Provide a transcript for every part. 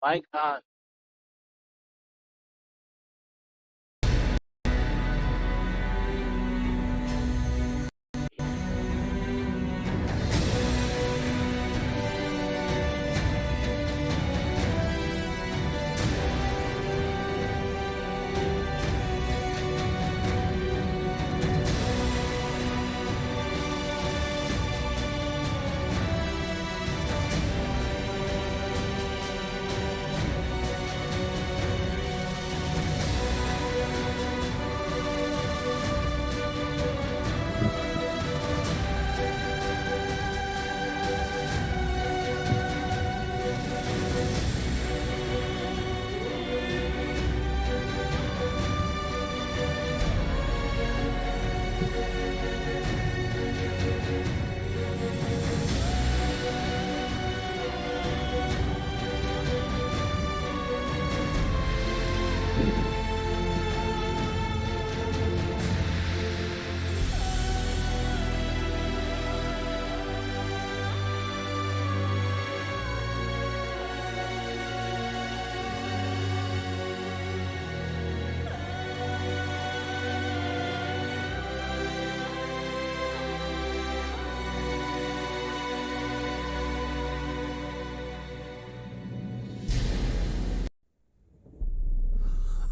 My God.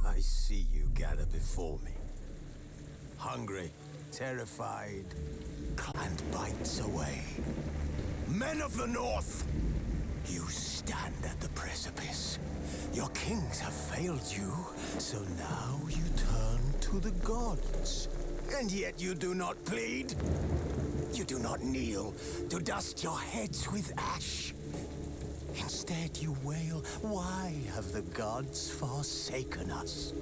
I see you gather before me. Hungry, terrified, and bites away. Men of the North! You stand at the precipice. Your kings have failed you, so now you turn to the gods. And yet you do not plead. You do not kneel to dust your heads with ash. Instead you wail, why have the gods forsaken us?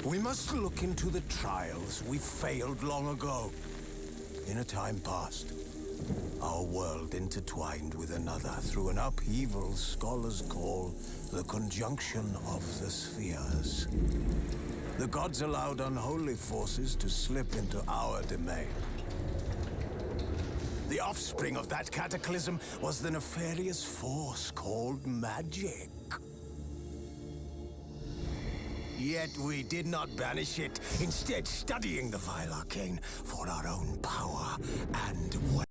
We must look into the trials we failed long ago. In a time past, our world intertwined with another through an upheaval scholars call the conjunction of the spheres. The gods allowed unholy forces to slip into our domain. The offspring of that cataclysm was the nefarious force called magic. Yet we did not banish it, instead studying the vile arcane for our own power and wealth.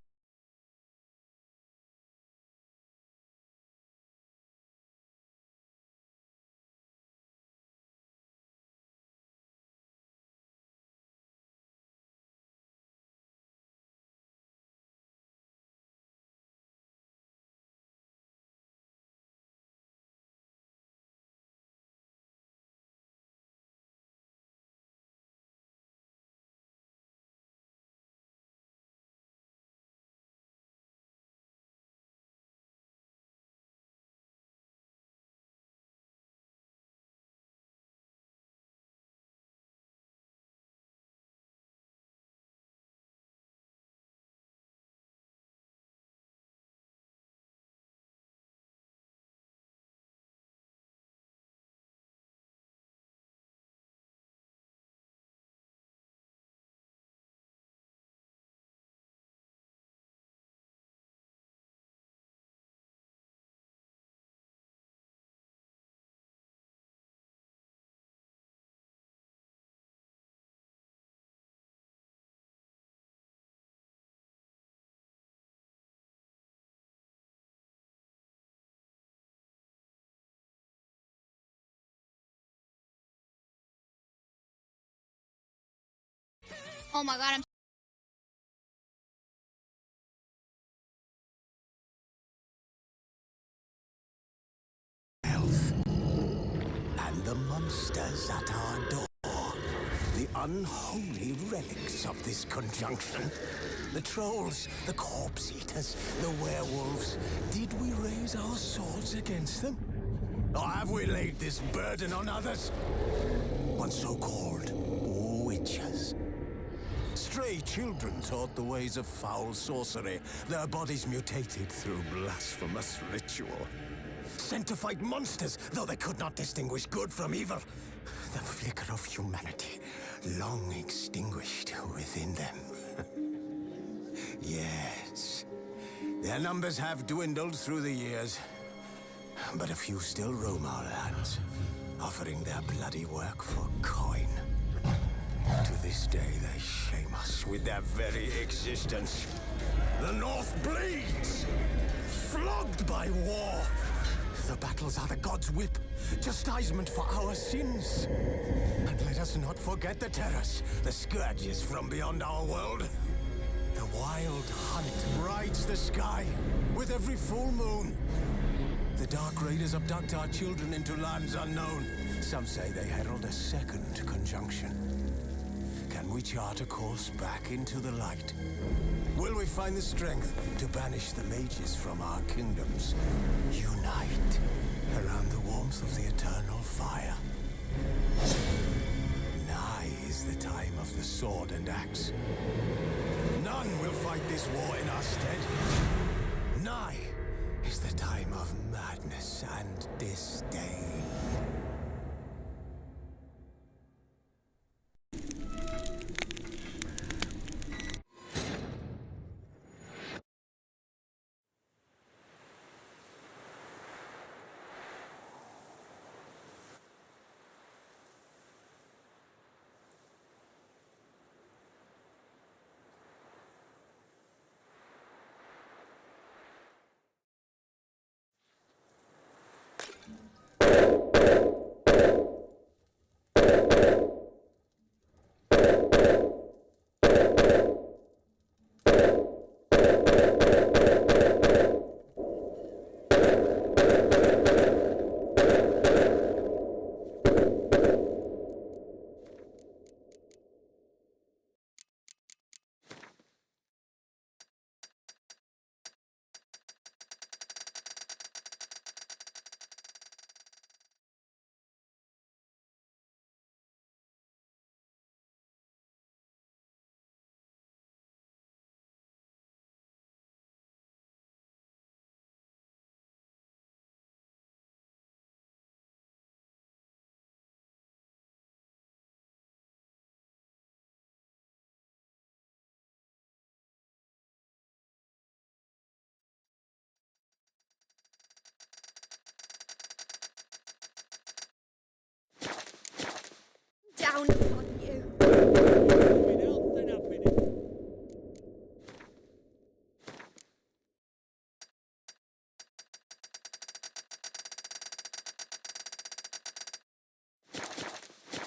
Oh my god, I'm And the monsters at our door. The unholy relics of this conjunction. The trolls, the corpse eaters, the werewolves. Did we raise our swords against them? Or have we laid this burden on others? On so-called witches. Stray children taught the ways of foul sorcery, their bodies mutated through blasphemous ritual. Sent to fight monsters, though they could not distinguish good from evil. The flicker of humanity, long extinguished within them. Yes, their numbers have dwindled through the years. But a few still roam our lands, offering their bloody work for coin. To this day, they shame us with their very existence. The North bleeds, flogged by war. The battles are the gods' whip, chastisement for our sins. And let us not forget the terrors, the scourges from beyond our world. The wild hunt rides the sky with every full moon. The Dark Raiders abduct our children into lands unknown. Some say they herald a second conjunction. Can we chart a course back into the light? Will we find the strength to banish the mages from our kingdoms? Unite around the warmth of the eternal fire. Nigh is the time of the sword and axe. None will fight this war in our stead. Nigh is the time of madness and disdain. Down upon you.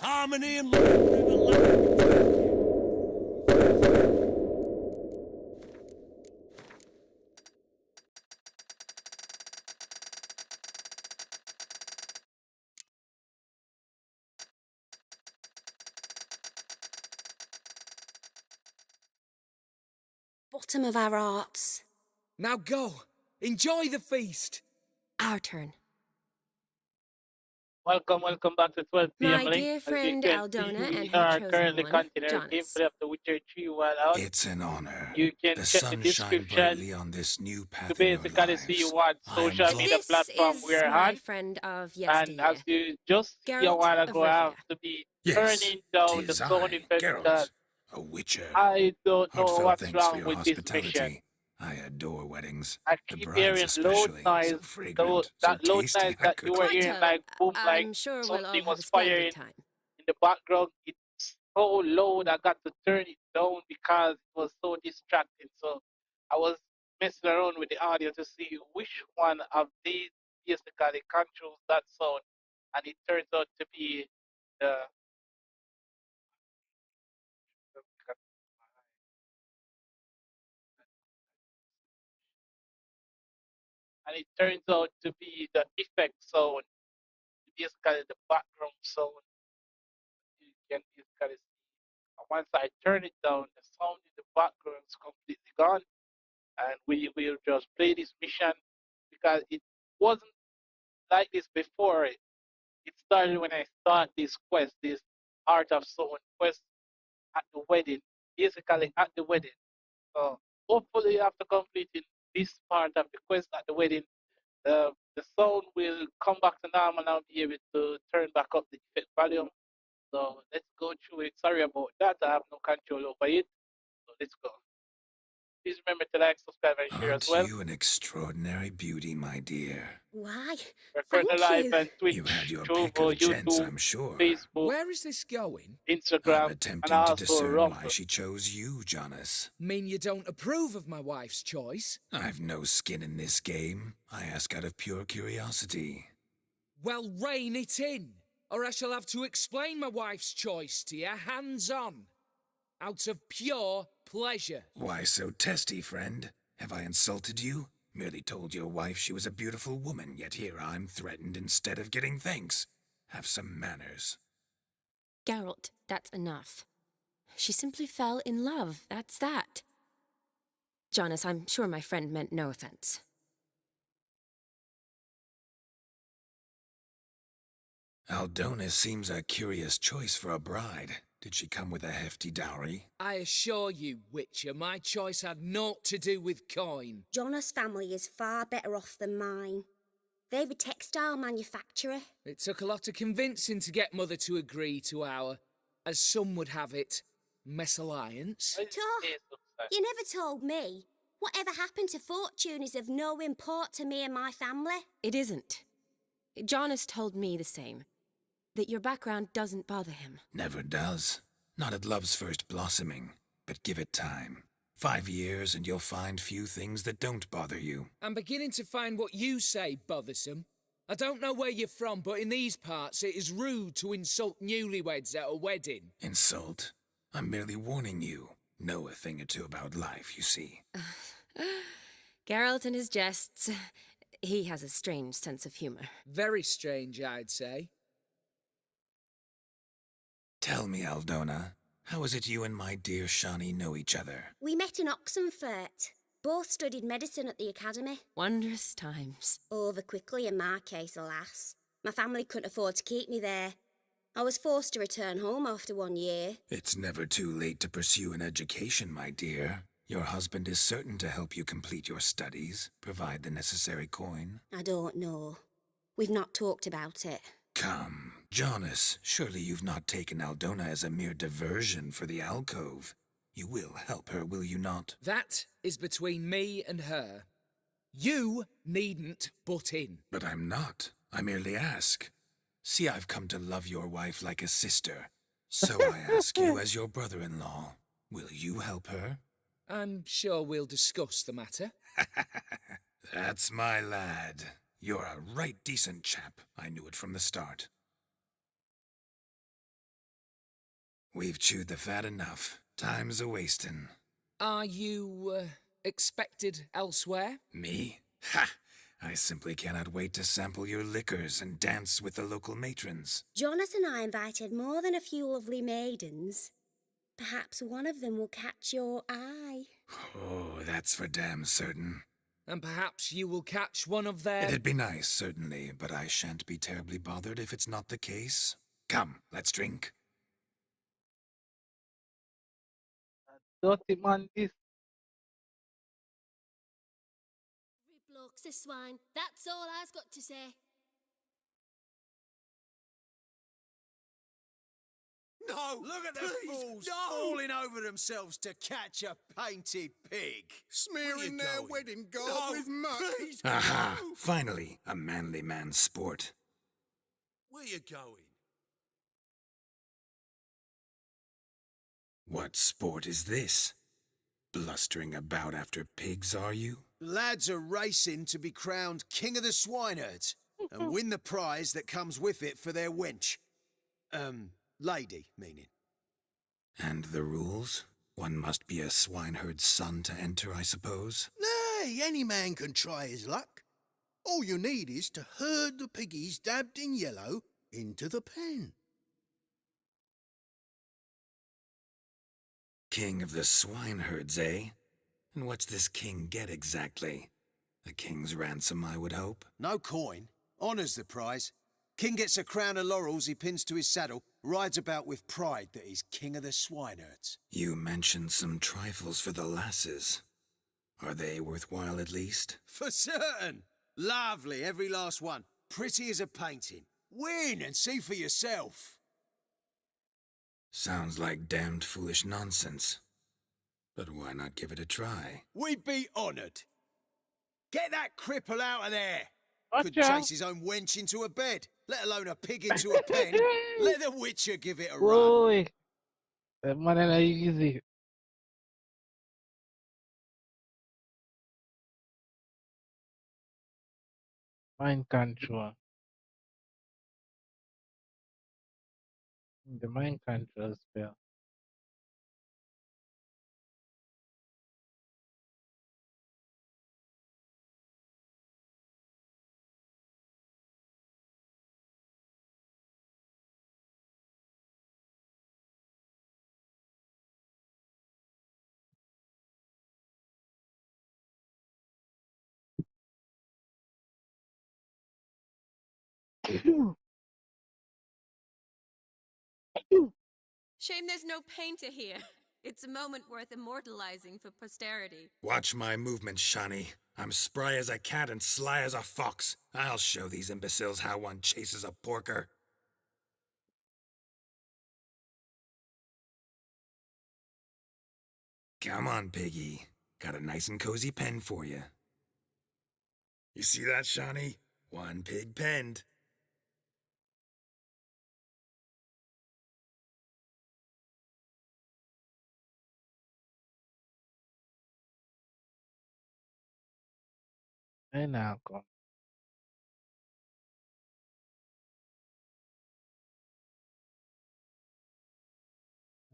Harmony and Bottom of our arts. Now go! Enjoy the feast! Our turn. Welcome back to 12 p.m. My Link. dear As you friend can see, Aldona we and her are chosen currently one, continuing Jonas. gameplay of The Witcher 3 while out. It's an honor. You can The check the sun shine description brightly on this new to path in your basically see lives. what I am social media This platform is we're my on. friend of And yesteryear, as you just see a Geralt while of ago, I have Rivia. to be Yes, turning down the tis sound I, effect because Geralt, a witcher. I don't know Heartfelt what's thanks for wrong your with this mission. hospitality. I adore weddings. I The keep brides hearing loud especially. noise, So fragrant, so that loud tasty noise I that you could... were Quite hearing, like boom, like I'm sure we'll all something have was a splendid firing time. in the background. It's so loud, I got to turn it down because it was so distracting. So I was messing around with the audio to see which one of these basically controls that sound, and it turns out to be the. And it turns out to be the effect sound, basically the background sound. You can basically see. Once I turn it down, the sound in the background is completely gone, and we will just play this mission because it wasn't like this before. It started when I started this quest, this Art of Sound quest at the wedding, basically at the wedding. So hopefully after completing this part of the quest at the wedding, the sound will come back to normal and I'll be able to turn back up the effect volume. So let's go through it. Sorry about that. I have no control over it. So let's go. Please remember to like, subscribe, and share as Aren't well. you an extraordinary beauty, my dear? Why? We're Thank currently live you. on Twitch, You had your Trovo, pick of gents, YouTube, I'm sure. Facebook, Where is this going? I'm Instagram, and attempting to also discern Rumble. why she chose you, Jonas. Mean you don't approve of my wife's choice? I've no skin in this game. I ask out of pure curiosity. Well, rein it in, or I shall have to explain my wife's choice to you hands-on. Out of pure pleasure. Why so testy, friend? Have I insulted you? Merely told your wife she was a beautiful woman, yet here I'm threatened instead of getting thanks. Have some manners. Geralt, that's enough. She simply fell in love, that's that. Jonas, I'm sure my friend meant no offense. Aldona seems a curious choice for a bride. Did she come with a hefty dowry? I assure you, Witcher, my choice had naught to do with coin. Jonas' family is far better off than mine. They're a textile manufacturer. It took a lot of convincing to get Mother to agree to our, as some would have it, mesalliance. You never told me. Whatever happened to fortune is of no import to me and my family. It isn't. Jonas told me the same. That your background doesn't bother him. Never does. Not at love's first blossoming. But give it time. 5 years and you'll find few things that don't bother you. I'm beginning to find what you say bothersome. I don't know where you're from, but in these parts it is rude to insult newlyweds at a wedding. Insult? I'm merely warning you. Know a thing or two about life, you see. Geralt and his jests. He has a strange sense of humor. Very strange, I'd say. Tell me, Aldona, how is it you and my dear Shani know each other? We met in Oxenfurt. Both studied medicine at the academy. Wondrous times. Over quickly in my case, alas. My family couldn't afford to keep me there. I was forced to return home after 1 year. It's never too late to pursue an education, my dear. Your husband is certain to help you complete your studies, provide the necessary coin. I don't know. We've not talked about it. Come, Jonas, surely you've not taken Aldona as a mere diversion for the alcove. You will help her, will you not? That is between me and her. You needn't butt in. But I'm not. I merely ask. See, I've come to love your wife like a sister. So I ask you as your brother-in-law, will you help her? I'm sure we'll discuss the matter. That's my lad. You're a right decent chap. I knew it from the start. We've chewed the fat enough. Time's a-wastin'. Are you, expected elsewhere? Me? Ha! I simply cannot wait to sample your liquors and dance with the local matrons. Jonas and I invited more than a few lovely maidens. Perhaps one of them will catch your eye. Oh, that's for damn certain. And perhaps you will catch one of their... It'd be nice, certainly, but I shan't be terribly bothered if it's not the case. Come, let's drink. Dirty man, this. Blokes, this swine. That's all I've got to say. No! Look at the fools falling over themselves to catch a painted pig. Smearing their wedding garb with muck. Please, Aha! Finally, a manly man's sport. where you going? What sport is this? Blustering about after pigs, are you? Lads are racing to be crowned King of the Swineherds and win the prize that comes with it for their wench. Lady, meaning. And the rules? One must be a swineherd's son to enter, I suppose? Nay, any man can try his luck. All you need is to herd the piggies dabbed in yellow into the pen. King of the swineherds, eh? And what's this king get exactly? A king's ransom, I would hope. No coin. Honours the prize. King gets a crown of laurels he pins to his saddle, rides about with pride that he's King of the Swineherds. You mentioned some trifles for the lasses. Are they worthwhile at least? For certain. Lovely, every last one. Pretty as a painting. Win and see for yourself. Sounds like damned foolish nonsense. But why not give it a try? We'd be honoured. Get that cripple out of there. Could Gotcha. chase his own wench into a bed, let alone a pig into a pen. Let the Witcher give it a run. Uy, de manera easy. Mind control. The mind control spell. Shame there's no painter here. It's a moment worth immortalizing for posterity. Watch my movements, Shani. I'm spry as a cat and sly as a fox. I'll show these imbeciles how one chases a porker. Come on, piggy. Got a nice and cozy pen for you. You see that, Shani? One pig penned. And alcohol.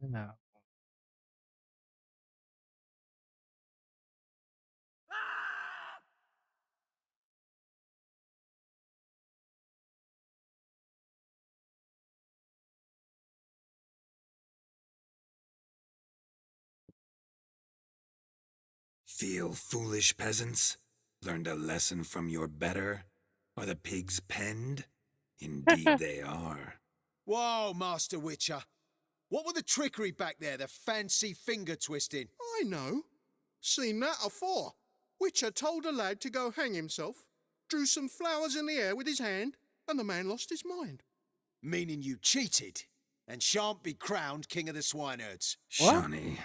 And alcohol. Feel foolish, peasants? Learned a lesson from your better? Are the pigs penned? Indeed they are. Whoa, Master Witcher. What were the trickery back there, the fancy finger twisting? I know. Seen that afore. Witcher told a lad to go hang himself, drew some flowers in the air with his hand, and the man lost his mind. Meaning you cheated and shan't be crowned King of the Swineherds. What? Shani,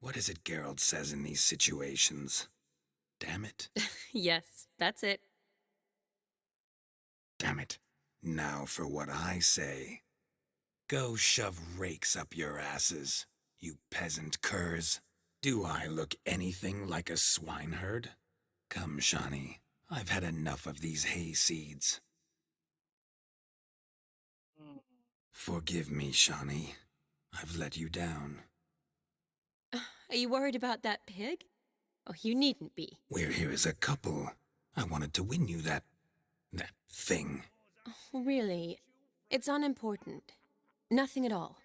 what is it Geralt says in these situations? Damn it. Yes, that's it. Damn it. Now for what I say. Go shove rakes up your asses, you peasant curs. Do I look anything like a swineherd? Come, Shani. I've had enough of these hay seeds. Forgive me, Shani. I've let you down. Are you worried about that pig? Oh, you needn't be. We're here as a couple. I wanted to win you that thing. Oh, really? It's unimportant. Nothing at all.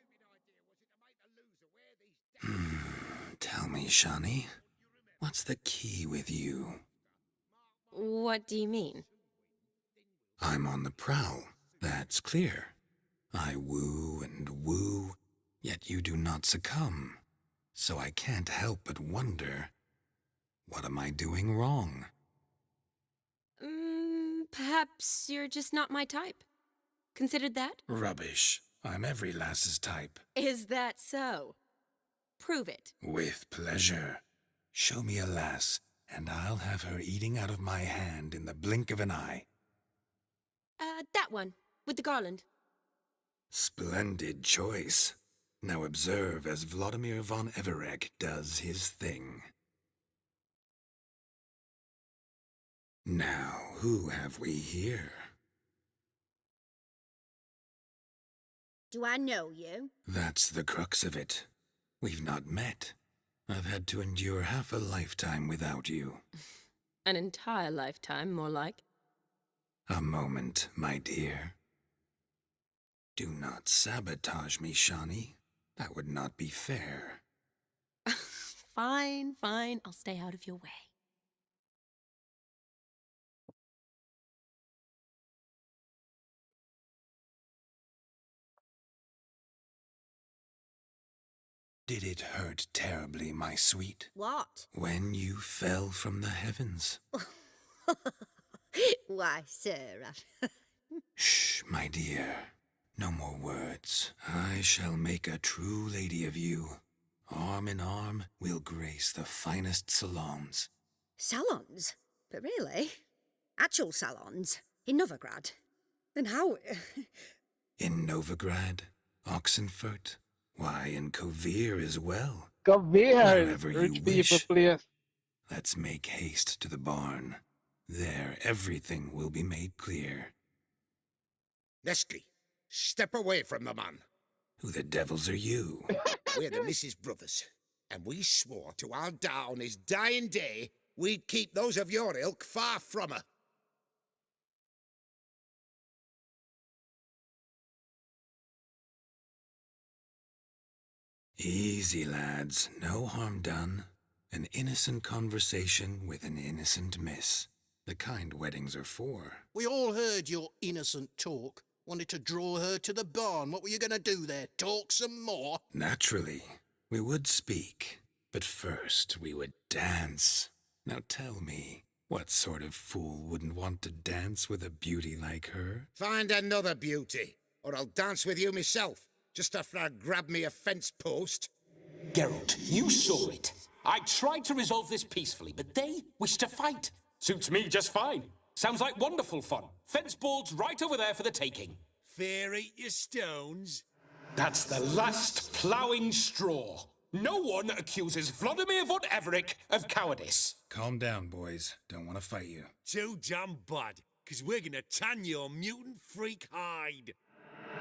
Tell me, Shani, what's the key with you? What do you mean? I'm on the prowl, that's clear. I woo and woo, yet you do not succumb. So I can't help but wonder, what am I doing wrong? Perhaps you're just not my type. Considered that? Rubbish. I'm every lass's type. Is that so? Prove it. With pleasure. Show me a lass, and I'll have her eating out of my hand in the blink of an eye. That one, with the garland. Splendid choice. Now observe as Vladimir von Everec does his thing. Now, who have we here? Do I know you? That's the crux of it. We've not met. I've had to endure half a lifetime without you. An entire lifetime, more like. A moment, my dear. Do not sabotage me, Shani. That would not be fair. Fine, fine. I'll stay out of your way. Did it hurt terribly, my sweet? What? When you fell from the heavens? Why, Sarah. Shh, my dear. No more words. I shall make a true lady of you. Arm in arm, we'll grace the finest salons. Salons? But really? Actual salons? In Novigrad? Then how... In Novigrad, Oxenfurt, why, in Kovir as well. Come here, Wherever you rich people, wish. please. Let's make haste to the barn. There, everything will be made clear. Nesky, step away from the man. Who the devils are you? We're the Mrs. Brothers, and we swore to our Da on his dying day we'd keep those of your ilk far from her. Easy, lads. No harm done. An innocent conversation with an innocent miss. The kind weddings are for. We all heard your innocent talk. Wanted to draw her to the barn. What were you going to do there? Talk some more? Naturally, we would speak. But first, we would dance. Now tell me, what sort of fool wouldn't want to dance with a beauty like her? Find another beauty, or I'll dance with you myself, just after I grab me a fence post. Geralt, you saw it. I tried to resolve this peacefully, but they wish to fight. Suits me just fine. Sounds like wonderful fun. Fence boards right over there for the taking. Fear eat your stones. That's the last ploughing straw. No one accuses Vladimir von Everett of cowardice. Calm down, boys. Don't want to fight you. Too damn bad, because we're gonna tan your mutant freak hide.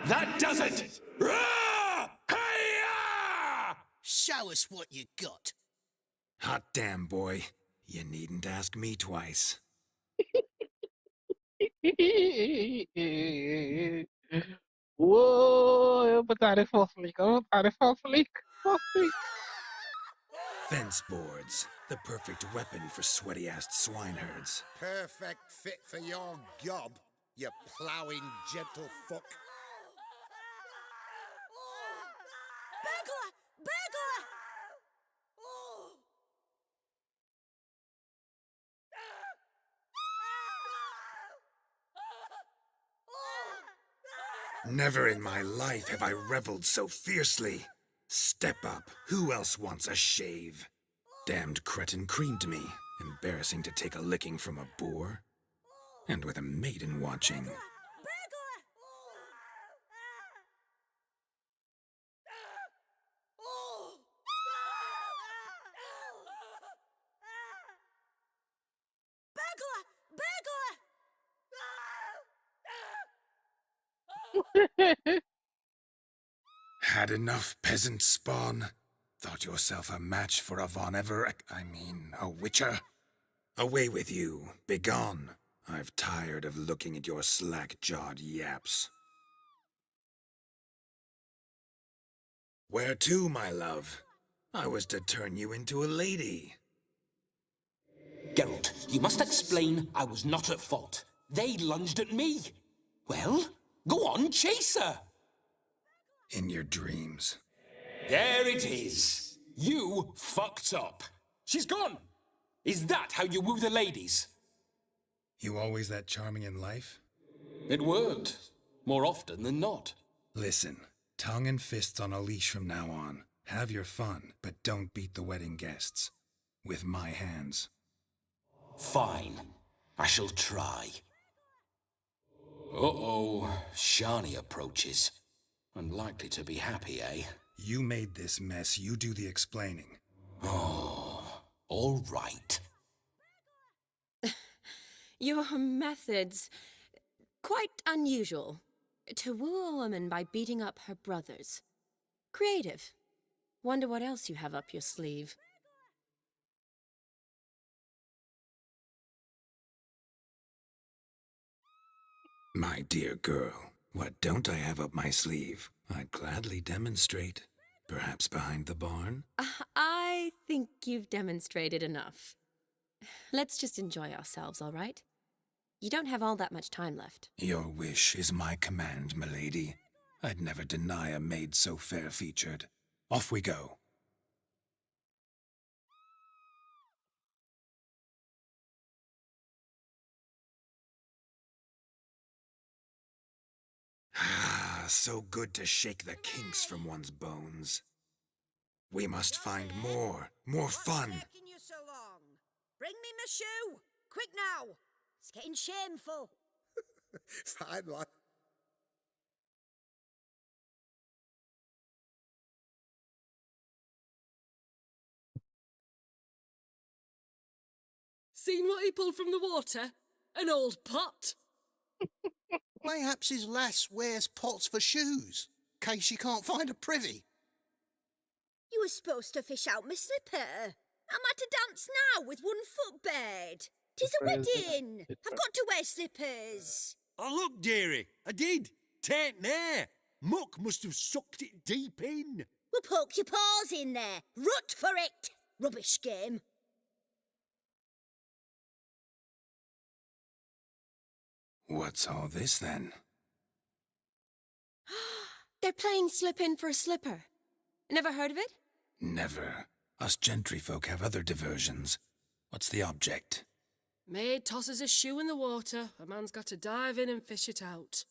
That does it! Rah! Hi-ya! Show us what you got. Hot damn, boy. You needn't ask me twice. Whoa, batalha fosilica, batalha fosilica, fosilica. Fence boards. The perfect weapon for sweaty-assed swineherds. Perfect fit for your gob, you ploughing gentle fuck. Burglar! Burglar! Never in my life have I reveled so fiercely. Step up. Who else wants a shave? Damned cretin creamed me. Embarrassing to take a licking from a boor. And with a maiden watching. Had enough, peasant spawn? Thought yourself a match for a Von Everett, a witcher? Away with you, begone. I've tired of looking at your slack-jawed yaps. Where to, my love? I was to turn you into a lady. Geralt, you must explain I was not at fault. They lunged at me. Well, go on, chase her. In your dreams. There it is. You fucked up. She's gone. Is that how you woo the ladies? You always that charming in life? It worked. More often than not. Listen, tongue and fists on a leash from now on. Have your fun, but don't beat the wedding guests. With my hands. Fine. I shall try. Uh-oh. Shani approaches. Unlikely to be happy, eh? You made this mess. You do the explaining. Oh, all right. Your methods, quite unusual. To woo a woman by beating up her brothers. Creative. Wonder what else you have up your sleeve. My dear girl, what don't I have up my sleeve? I'd gladly demonstrate. Perhaps behind the barn? I think you've demonstrated enough. Let's just enjoy ourselves, all right? You don't have all that much time left. Your wish is my command, milady. I'd never deny a maid so fair-featured. Off we go. Ah, so good to shake the kinks from one's bones. We must find more fun. What's taking you so long? Bring me my shoe! Quick now! It's getting shameful. Fine, lad. Seen what he pulled from the water? An old pot. Mayhaps his lass wears pots for shoes, case she can't find a privy. You were supposed to fish out my slipper. I'm at a dance now with 1 foot bared. 'Tis a wedding. I've got to wear slippers. Oh, look, dearie, I did. Tain't there. Muck must have sucked it deep in. Well, poke your paws in there. Rut for it. Rubbish game. What's all this then? They're playing slip in for a slipper. Never heard of it? Never. Us gentry folk have other diversions. What's the object? Maid tosses a shoe in the water. A man's got to dive in and fish it out.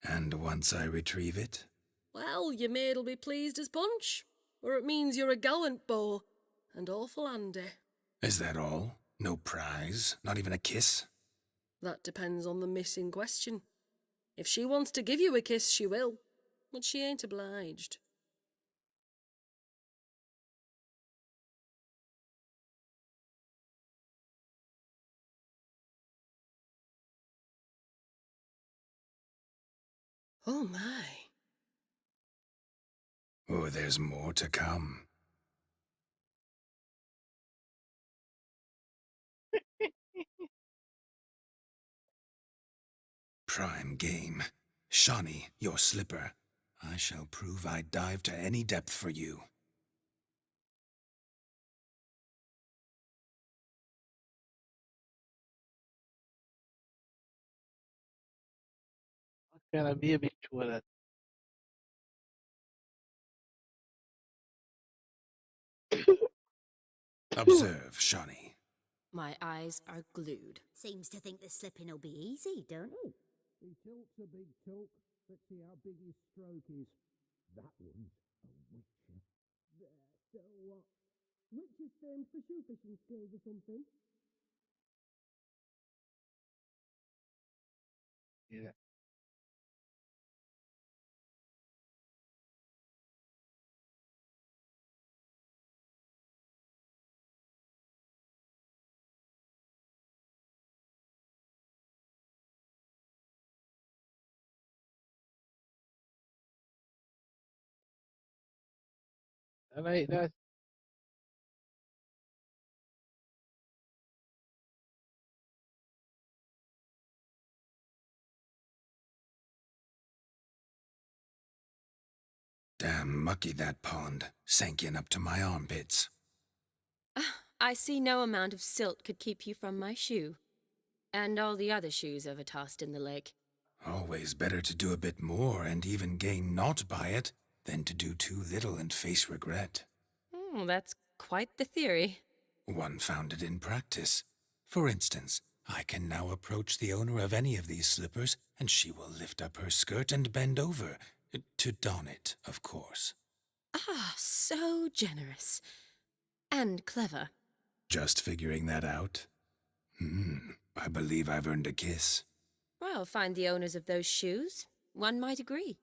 And once I retrieve it? Well, your maid'll be pleased as punch. Or it means you're a gallant beau. And awful handy. Is that all? No prize? Not even a kiss? That depends on the miss in question. If she wants to give you a kiss, she will. But she ain't obliged. Oh my. Oh, there's more to come. Prime game. Shawnee, your slipper. I shall prove I'd dive to any depth for you. Gonna be a bit sure that Observe, Shawnee. My eyes are glued. Seems to think the slipping'll be easy, don't he? He tilts a big tilt. Let's see how big his stroke is. That one's a witcher. There, so what? Witcher's famed for shoe fishing skills or something? yeah. I like that. Damn mucky that pond. Sank in up to my armpits. I see no amount of silt could keep you from my shoe. And all the other shoes ever tossed in the lake. Always better to do a bit more and even gain naught by it than to do too little and face regret. Oh, that's quite the theory. One founded in practice. For instance, I can now approach the owner of any of these slippers, and she will lift up her skirt and bend over, to don it, of course. Ah, so generous. And clever. Just figuring that out? I believe I've earned a kiss. Well, find the owners of those shoes. One might agree.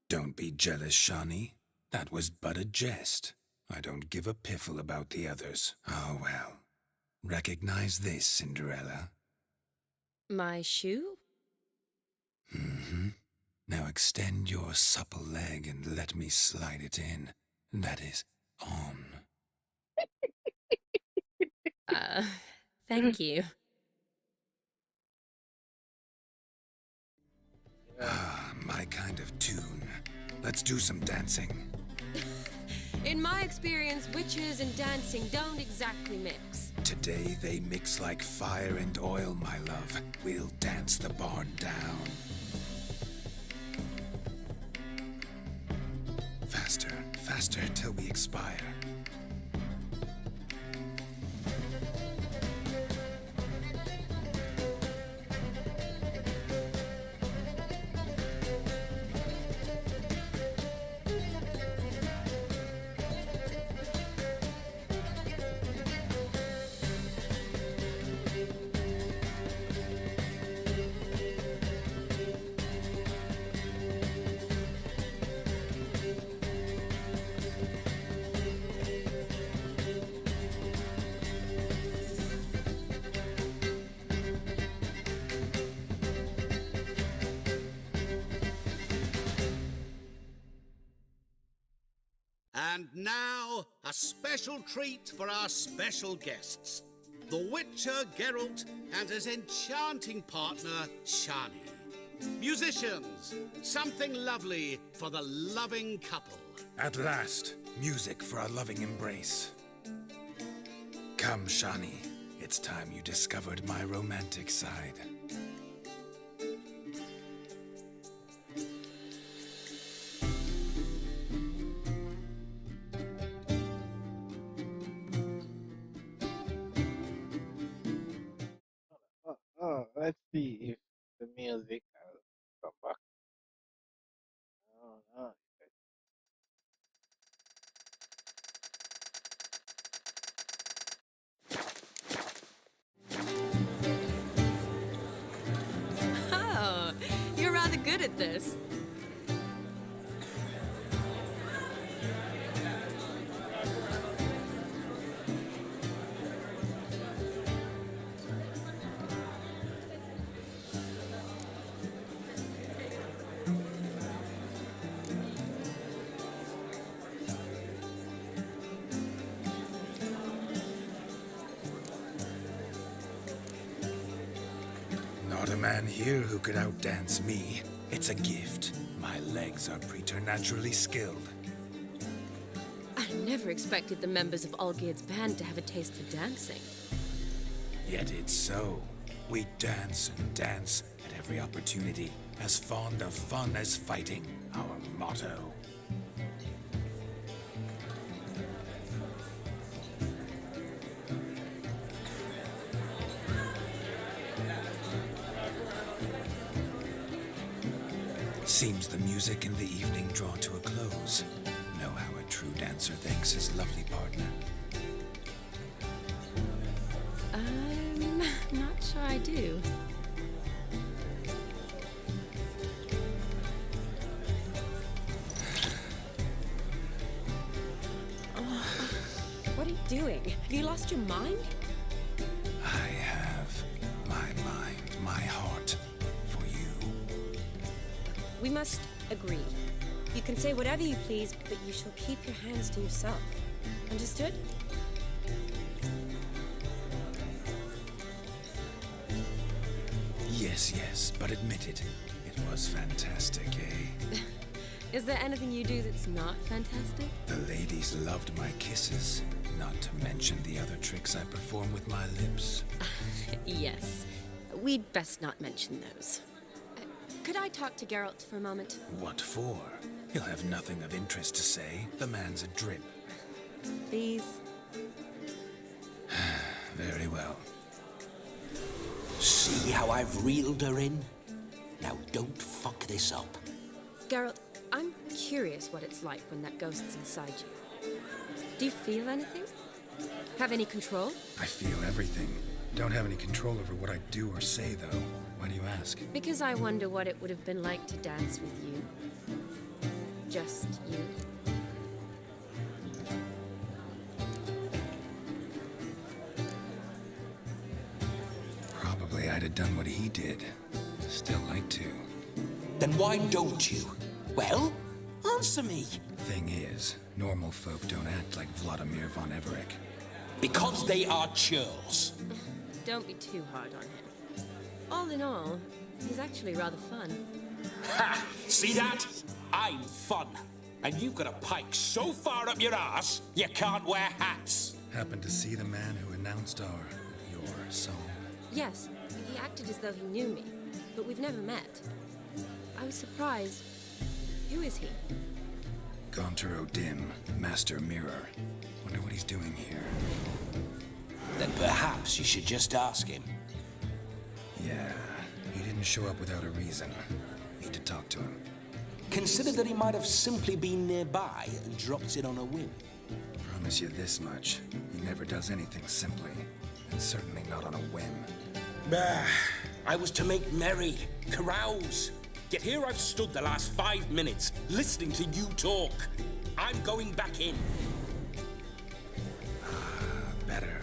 Don't be jealous, Shawnee. That was but a jest. I don't give a piffle about the others. Oh, well. Recognize this, Cinderella. My shoe? Now extend your supple leg and let me slide it in. That is, on. Thank you. Ah, my kind of tune. Let's do some dancing. In my experience, witches and dancing don't exactly mix. Today they mix like fire and oil, my love. We'll dance the barn down. Faster, faster till we expire. And now, a special treat for our special guests. The Witcher Geralt and his enchanting partner, Shani. Musicians, something lovely for the loving couple. At last, music for a loving embrace. Come, Shani. It's time you discovered my romantic side. Let's see if the music has come back. Oh, no. Oh, you're rather good at this. Not a man here who could outdance me. It's a gift. My legs are preternaturally skilled. I never expected the members of Olgierd's band to have a taste for dancing. Yet it's so. We dance and dance at every opportunity, as fond of fun as fighting, our motto. Seems the music in the evening draw to a close. Know how a true dancer thanks his lovely partner. I'm not sure I do. What are you doing? Have you lost your mind? I have my mind, my heart for you. We must agree. You can say whatever you please, but you shall keep your hands to yourself. Understood? Yes, yes, but admit it. It was fantastic, eh? Is there anything you do that's not fantastic? The ladies loved my kisses, not to mention the other tricks I perform with my lips. Yes. We'd best not mention those. Could I talk to Geralt for a moment? What for? He'll have nothing of interest to say. The man's a drip. Please? Very well. See how I've reeled her in? Now don't fuck this up. Geralt, I'm curious what it's like when that ghost's inside you. Do you feel anything? Have any control? I feel everything. Don't have any control over what I do or say, though. Why do you ask? Because I wonder what it would have been like to dance with you. Just you. Probably I'd have done what he did. Still like to. Then why don't you? Well, answer me. Thing is, normal folk don't act like Vladimir von Everec. Because they are churls. Don't be too hard on him. All in all, he's actually rather fun. Ha! See that? I'm fun. And you've got a pike so far up your ass, you can't wear hats. Happened to see the man who announced your song? Yes, he acted as though he knew me, but we've never met. I was surprised. Who is he? Gaunter O'Dim, Master Mirror. Wonder what he's doing here. Then perhaps you should just ask him. Yeah, he didn't show up without a reason. Need to talk to him. Consider that he might have simply been nearby and dropped it on a whim. Promise you this much. He never does anything simply. And certainly not on a whim. Bah! I was to make merry, carouse. Yet here I've stood the last 5 minutes, listening to you talk. I'm going back in. Better.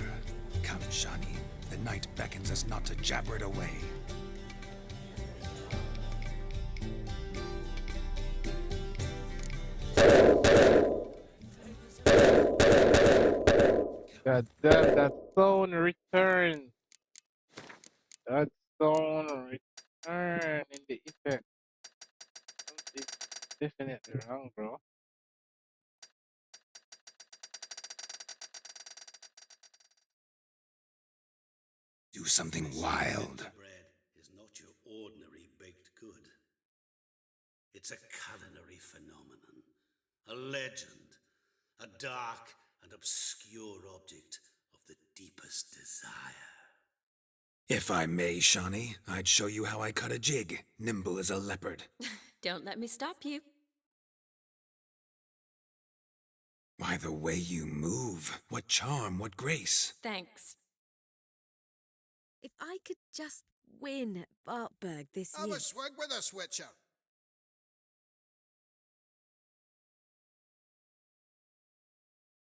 Come, Shani. The night beckons us not to jabber it away. God damn, that stone return. That stone return in the effect. Something's definitely wrong, bro. Do something wild. Bread is not your ordinary baked good. It's a culinary phenomenon, a legend, a dark and obscure object of the deepest desire. If I may, Shawnee, I'd show you how I cut a jig, nimble as a leopard. Don't let me stop you. Why, the way you move. What charm, what grace. Thanks. If I could just win at Bartburg this Have year. a swig with us, Witcher.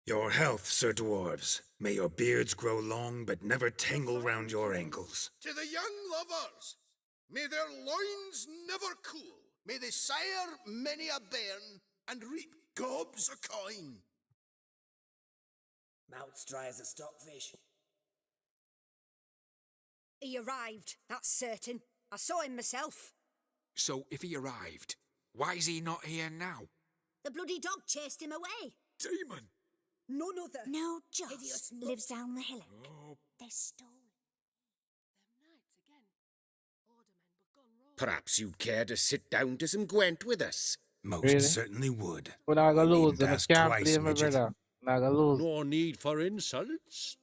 Your health, Sir Dwarves. May your beards grow long, but never tangle round your ankles. To the young lovers, may their loins never cool. May they sire many a bairn and reap gobs of coin. Mouth's dry as a stockfish. He arrived, that's certain. I saw him myself. So, if he arrived, why is he not here now? The bloody dog chased him away. Demon! None other. No, Joss Hideous lives down the hillock. Oh. They're stolen. Perhaps you'd care to sit down to some Gwent with us. Most Really? certainly would. We're not gonna You lose, needn't and I ask can't twice, blame my midget. brother. Not gonna lose. No need for insults.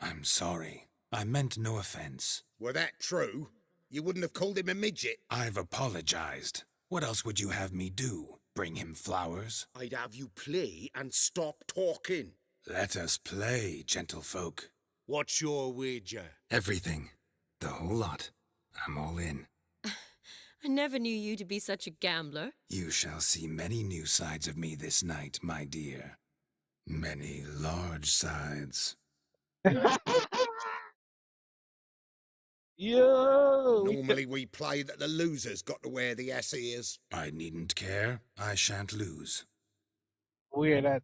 I'm sorry. I meant no offense. Were that true, you wouldn't have called him a midget. I've apologized. What else would you have me do? Bring him flowers? I'd have you play and stop talking. Let us play, gentlefolk. What's your wager? Everything. The whole lot. I'm all in. I never knew you to be such a gambler. You shall see many new sides of me this night, my dear. Many large sides. Yo! Normally we play that the loser's got to wear the ass ears. I needn't care. I shan't lose. Weird that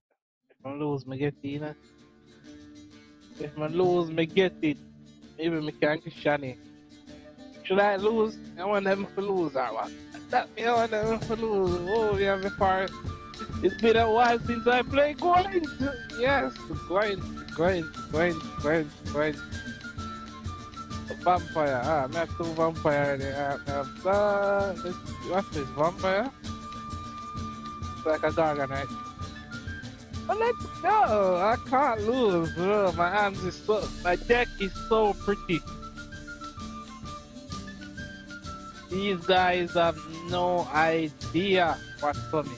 if I lose, me get it, you know? If I lose, me get it. Maybe me can't get shiny. Should I lose? I want them to lose, or what? That me, I want them to lose. Oh, we have a part. It's been a while since I played Gwent. Yes, Gwent. Vampire. I have two vampire there. What's this, vampire? It's like a Garganite. But let's go. I can't lose, bro. My deck is so pretty. These guys have no idea what's coming.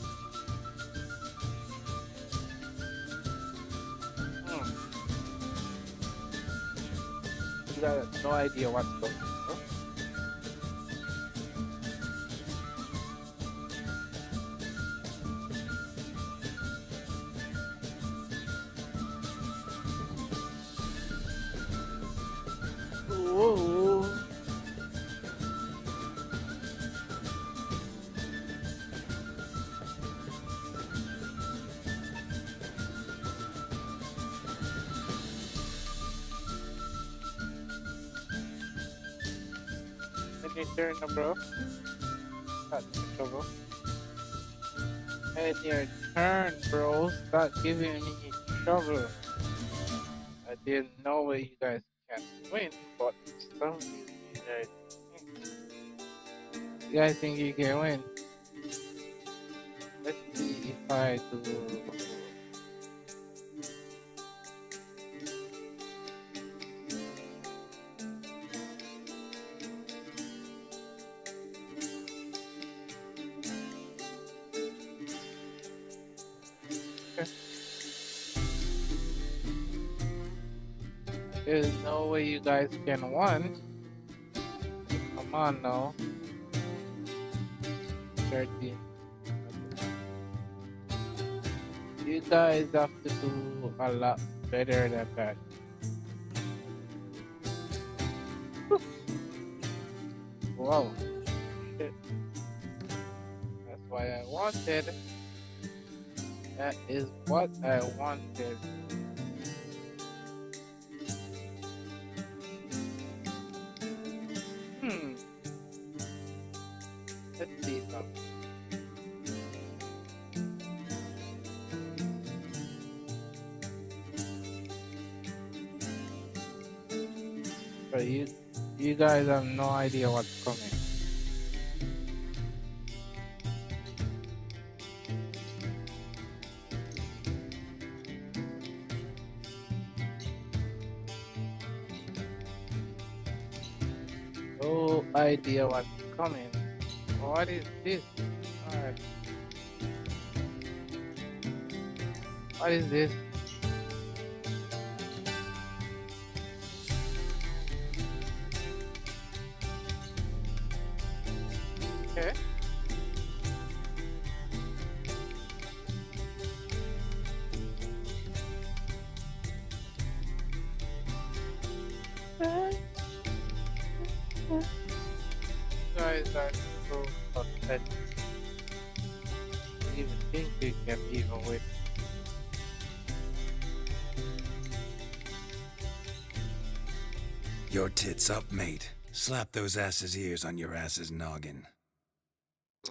You got no idea what's coming. Huh? Whoa. Any turn, bro? Start trouble. And your turn, bro. Start giving me trouble. I didn't know where you guys can win, but some you guys think you can win. Let's see if I do. There's no way you guys can win. Come on now. 13. You guys have to do a lot better than that. Wow. Shit. That's what I wanted. That is what I wanted. Let's see something. But you guys have no idea what's coming. No idea what's coming. What is this? Alright. What is this? Okay. Guys are so upset. I even think you can even with. Your tits up, mate. Slap those asses' ears on your ass's noggin.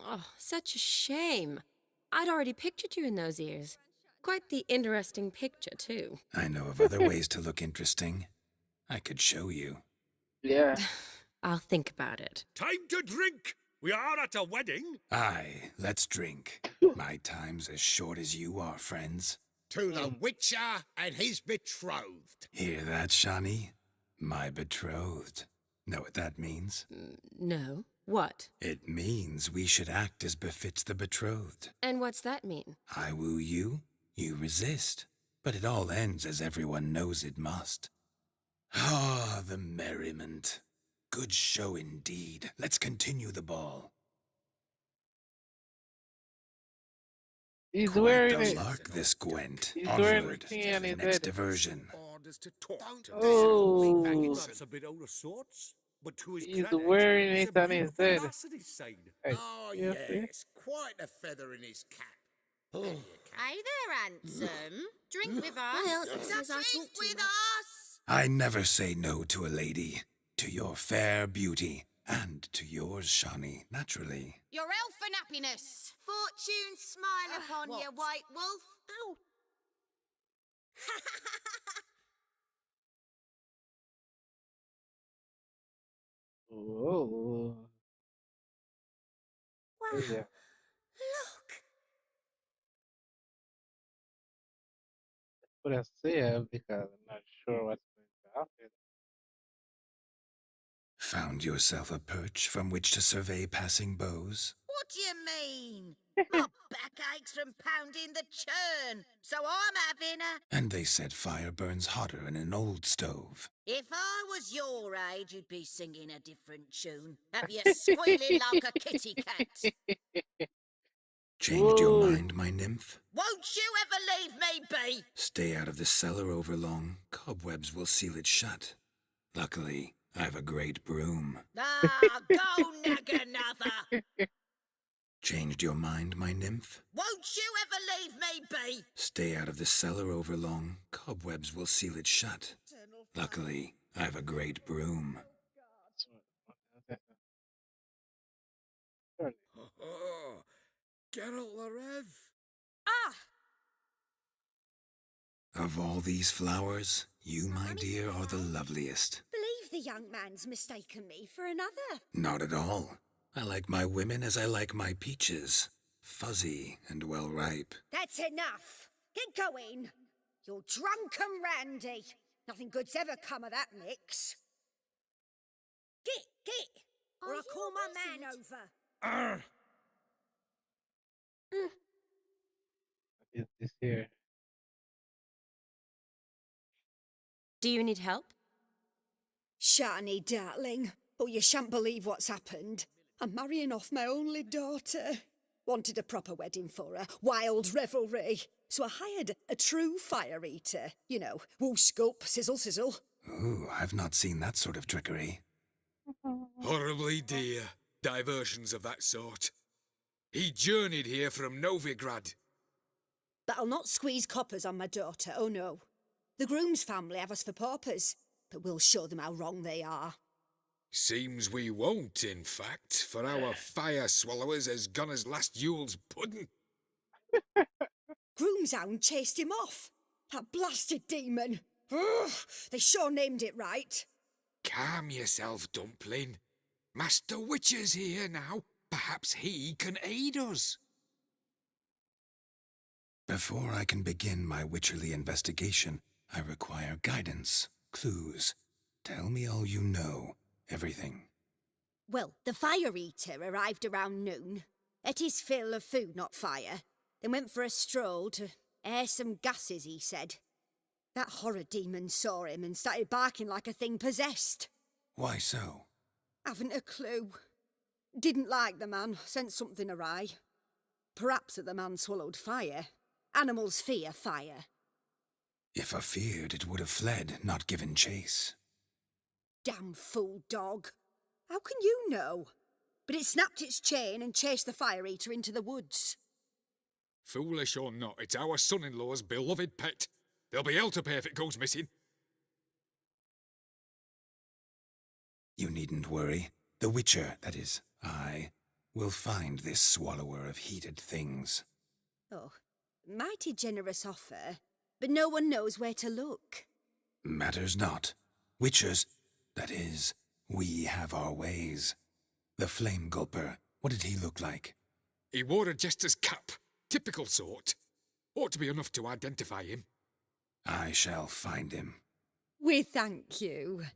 Oh, such a shame. I'd already pictured you in those ears. Quite the interesting picture, too. I know of other ways to look interesting. I could show you. Yeah. I'll think about it. Time to drink! We are at a wedding. Aye, let's drink. My time's as short as you are, friends. To the Witcher and his betrothed. Hear that, Shani? My betrothed. Know what that means? No. What? It means we should act as befits the betrothed. And what's that mean? I woo you, you resist. But it all ends as everyone knows it must. Ah, the merriment. Good show indeed. Let's continue the ball. He's Quite wearing the it. lark, this Gwent. He's wearing Onward it to and the he's next dead. diversion. Oh. That's a bit out of sorts. But to his He's credit, wearing there's it a and he's beautiful dead. lass at his side. Hey, Oh, you see? yes. Quite a feather in his cap. Hey there, handsome. Drink with us. Well, says I Drink talk too with much. us. I never say no to a lady. To your fair beauty. And to yours, Shani, naturally. Your elfin happiness. Fortune smile upon what? you, white wolf. Ow. Whoa. Wow. Yeah. Look. Put a save because I'm not sure what's going to happen. Found yourself a perch from which to survey passing beaux? What do you mean? My back aches from pounding the churn, so I'm having a... And they said fire burns hotter in an old stove. If I was your age, you'd be singing a different tune. Have you squealing like a kitty cat? Changed your mind, my nymph? Won't you ever leave me be? Stay out of the cellar overlong. Cobwebs will seal it shut. Luckily, I've a great broom. Ah, go nag another. Changed your mind, my nymph? Won't you ever leave me be? Stay out of the cellar overlong. Cobwebs will seal it shut. Luckily, I've a great broom. Oh, Geralt the Rev. Ah! Of all these flowers, you, my dear, are the loveliest. Believe the young man's mistaken me for another. Not at all. I like my women as I like my peaches. Fuzzy and well ripe. That's enough. Get going. You're drunk and randy. Nothing good's ever come of that mix. Get, or I'll call my man over. What is this here? Do you need help? Shani, darling. Oh, you shan't believe what's happened. I'm marrying off my only daughter. Wanted a proper wedding for her, wild revelry. So I hired a true fire eater. You know, woo scoop, sizzle sizzle. Ooh, I've not seen that sort of trickery. Horribly dear. Diversions of that sort. He journeyed here from Novigrad. But I'll not squeeze coppers on my daughter, oh no. The groom's family have us for paupers, but we'll show them how wrong they are. Seems we won't, in fact, for our fire swallowers has gone as last Yule's pudding. Groom's hound chased him off. That blasted demon. Ugh, they sure named it right. Calm yourself, Dumpling. Master Witcher's here now. Perhaps he can aid us. Before I can begin my witcherly investigation, I require guidance, clues. Tell me all you know, everything. Well, the fire eater arrived around noon. Ate his fill of food, not fire. Then went for a stroll to air some gases, he said. That horror demon saw him and started barking like a thing possessed. Why so? Haven't a clue. Didn't like the man, sent something awry. Perhaps that the man swallowed fire. Animals fear fire. If I feared, it would have fled, not given chase. Damn fool dog. How can you know? But it snapped its chain and chased the fire eater into the woods. Foolish or not, it's our son-in-law's beloved pet. There'll be hell to pay if it goes missing. You needn't worry. The Witcher, that is, I, will find this swallower of heated things. Oh, mighty generous offer, but no one knows where to look. Matters not. Witchers, that is, we have our ways. The Flame Gulper, what did he look like? He wore a jester's cap. Typical sort. Ought to be enough to identify him. I shall find him. We thank you,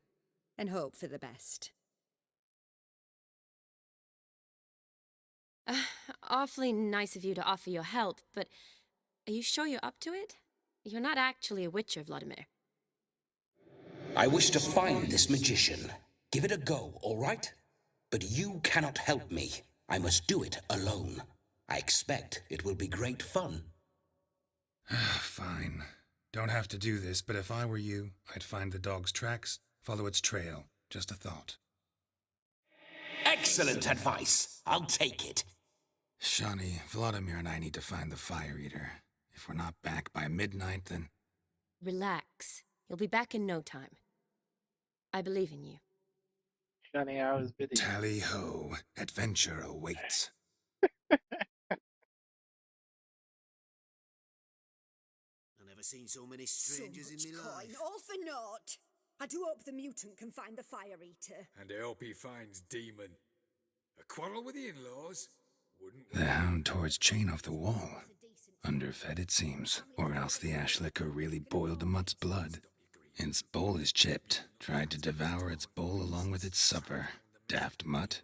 and hope for the best. Awfully nice of you to offer your help, but are you sure you're up to it? You're not actually a witcher, Vladimir. I wish to find this magician. Give it a go, all right? But you cannot help me. I must do it alone. I expect it will be great fun. Fine. Don't have to do this, but if I were you, I'd find the dog's tracks, follow its trail. Just a thought. Excellent advice. I'll take it. Shani, Vladimir and I need to find the fire eater. If we're not back by midnight, then... Relax. You'll be back in no time. I believe in you. Shani, I was busy. Tally-ho. Adventure awaits. I've never seen so many strangers so much in my coin, life. all for naught. I do hope the mutant can find the fire eater. And I hope he finds Demon. A quarrel with the in-laws? Wouldn't The hound tore its chain off the wall. Underfed, it seems, or else the ash liquor really boiled the mutt's blood. Its bowl is chipped. Tried to devour its bowl along with its supper. Daft mutt.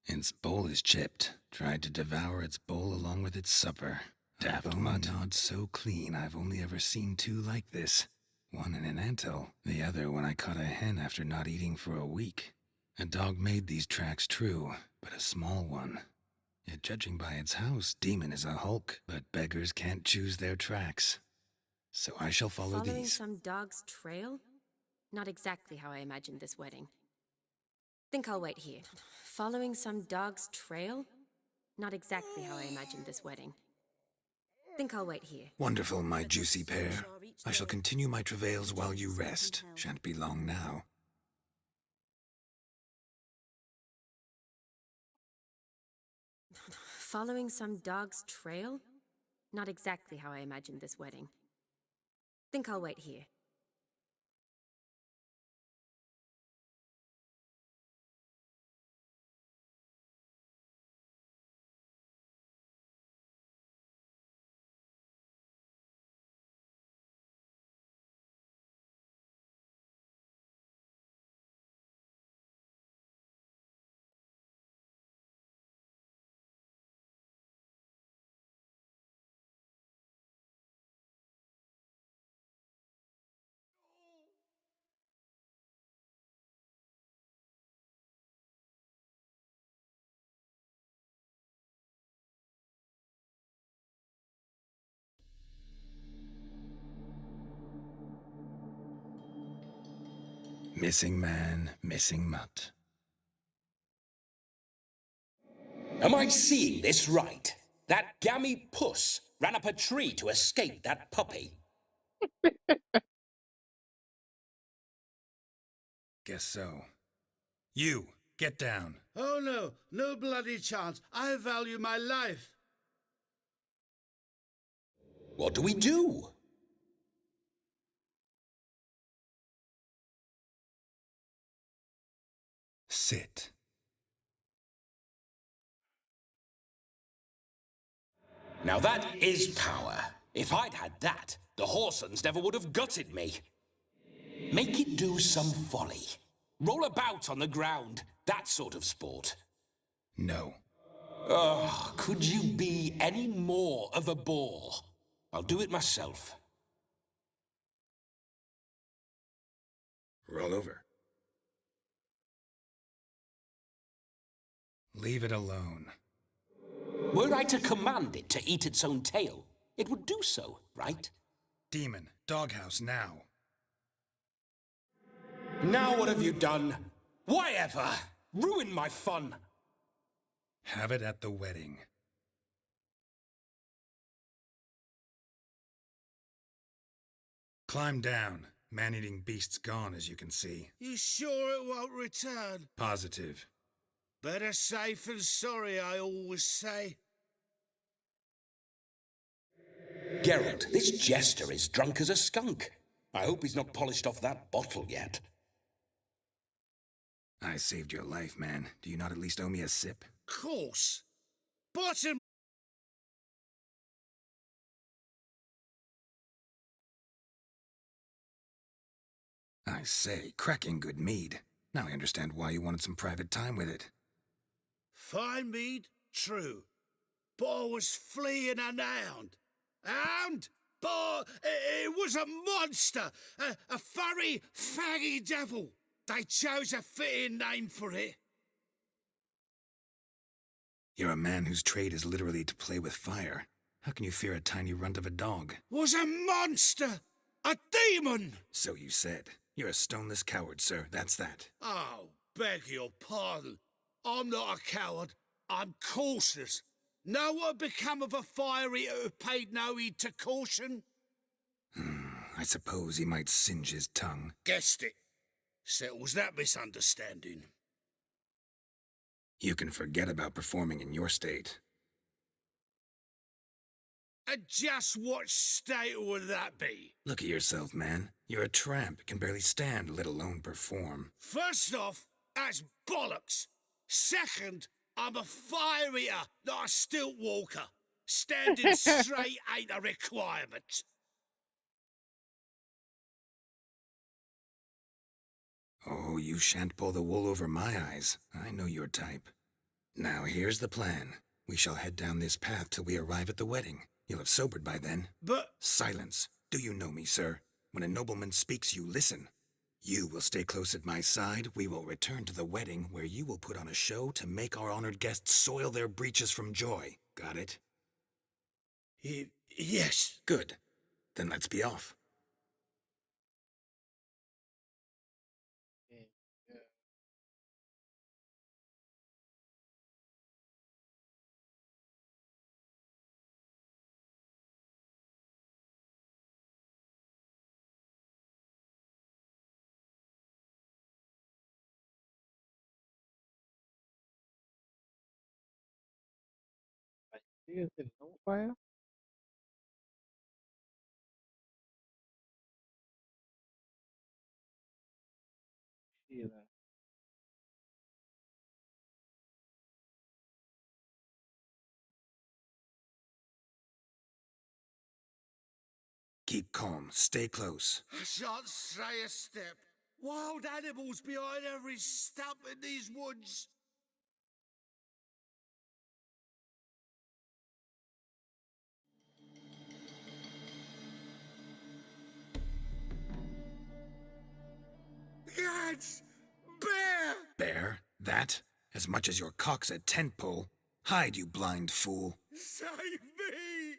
Its bowl is chipped. Tried to devour its bowl along with its supper. Daft mutt. Gnawed so clean I've only ever seen two like this. One in an anthill, the other when I caught a hen after not eating for a week. A dog made these tracks true, but a small one. Yet judging by its house, Demon is a hulk, but beggars can't choose their tracks. So I shall follow Following these. some dog's trail? Not exactly how I imagined this wedding. Think I'll wait here. Following some dog's trail? Not exactly how I imagined this wedding. Think I'll wait here. Wonderful, my juicy pair. I shall continue my travails while you rest. Shan't be long now. Following some dog's trail? Not exactly how I imagined this wedding. Think I'll wait here. Missing man, missing mutt. Am I seeing this right? That gammy puss ran up a tree to escape that puppy. Guess so. You, get down. Oh no, no bloody chance. I value my life. What do we do? Sit. Now that is power. If I'd had that, the Horsons never would have gutted me. Make it do some folly. Roll about on the ground. That sort of sport. No. Oh, could you be any more of a bore? I'll do it myself. Roll over. Leave it alone. Were I to command it to eat its own tail, it would do so, right? Demon, doghouse now. Now what have you done? Why ever? Ruin my fun. Have it at the wedding. Climb down. Man-eating beast's gone, as you can see. You sure it won't return? Positive. Better safe than sorry, I always say. Geralt, this jester is drunk as a skunk. I hope he's not polished off that bottle yet. I saved your life, man. Do you not at least owe me a sip? Course. Bottom. I say, cracking good mead. Now I understand why you wanted some private time with it. Fine mead, true. But I was fleeing an hound. Hound? But it was a monster. A furry, faggy devil. They chose a fitting name for it. You're a man whose trade is literally to play with fire. How can you fear a tiny runt of a dog? Was a monster! A demon! So you said. You're a stoneless coward, sir. That's that. Oh, beg your pardon. I'm not a coward. I'm cautious. Know what become of a fire eater who paid no heed to caution? I suppose he might singe his tongue. Guessed it. Settles that misunderstanding. You can forget about performing in your state. And just what state would that be? Look at yourself, man. You're a tramp, can barely stand, let alone perform. First off, that's bollocks. Second, I'm a fire eater, not a stilt walker. Standing straight ain't a requirement. Oh, you shan't pull the wool over my eyes. I know your type. Now, here's the plan. We shall head down this path till we arrive at the wedding. You'll have sobered by then. But... Silence. Do you know me, sir? When a nobleman speaks, you listen. You will stay close at my side. We will return to the wedding, where you will put on a show to make our honored guests soil their breeches from joy. Got it? Yes. Good. Then let's be off. Is it no fire? See that. Keep calm. Stay close. I shan't stray a step. Wild animals behind every stump in these woods. Yes! Bear! Bear? That? As much as your cock's a tent pole. Hide, you blind fool. Save me!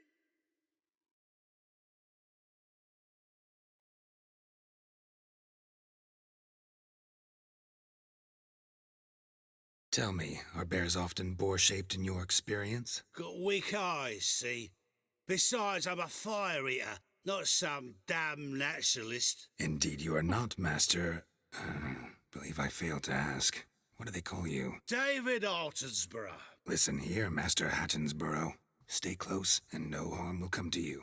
Tell me, are bears often boar-shaped in your experience? Got weak eyes, see? Besides, I'm a fire eater, not some damn naturalist. Indeed you are not, Master. Believe I failed to ask. What do they call you? David Altonsborough. Listen here, Master Hattonsborough. Stay close, and no harm will come to you.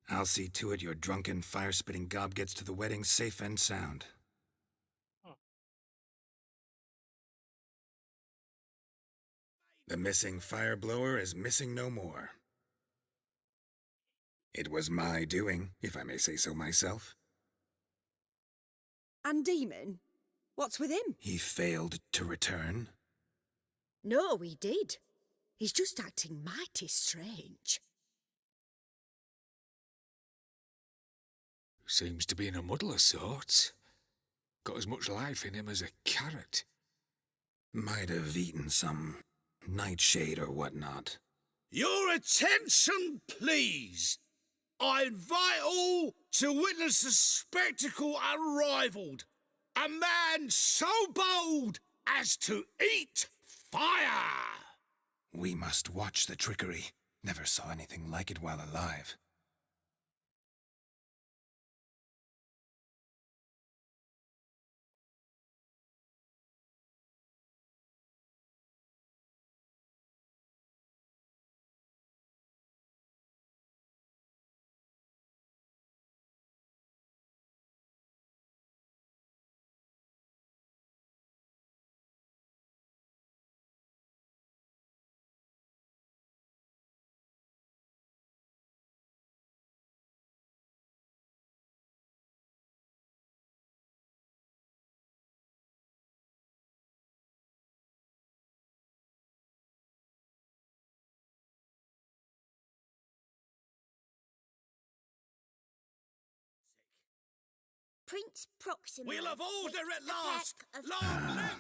I'll see to it your drunken, fire-spitting gob gets to the wedding safe and sound. The missing fire blower is missing no more. It was my doing, if I may say so myself. And Demon? What's with him? He failed to return. No, he did. He's just acting mighty strange. Seems to be in a muddle of sorts. Got as much life in him as a carrot. Might have eaten some nightshade or whatnot. Your attention, please. I invite all to witness a spectacle unrivaled. A man so bold as to eat fire. We must watch the trickery. Never saw anything like it while alive. Prince Proxima. We'll have order at last.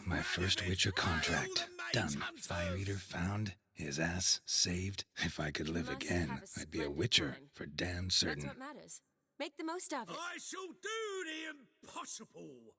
My first Witcher contract. Done. Fire Eater found. His ass saved. If I could live again, I'd be a Witcher for damn certain. That's what matters. Make the most of it. I shall do the impossible.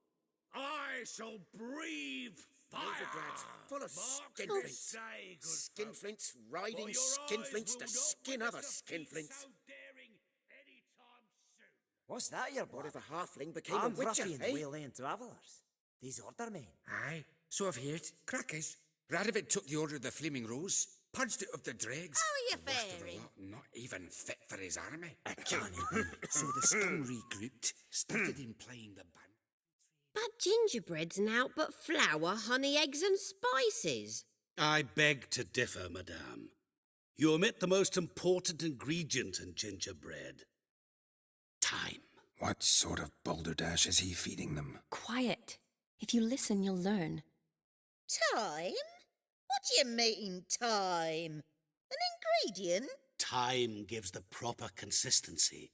I shall breathe fire. Novigrads full of Mark skinflints. day, good Skinflints folk. riding For your skinflints eyes to will skin not other witness a feat skinflints. so daring anytime soon. What's that, your What boy? if a halfling became a Armed witcher, ruffians, eh? waylaying travellers. These order men. Aye, so I've heard. Crackers. Radovid took the order of the Flaming Rose, purged it of the dregs. How are you The worst of the faring? lot, not even fit for his army. I can't be. So the scum regrouped, started in playing the band. But gingerbread's naught but flour, honey, eggs, and spices. I beg to differ, madame. You omit the most important ingredient in gingerbread. Time. What sort of balderdash is he feeding them? Quiet. If you listen, you'll learn. Time? What do you mean, time? An ingredient? Time gives the proper consistency.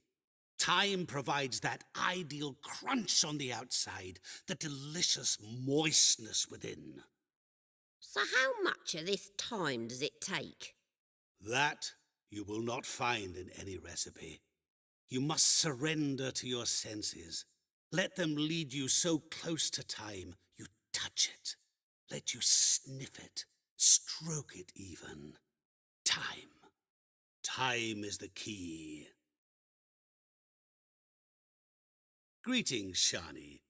Time provides that ideal crunch on the outside, the delicious moistness within. So how much of this time does it take? That you will not find in any recipe. You must surrender to your senses. Let them lead you so close to time, you touch it. Let you sniff it, stroke it even. Time. Time is the key. Greetings, Shani.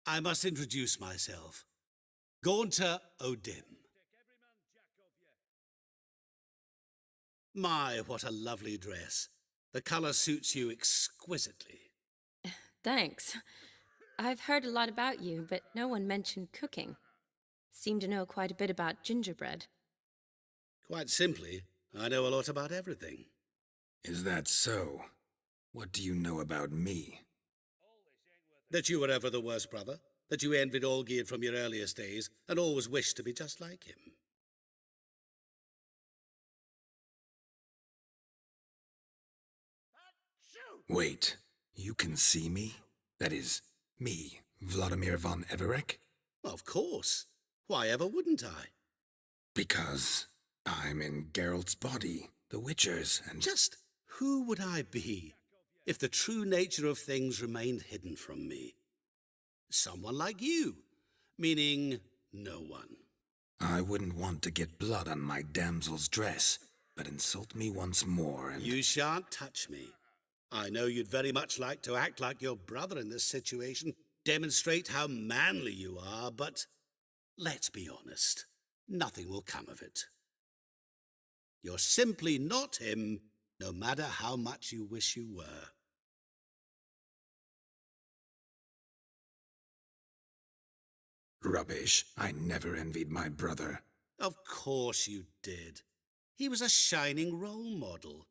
I must introduce myself. Gaunter O'Dim. My, what a lovely dress. The colour suits you exquisitely. Thanks. I've heard a lot about you, but no one mentioned cooking. Seem to know quite a bit about gingerbread. Quite simply, I know a lot about everything. Is that so? What do you know about me? That you were ever the worst brother, that you envied Olgierd from your earliest days, and always wished to be just like him. Wait, you can see me? That is, me, Vladimir von Everec? Of course. Why ever wouldn't I? Because I'm in Geralt's body, the Witcher's, and... Just who would I be if the true nature of things remained hidden from me? Someone like you, meaning no one. I wouldn't want to get blood on my damsel's dress, but insult me once more and... You shan't touch me. I know you'd very much like to act like your brother in this situation, demonstrate how manly you are, but let's be honest, nothing will come of it. You're simply not him, no matter how much you wish you were. Rubbish. I never envied my brother. Of course you did. He was a shining role model.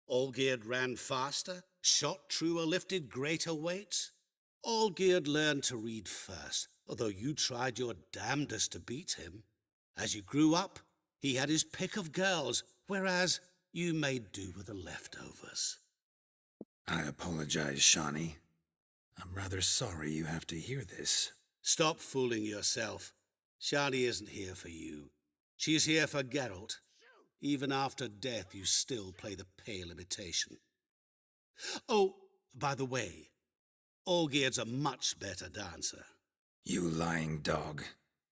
Olgierd ran faster, shot truer, lifted greater weights. Olgierd learned to read first, although you tried your damnedest to beat him. As you grew up, he had his pick of girls, whereas you made do with the leftovers. I apologize, Shani. I'm rather sorry you have to hear this. Stop fooling yourself. Shani isn't here for you. She's here for Geralt. Even after death, you still play the pale imitation. Oh, by the way, Olgierd's a much better dancer. You lying dog.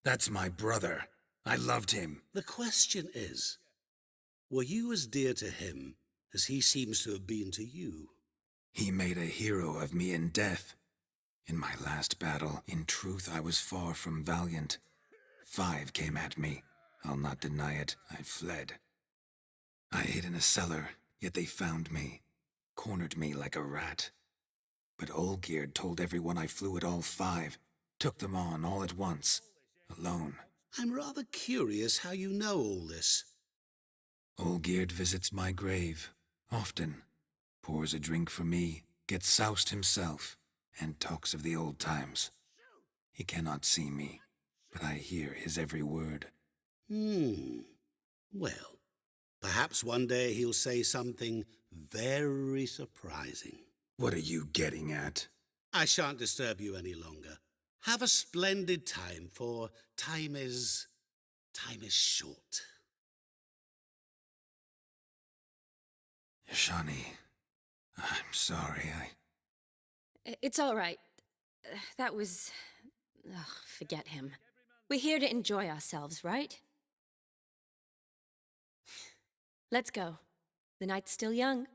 That's my brother. I loved him. The question is, were you as dear to him as he seems to have been to you? He made a hero of me in death. In my last battle, in truth, I was far from valiant. 5 came at me. I'll not deny it. I fled. I hid in a cellar, yet they found me, cornered me like a rat. But Olgierd told everyone I flew at all 5, took them on all at once, alone. I'm rather curious how you know all this. Olgierd visits my grave, often, pours a drink for me, gets soused himself, and talks of the old times. He cannot see me, but I hear his every word. Well, perhaps one day he'll say something very surprising. What are you getting at? I shan't disturb you any longer. Have a splendid time, for time is short. Shani, I'm sorry, It's all right. That was... Ugh, forget him. We're here to enjoy ourselves, right? Let's go. The night's still young.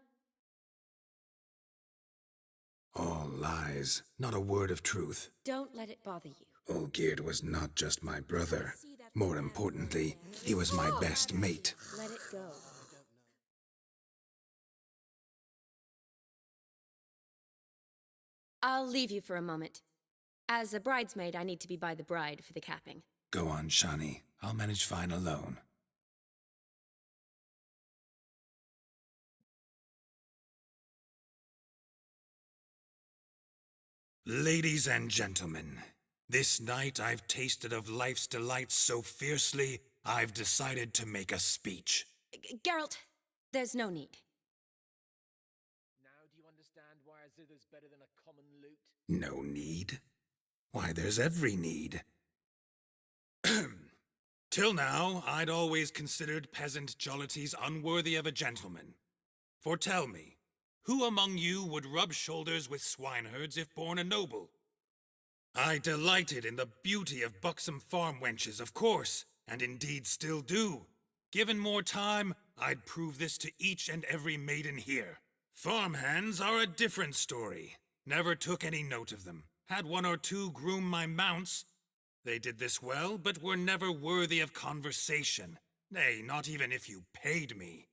All lies, not a word of truth. Don't let it bother you. Olgierd was not just my brother. More importantly, he was my best mate. Let it go. I'll leave you for a moment. As a bridesmaid, I need to be by the bride for the capping. Go on, Shani. I'll manage fine alone. Ladies and gentlemen, this night I've tasted of life's delights so fiercely, I've decided to make a speech. Geralt, there's no need. Now do you understand why a zither's better than a common loot? No need? Why, there's every need. Till now, I'd always considered peasant jollities unworthy of a gentleman. For tell me, who among you would rub shoulders with swineherds if born a noble? I delighted in the beauty of buxom farm wenches, of course, and indeed still do. Given more time, I'd prove this to each and every maiden here. Farmhands are a different story. Never took any note of them. Had 1 or 2 groom my mounts. They did this well, but were never worthy of conversation. Nay, not even if you paid me.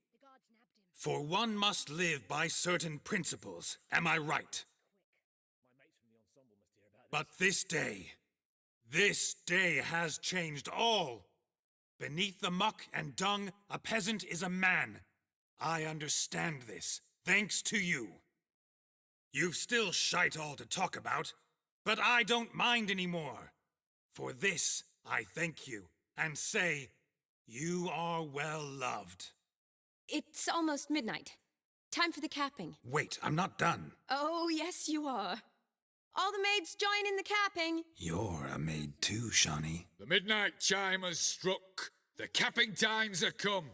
For one must live by certain principles, am I right? But this day has changed all. Beneath the muck and dung, a peasant is a man. I understand this, thanks to you. You've still shite all to talk about, but I don't mind anymore. For this, I thank you, and say, you are well loved. It's almost midnight. Time for the capping. Wait, I'm not done. Oh, yes, you are. All the maids join in the capping. You're a maid too, Shani. The midnight chime has struck. The capping times are come.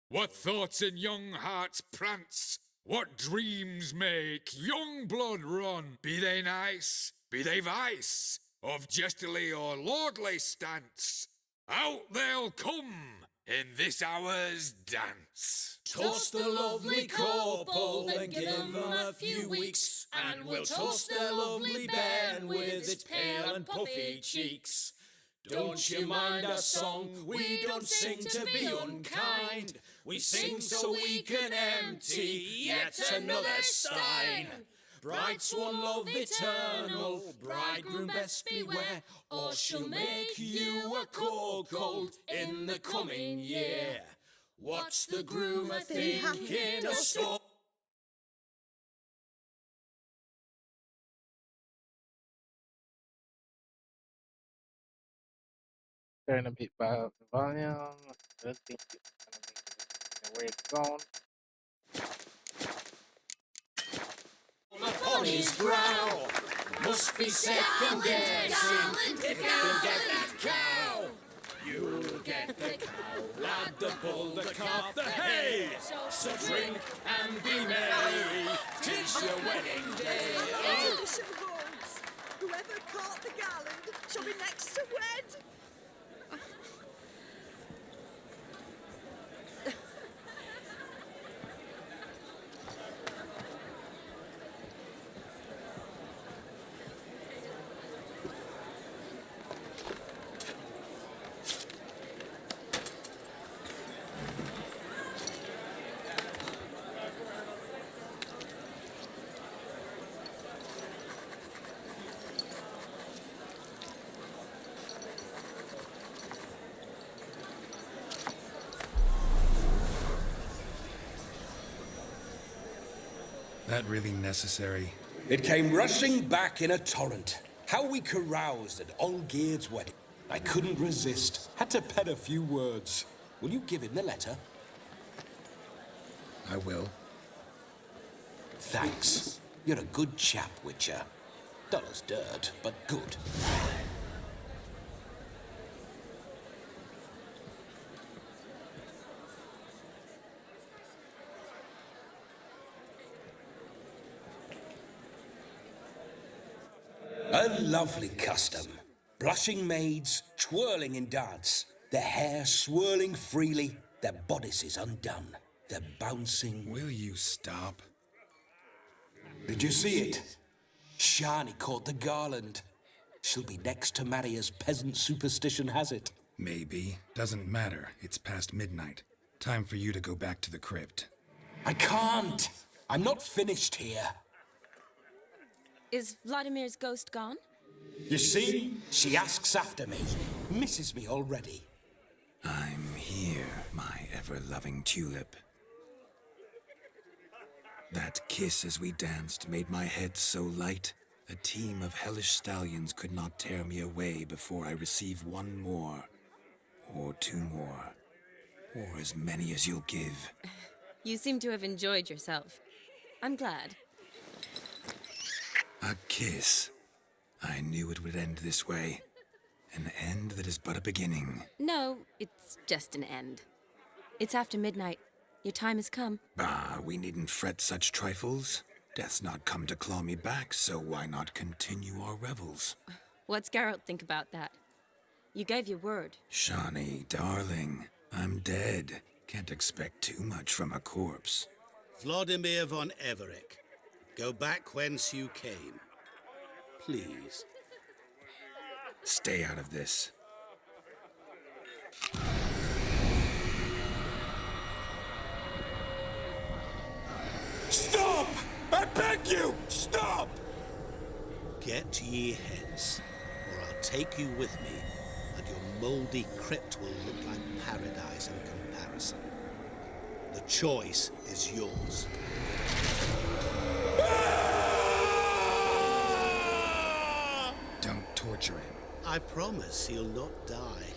What thoughts in young hearts prance? What dreams make young blood run? Be they nice, be they vice, of jestily or lordly stance? Out they'll come in this hour's dance. Toast the lovely couple, then give them a few weeks, and we'll toast their lovely bairn with its pale and puffy cheeks. Don't you mind our song? We don't sing to be unkind. We sing so we can empty yet another stein. Bright swan love eternal, bridegroom best beware, or she'll make you a cold in the coming year. What's the groom a thinking of store? Turn a bit up the volume. I don't think it's gonna be where it's going. On his brow must be second guessing if you'll get that cow. You'll get the cow, lad, the bull, the calf, the hay. So drink and be merry, 'tis your wedding day. The tradition holds. Whoever caught the garland shall be next to wed. That really necessary? It came rushing back in a torrent. How we caroused at Olgierd's wedding. I couldn't resist. Had to pen a few words. Will you give him the letter? I will. Thanks. You're a good chap, Witcher. Dull as dirt, but good. A lovely custom. Blushing maids, twirling in dance, their hair swirling freely, their bodices undone, their bouncing... Will you stop? Did you see it? Shani caught the garland. She'll be next to marry as peasant superstition has it. Maybe. Doesn't matter. It's past midnight. Time for you to go back to the crypt. I can't. I'm not finished here. Is Vladimir's ghost gone? You see? She asks after me. Misses me already. I'm here, my ever-loving tulip. That kiss as we danced made my head so light. A team of hellish stallions could not tear me away before I receive one more. Or two more. Or as many as you'll give. You seem to have enjoyed yourself. I'm glad. A kiss. I knew it would end this way. An end that is but a beginning. No, it's just an end. It's after midnight. Your time has come. Bah, we needn't fret such trifles. Death's not come to claw me back, so why not continue our revels? What's Geralt think about that? You gave your word. Shani, darling, I'm dead. Can't expect too much from a corpse. Vladimir von Everick, go back whence you came. Please. Stay out of this. Stop! I beg you! Stop! Get ye hence, or I'll take you with me, and your mouldy crypt will look like paradise in comparison. The choice is yours. Don't torture him. I promise he'll not die.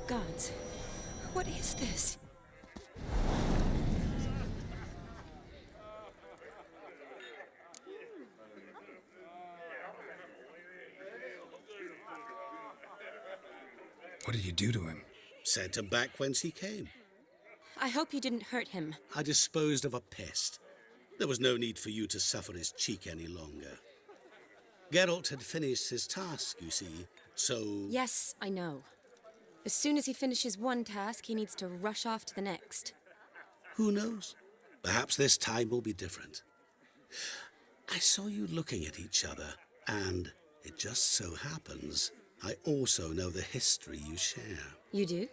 Gods, what is this? What did you do to him? Sent him back whence he came. I hope you didn't hurt him. I disposed of a pest. There was no need for you to suffer his cheek any longer. Geralt had finished his task, you see, so... Yes, I know. As soon as he finishes one task, he needs to rush off to the next. Who knows? Perhaps this time will be different. I saw you looking at each other, and it just so happens I also know the history you share. You do?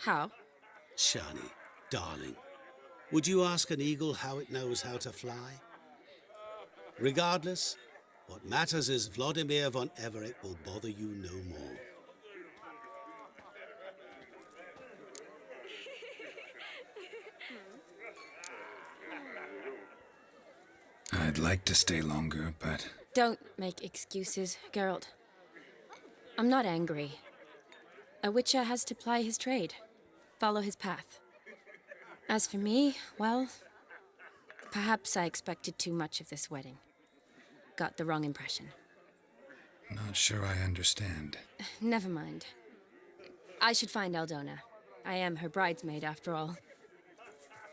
How? Shani, darling, would you ask an eagle how it knows how to fly? Regardless, what matters is Vladimir von Everett will bother you no more. I'd like to stay longer, but... Don't make excuses, Geralt. I'm not angry. A witcher has to ply his trade, follow his path. As for me, well, perhaps I expected too much of this wedding. Got the wrong impression. Not sure I understand. Never mind. I should find Aldona. I am her bridesmaid, after all.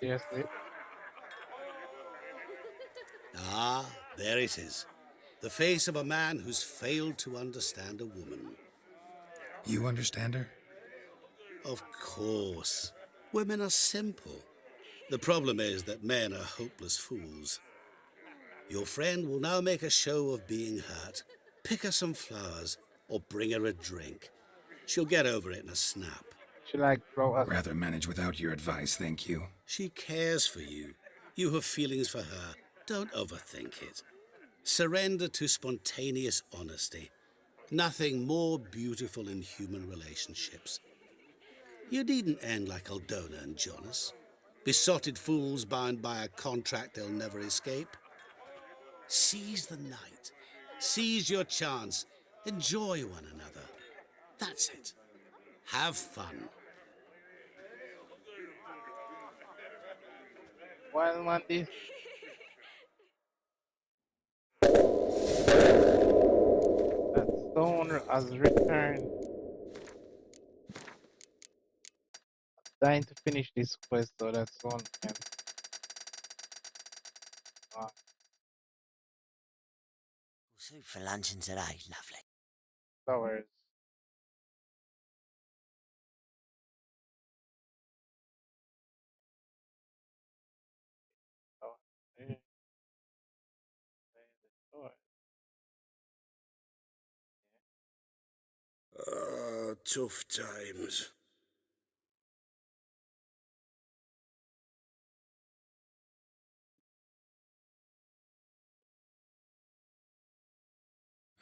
Seriously? Ah, there it is. The face of a man who's failed to understand a woman. You understand her? Of course. Women are simple. The problem is that men are hopeless fools. Your friend will now make a show of being hurt, pick her some flowers, or bring her a drink. She'll get over it in a snap. She like grow up. Rather manage without your advice, thank you. She cares for you. You have feelings for her. Don't overthink it. Surrender to spontaneous honesty. Nothing more beautiful in human relationships. You needn't end like Aldona and Jonas. Besotted fools bound by a contract they'll never escape. Seize the night. Seize your chance. Enjoy one another. That's it. Have fun. Well, Mandy. That stone has returned. Dying to finish this quest, so that's one can. Soup for luncheon today, lovely. Flowers. Oh, yeah. Tough times.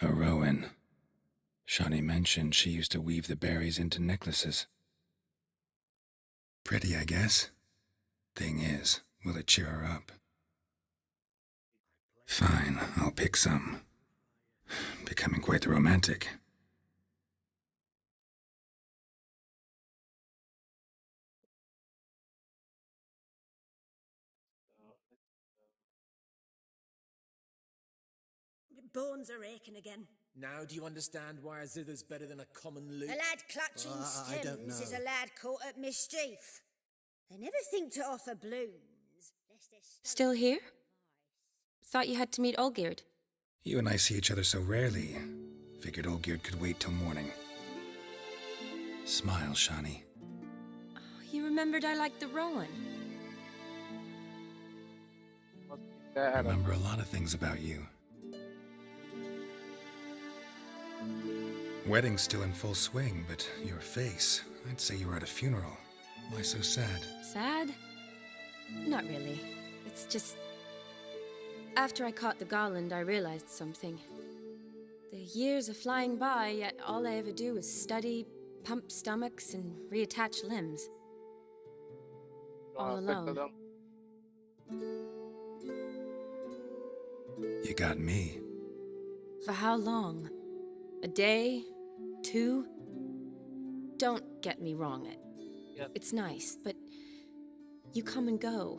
A Rowan. Shani mentioned she used to weave the berries into necklaces. Pretty, I guess. Thing is, will it cheer her up? Fine, I'll pick some. Becoming quite the romantic. Bones are aching again. Now do you understand why a zither's better than a common lute? A lad clutching I don't stems is know. a lad caught at mischief. They never think to offer blooms. Still here? Thought you had to meet Olgierd. You and I see each other so rarely. Figured Olgierd could wait till morning. Smile, Shani. Oh, you remembered I liked the Rowan. I remember a lot of things about you. Wedding's still in full swing, but your face, I'd say you were at a funeral. Why so sad? Sad? Not really. It's just... After I caught the garland, I realized something. The years are flying by, yet all I ever do is study, pump stomachs, and reattach limbs. All alone. You got me. For how long? A day? 2? Don't get me wrong. It's nice, but you come and go.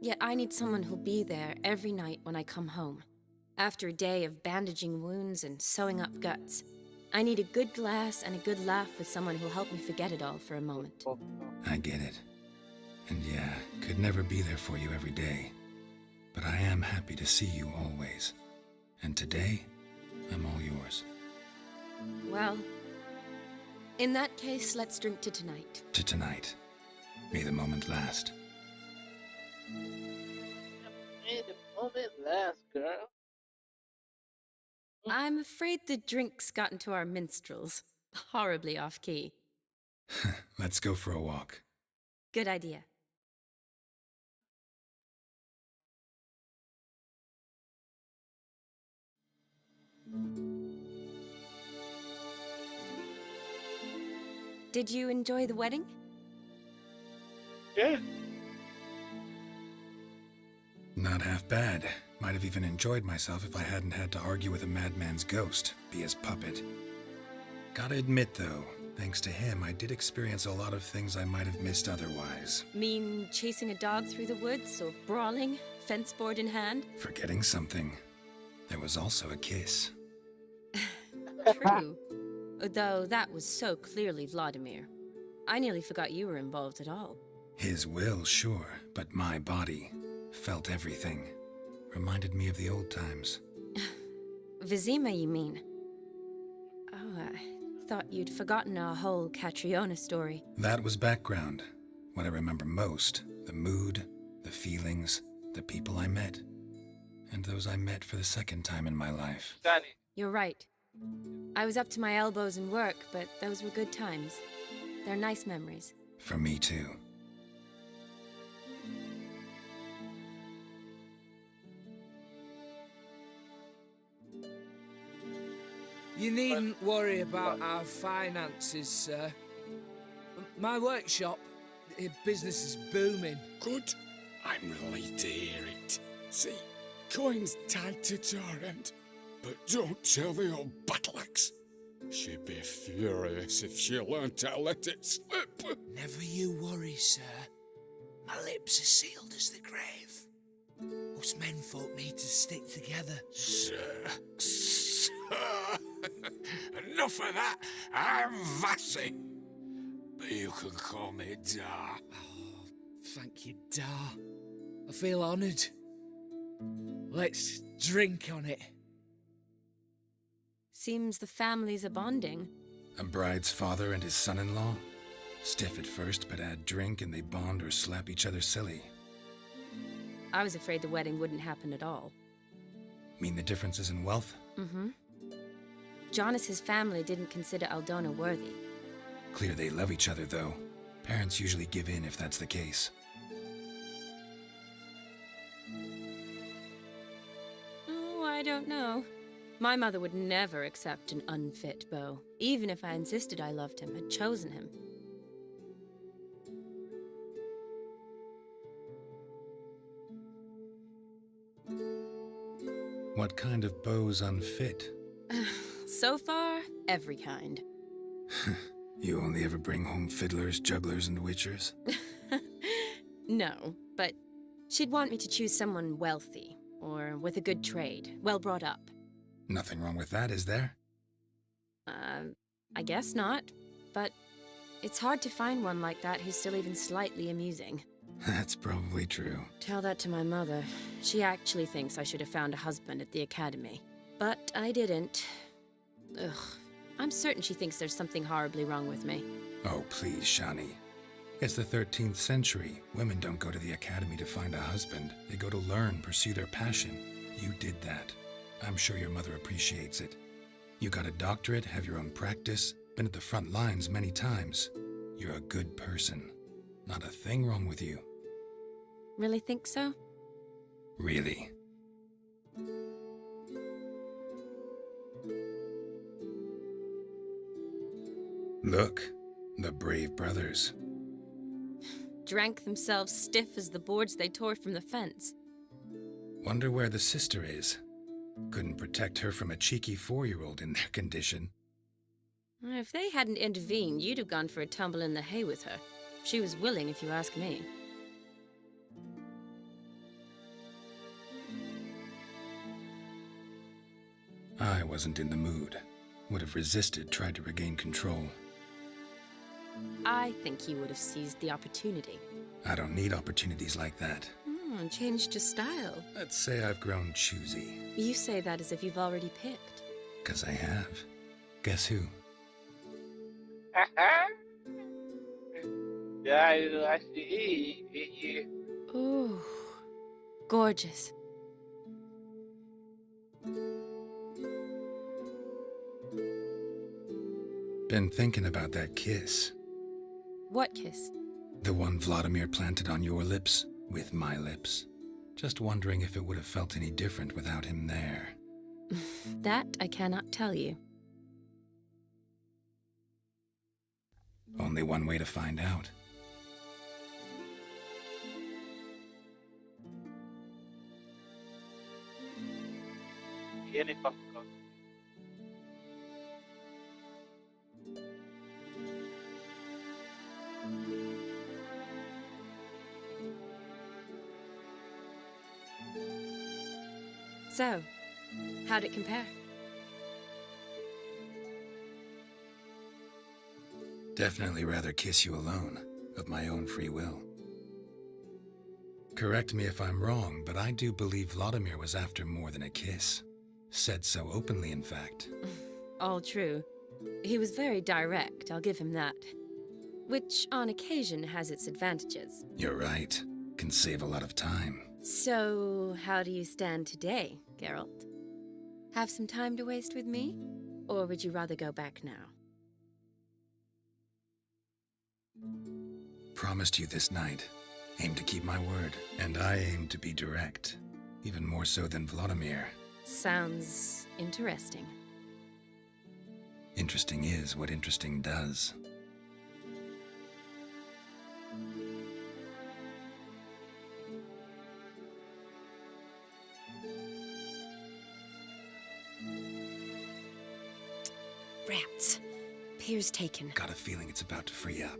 Yet I need someone who'll be there every night when I come home. After a day of bandaging wounds and sewing up guts, I need a good glass and a good laugh with someone who'll help me forget it all for a moment. I get it. And yeah, could never be there for you every day. But I am happy to see you always. And today, I'm all yours. Well, in that case, let's drink to tonight. To tonight. May the moment last. May the moment last, girl. I'm afraid the drinks got into our minstrels. Horribly off-key. Let's go for a walk. Good idea. Did you enjoy the wedding? Yeah. Not half bad. Might have even enjoyed myself if I hadn't had to argue with a madman's ghost, be his puppet. Gotta admit, though, thanks to him, I did experience a lot of things I might have missed otherwise. Mean chasing a dog through the woods, or brawling, fence board in hand? Forgetting something. There was also a kiss. True. Though that was so clearly Vladimir. I nearly forgot you were involved at all. His will, sure, but my body felt everything. Reminded me of the old times. Vizima, you mean? Oh, I thought you'd forgotten our whole Catriona story. That was background. What I remember most, the mood, the feelings, the people I met. And those I met for the second time in my life. Danny. You're right. I was up to my elbows in work, but those were good times. They're nice memories. For me, too. You needn't worry about our finances, sir. My workshop, business is booming. Good. I'm relieved to hear it. See, coin's tied to Torrent. But don't tell the old battleaxe. She'd be furious if she learned to let it slip. Never you worry, sir. My lips are sealed as the grave. Us menfolk need to stick together. Sir. Enough of that. I'm Vassy. But you can call me Dar. Oh, thank you, Dar. I feel honoured. Let's drink on it. Seems the families are bonding. A bride's father and his son-in-law? Stiff at first, but add drink and they bond or slap each other silly. I was afraid the wedding wouldn't happen at all. Mean the differences in wealth? Mm-hmm. Jonas's family didn't consider Aldona worthy. Clear they love each other, though. Parents usually give in if that's the case. Oh, I don't know. My mother would never accept an unfit beau, even if I insisted I loved him, had chosen him. What kind of beau's unfit? So far, every kind. You only ever bring home fiddlers, jugglers, and witchers? No, but she'd want me to choose someone wealthy, or with a good trade, well brought up. Nothing wrong with that, is there? I guess not, but it's hard to find one like that who's still even slightly amusing. That's probably true. Tell that to my mother. She actually thinks I should have found a husband at the academy. But I didn't. Ugh. I'm certain she thinks there's something horribly wrong with me. Oh, please, Shani. It's the 13th century. Women don't go to the academy to find a husband. They go to learn, pursue their passion. You did that. I'm sure your mother appreciates it. You got a doctorate, have your own practice, been at the front lines many times. You're a good person. Not a thing wrong with you. Really think so? Really. Look, the brave brothers. Drank themselves stiff as the boards they tore from the fence. Wonder where the sister is. Couldn't protect her from a cheeky 4-year-old in their condition. If they hadn't intervened, you'd have gone for a tumble in the hay with her. She was willing, if you ask me. I wasn't in the mood. Would have resisted, tried to regain control. I think you would have seized the opportunity. I don't need opportunities like that. Changed your style. Let's say I've grown choosy. You say that as if you've already picked. 'Cause I have. Guess who? Yeah, I see. Ooh, gorgeous. Been thinking about that kiss. What kiss? The one Vladimir planted on your lips with my lips. Just wondering if it would have felt any different without him there. That I cannot tell you. Only one way to find out. Any fucking go. So, how'd it compare? Definitely rather kiss you alone, of my own free will. Correct me if I'm wrong, but I do believe Vladimir was after more than a kiss. Said so openly, in fact. All true. He was very direct, I'll give him that. Which, on occasion, has its advantages. You're right. Can save a lot of time. So, how do you stand today, Geralt? Have some time to waste with me? Or would you rather go back now? Promised you this night. Aim to keep my word. And I aim to be direct. Even more so than Vladimir. Sounds interesting. Interesting is what interesting does. Rats. Pier's taken. Got a feeling it's about to free up.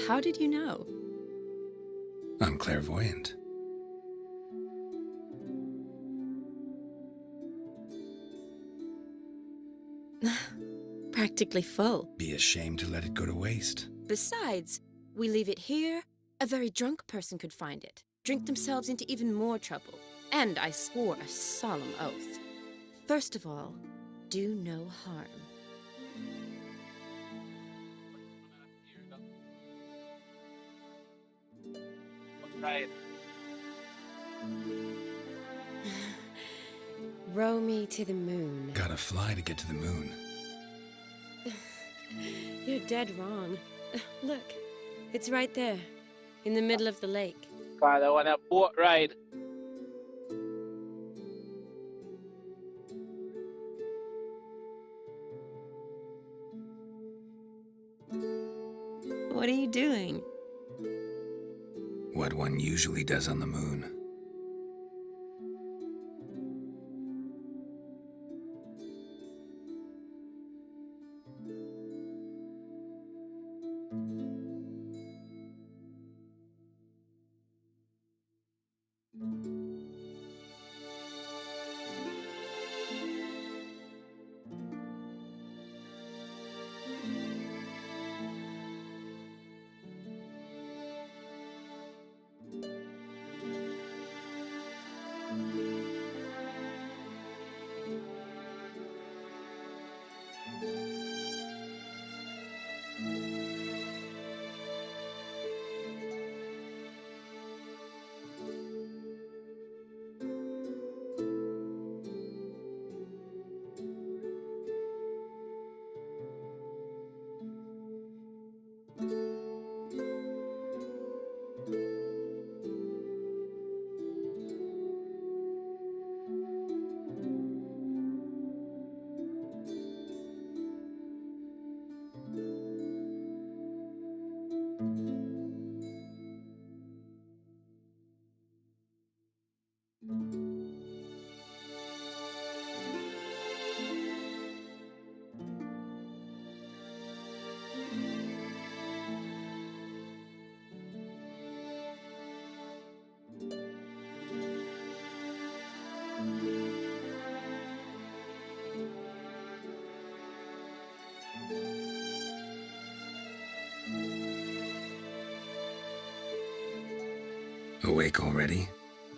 How did you know? I'm clairvoyant. Practically full. Be ashamed to let it go to waste. Besides, we leave it here, a very drunk person could find it, drink themselves into even more trouble. And I swore a solemn oath. First of all, do no harm. Right. Row me to the moon. Gotta fly to get to the moon. You're dead wrong. Look, it's right there, in the middle of the lake. God, I want a boat ride. What are you doing? What one usually does on the moon. Awake already?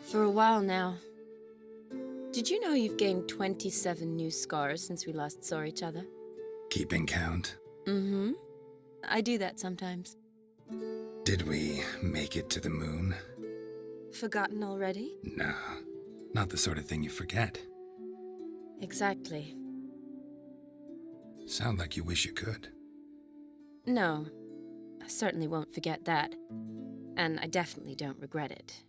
For a while now. Did you know you've gained 27 new scars since we last saw each other? Keeping count? Mm-hmm. I do that sometimes. Did we make it to the moon? Forgotten already? Nah, not the sort of thing you forget. Exactly. Sound like you wish you could. No, I certainly won't forget that. And I definitely don't regret it.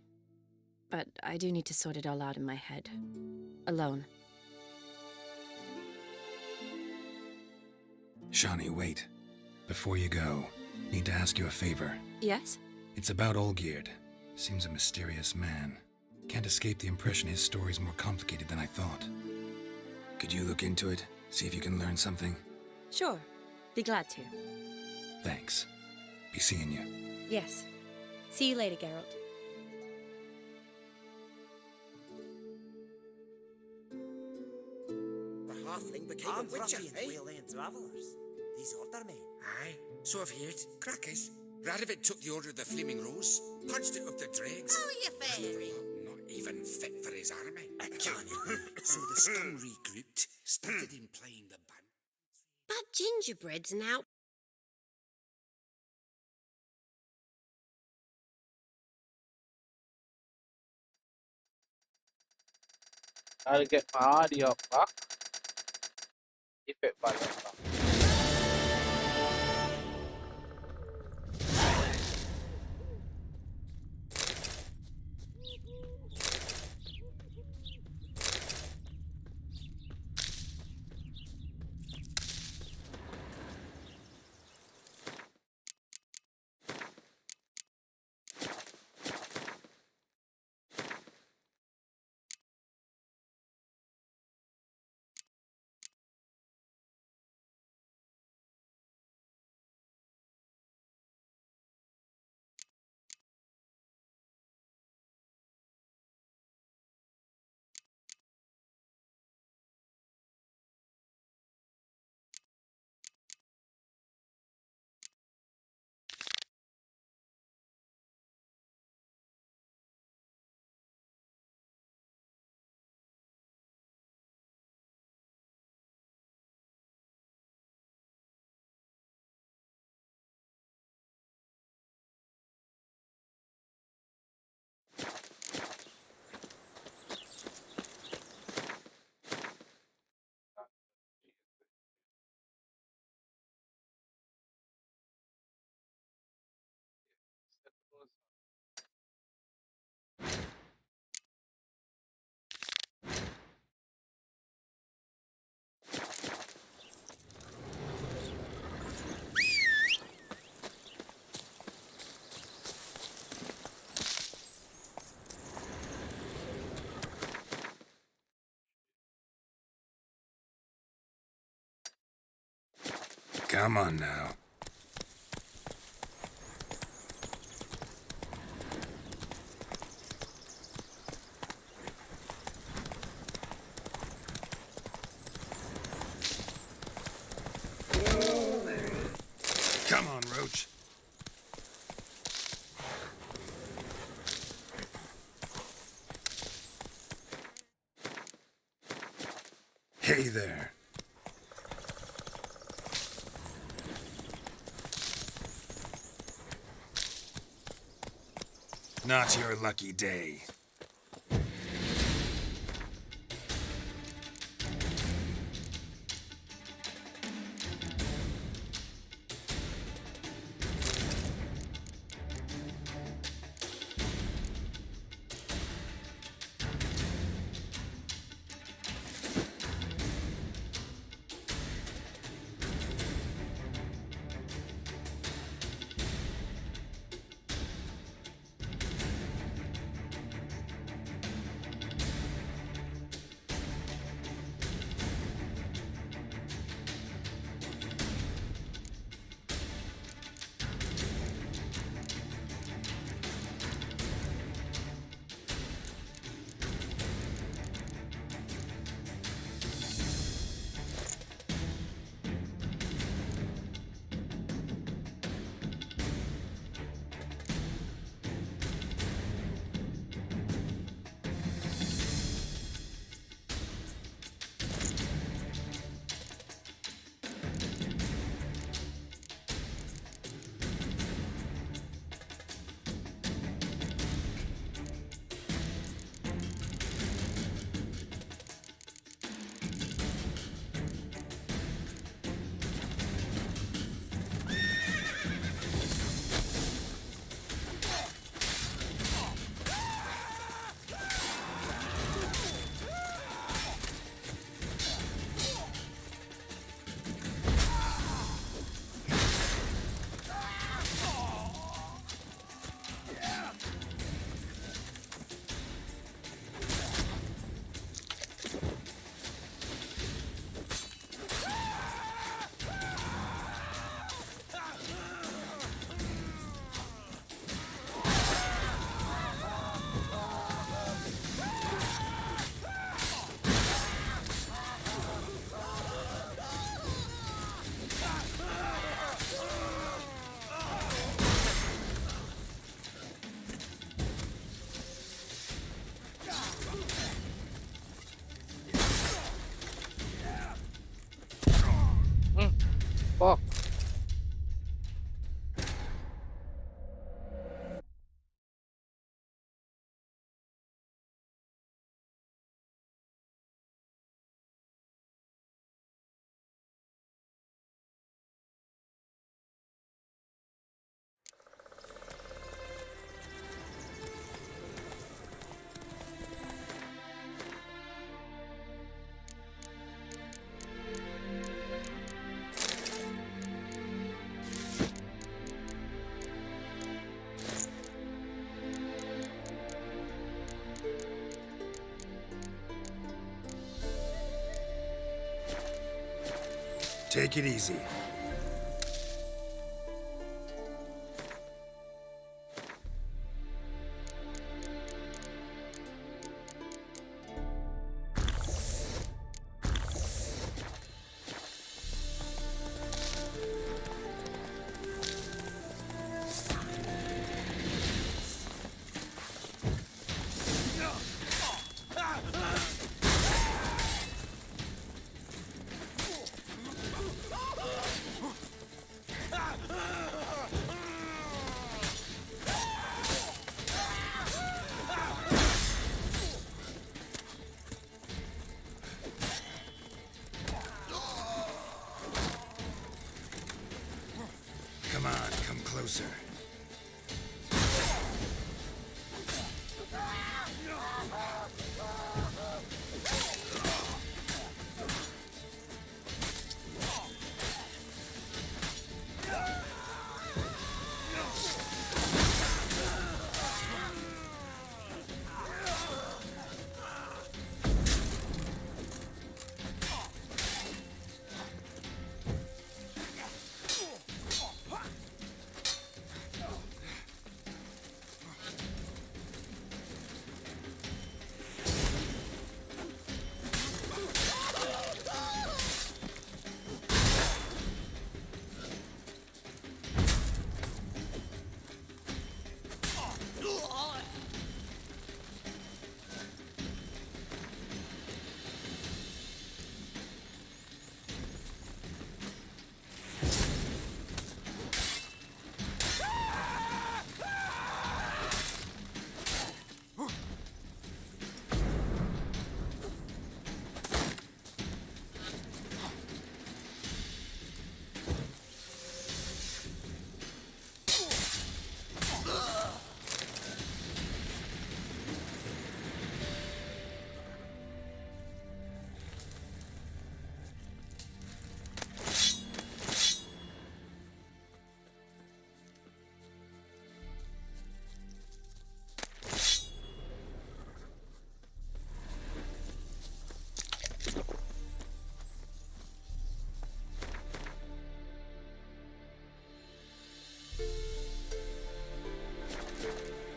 But I do need to sort it all out in my head. Alone. Shani, wait. Before you go, need to ask you a favor. Yes? It's about Olgierd. Seems a mysterious man. Can't escape the impression his story's more complicated than I thought. Could you look into it? See if you can learn something? Sure. Be glad to. Thanks. Be seeing you. Yes. See you later, Geralt. The halfling became a witcher, eh? Wayland travellers. These order men. Aye, so I've heard. Crackers. Radovid took the order of the Flaming Rose, punched it up the dregs. Oh, you fairy. Not even fit for his army. Johnny. So the scum regrouped, started in playing the band. But gingerbread's now. Gotta get my audio back. If it balances. Come on now. Come on, Roach. Hey there. Not your lucky day. Take it easy. Come on, come closer.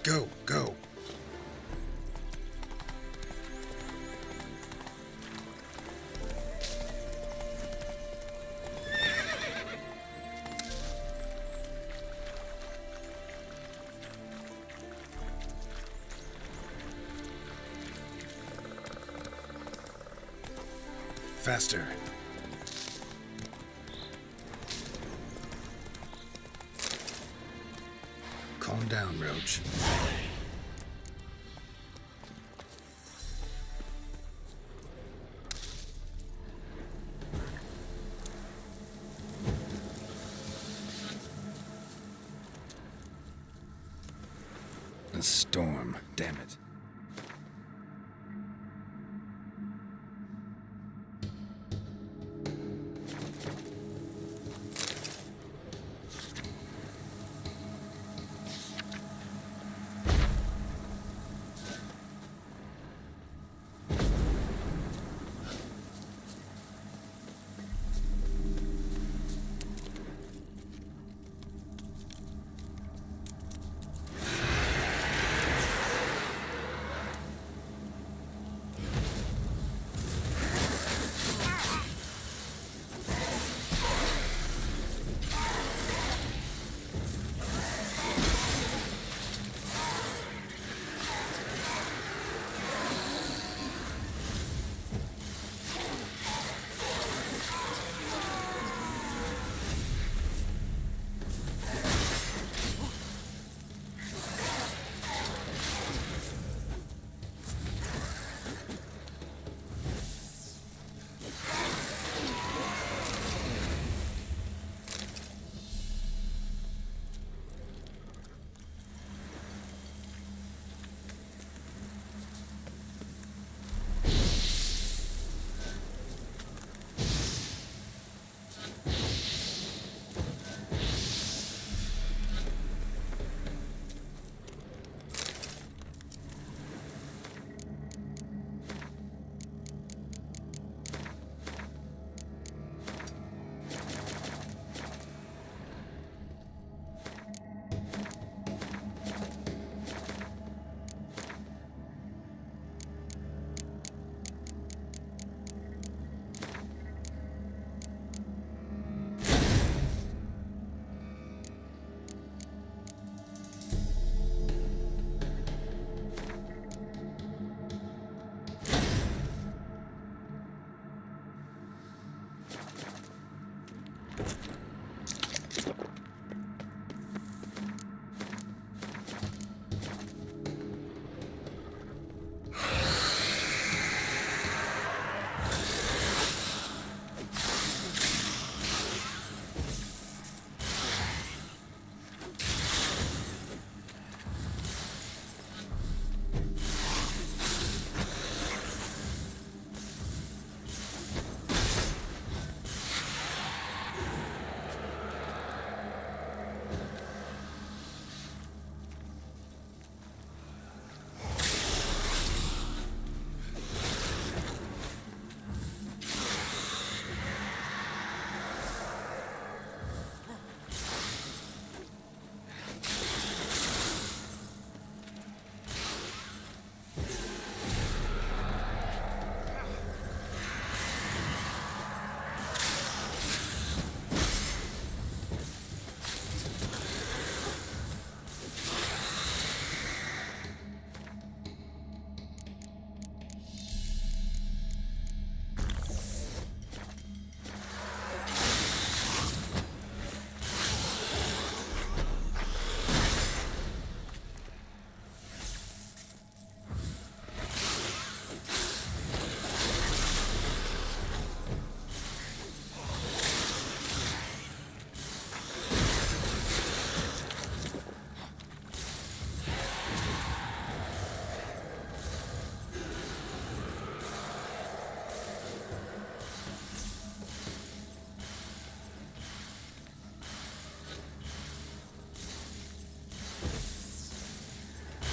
Go, go. Faster. Calm down, Roach. A storm, damn it.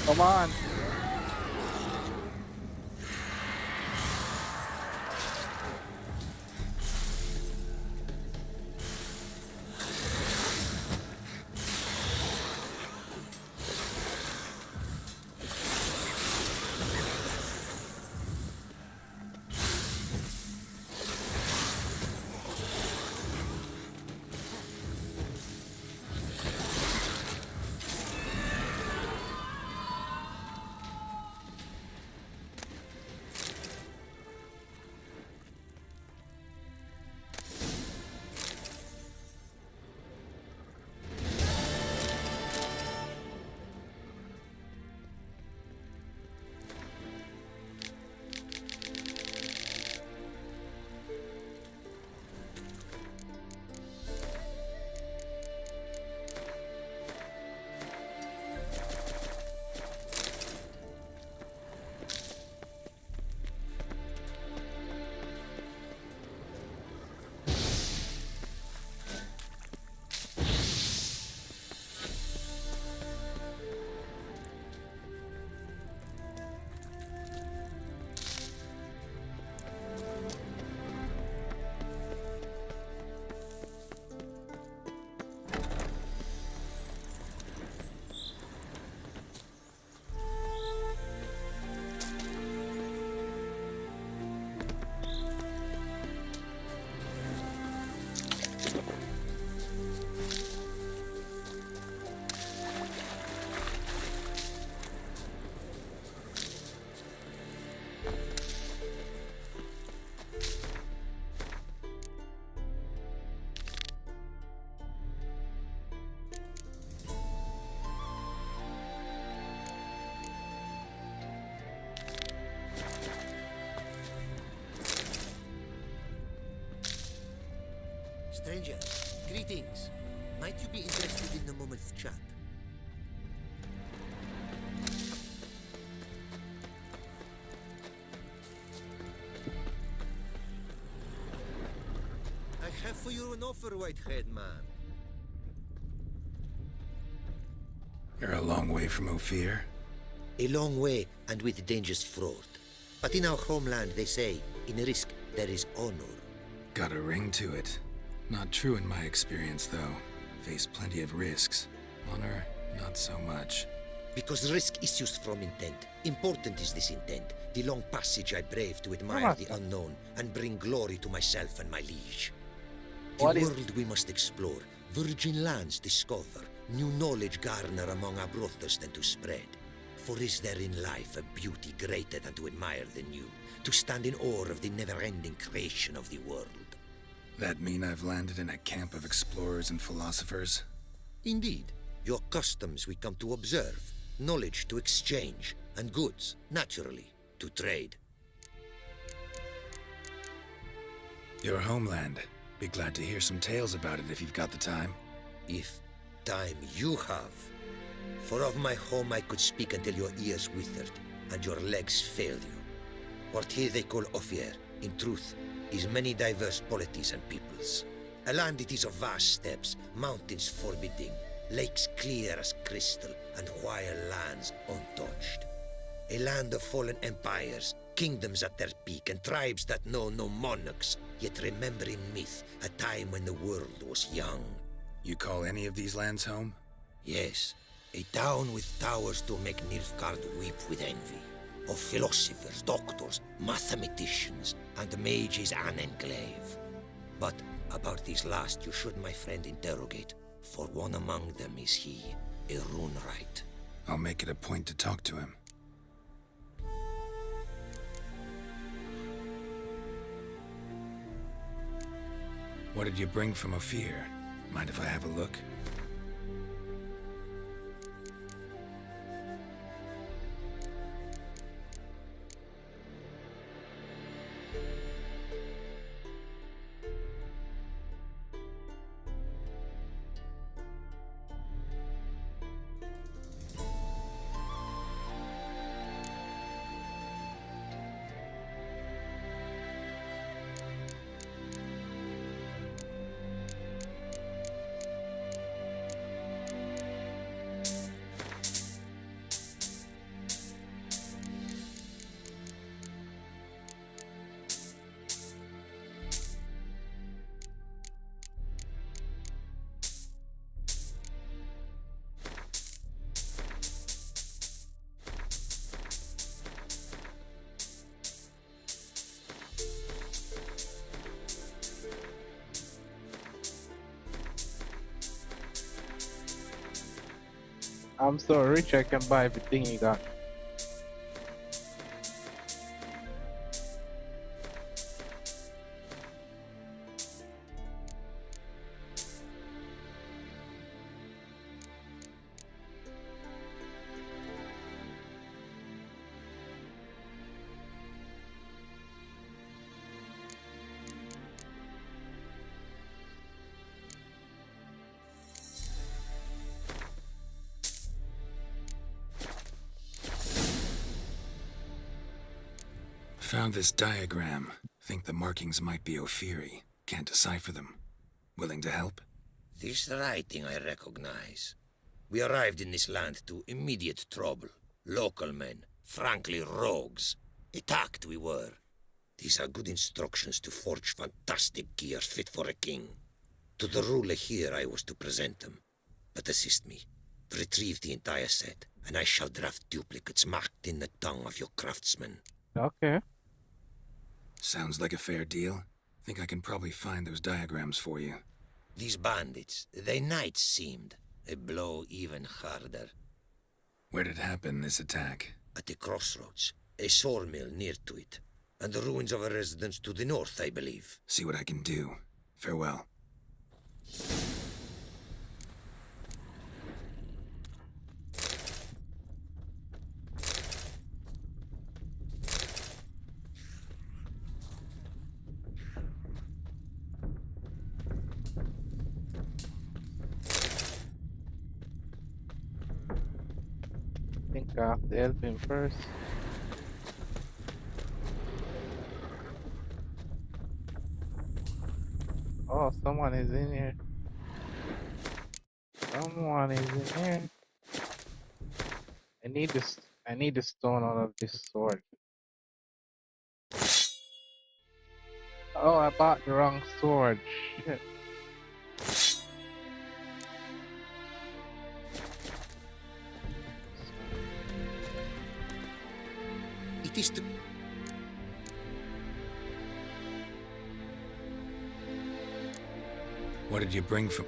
Come on. Stranger, greetings. Might you be interested in a moment's chat? I have for you an offer, white-haired man. You're a long way from Ophir. A long way, and with dangers fraught. But in our homeland, they say, in risk, there is honor. Got a ring to it. Not true in my experience, though. Face plenty of risks. Honor, not so much. Because risk issues from intent. Important is this intent. The long passage I brave to admire the unknown and bring glory to myself and my liege. The world we must explore, virgin lands discover, new knowledge garner among our brothers than to spread. For is there in life a beauty greater than to admire the new, to stand in awe of the never-ending creation of the world? That mean I've landed in a camp of explorers and philosophers? Indeed. Your customs we come to observe, knowledge to exchange, and goods, naturally, to trade. Your homeland. Be glad to hear some tales about it if you've got the time. If time you have. For of my home I could speak until your ears withered, and your legs failed you. What here they call Ophir, in truth, is many diverse polities and peoples. A land it is of vast steppes, mountains forbidding, lakes clear as crystal, and wild lands untouched. A land of fallen empires, kingdoms at their peak, and tribes that know no monarchs, yet remember in myth a time when the world was young. You call any of these lands home? Yes, a town with towers to make Nilfgaard weep with envy. Of philosophers, doctors, mathematicians, and mages an enclave. But about these last you should, my friend, interrogate, for one among them is he, a Runewright. I'll make it a point to talk to him. What did you bring from Ophir? Mind if I have a look? I'm so rich I can buy everything you got. Found this diagram. Think the markings might be Ophiri. Can't decipher them. Willing to help? This writing I recognize. We arrived in this land to immediate trouble. Local men, frankly rogues. Attacked we were. These are good instructions to forge fantastic gear fit for a king. To the ruler here I was to present them. But assist me. Retrieve the entire set, and I shall draft duplicates marked in the tongue of your craftsmen. Okay. Sounds like a fair deal. Think I can probably find those diagrams for you. These bandits, they knights seemed. A blow even harder. Where did it happen, this attack? At the crossroads. A sawmill near to it. And the ruins of a residence to the north, I believe. See what I can do. Farewell. I think I have to help him first. Oh, someone is in here. Someone is in here. I need the stone out of this sword. Oh, I bought the wrong sword. Shit. It is to... What did you bring from...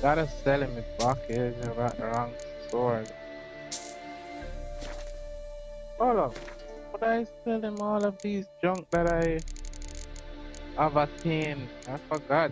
Gotta sell him his bucket. I got the wrong sword. Hold up. Would I sell him all of these junk that I have attained? I forgot.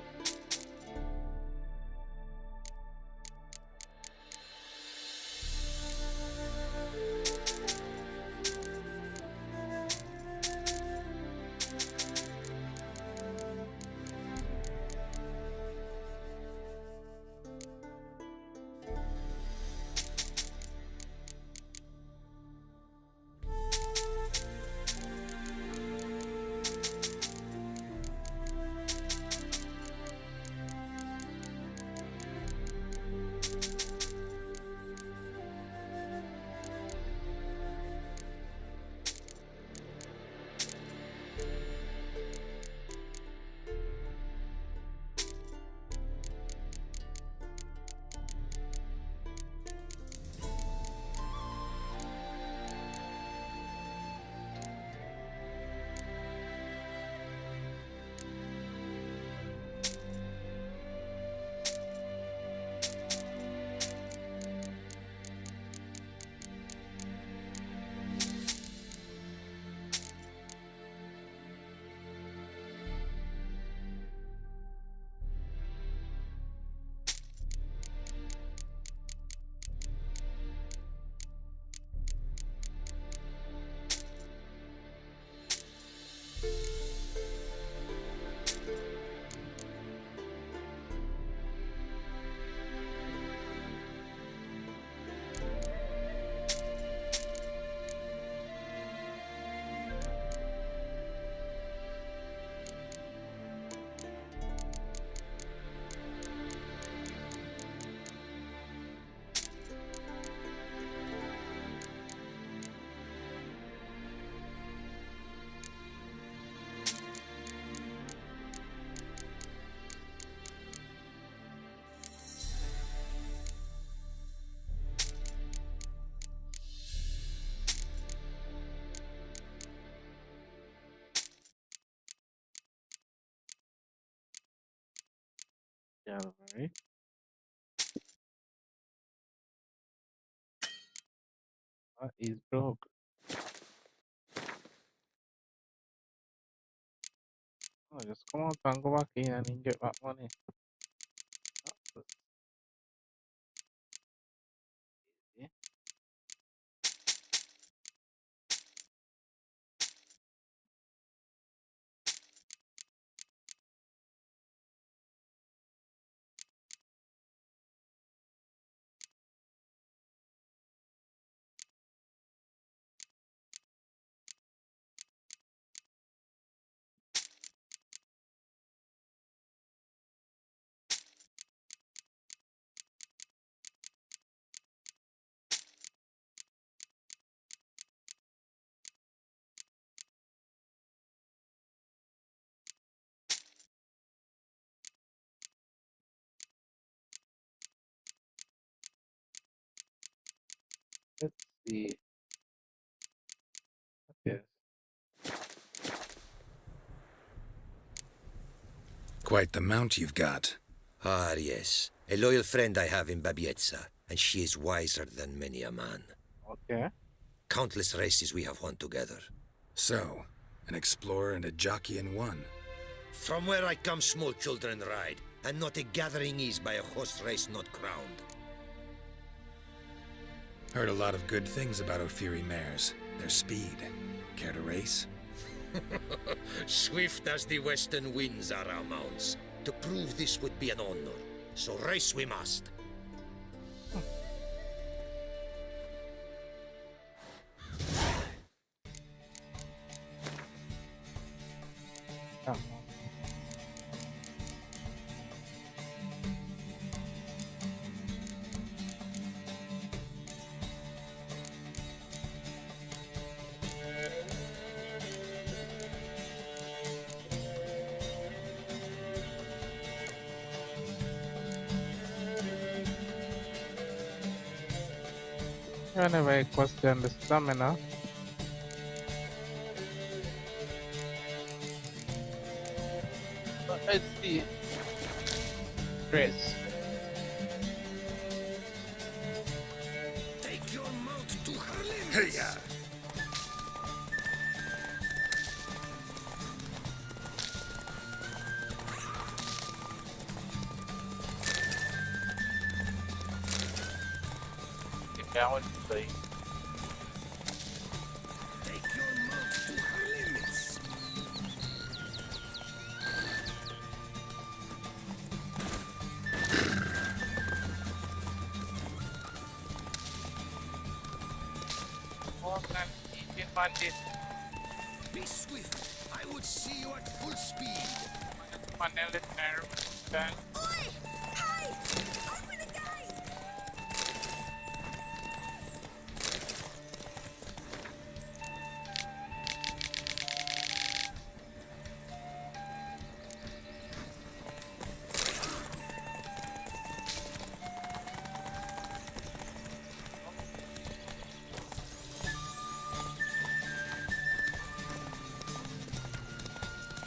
Yeah, right. What is broke? Oh, just come out and go back in and inject that money. Yeah. Let's see. Yes. Quite the mount you've got. Ah, yes. A loyal friend I have in Babietza, and she is wiser than many a man. Okay. Countless races we have won together. So, an explorer and a jockey in one. From where I come, small children ride, and not a gathering is by a horse race not crowned. Heard a lot of good things about Ophiri mares. Their speed. Care to race? Swift as the western winds are our mounts. To prove this would be an honor. So race we must. Oh. I never question the stamina. But let's see. Chris. Take your mount to her limits. Hey-ya! I want to say. Take your mount to her limits. Oh, man, eating bandit. Be swift. I would see you at full speed. Funnel it there. Then. Oi! Hey! Open the gate!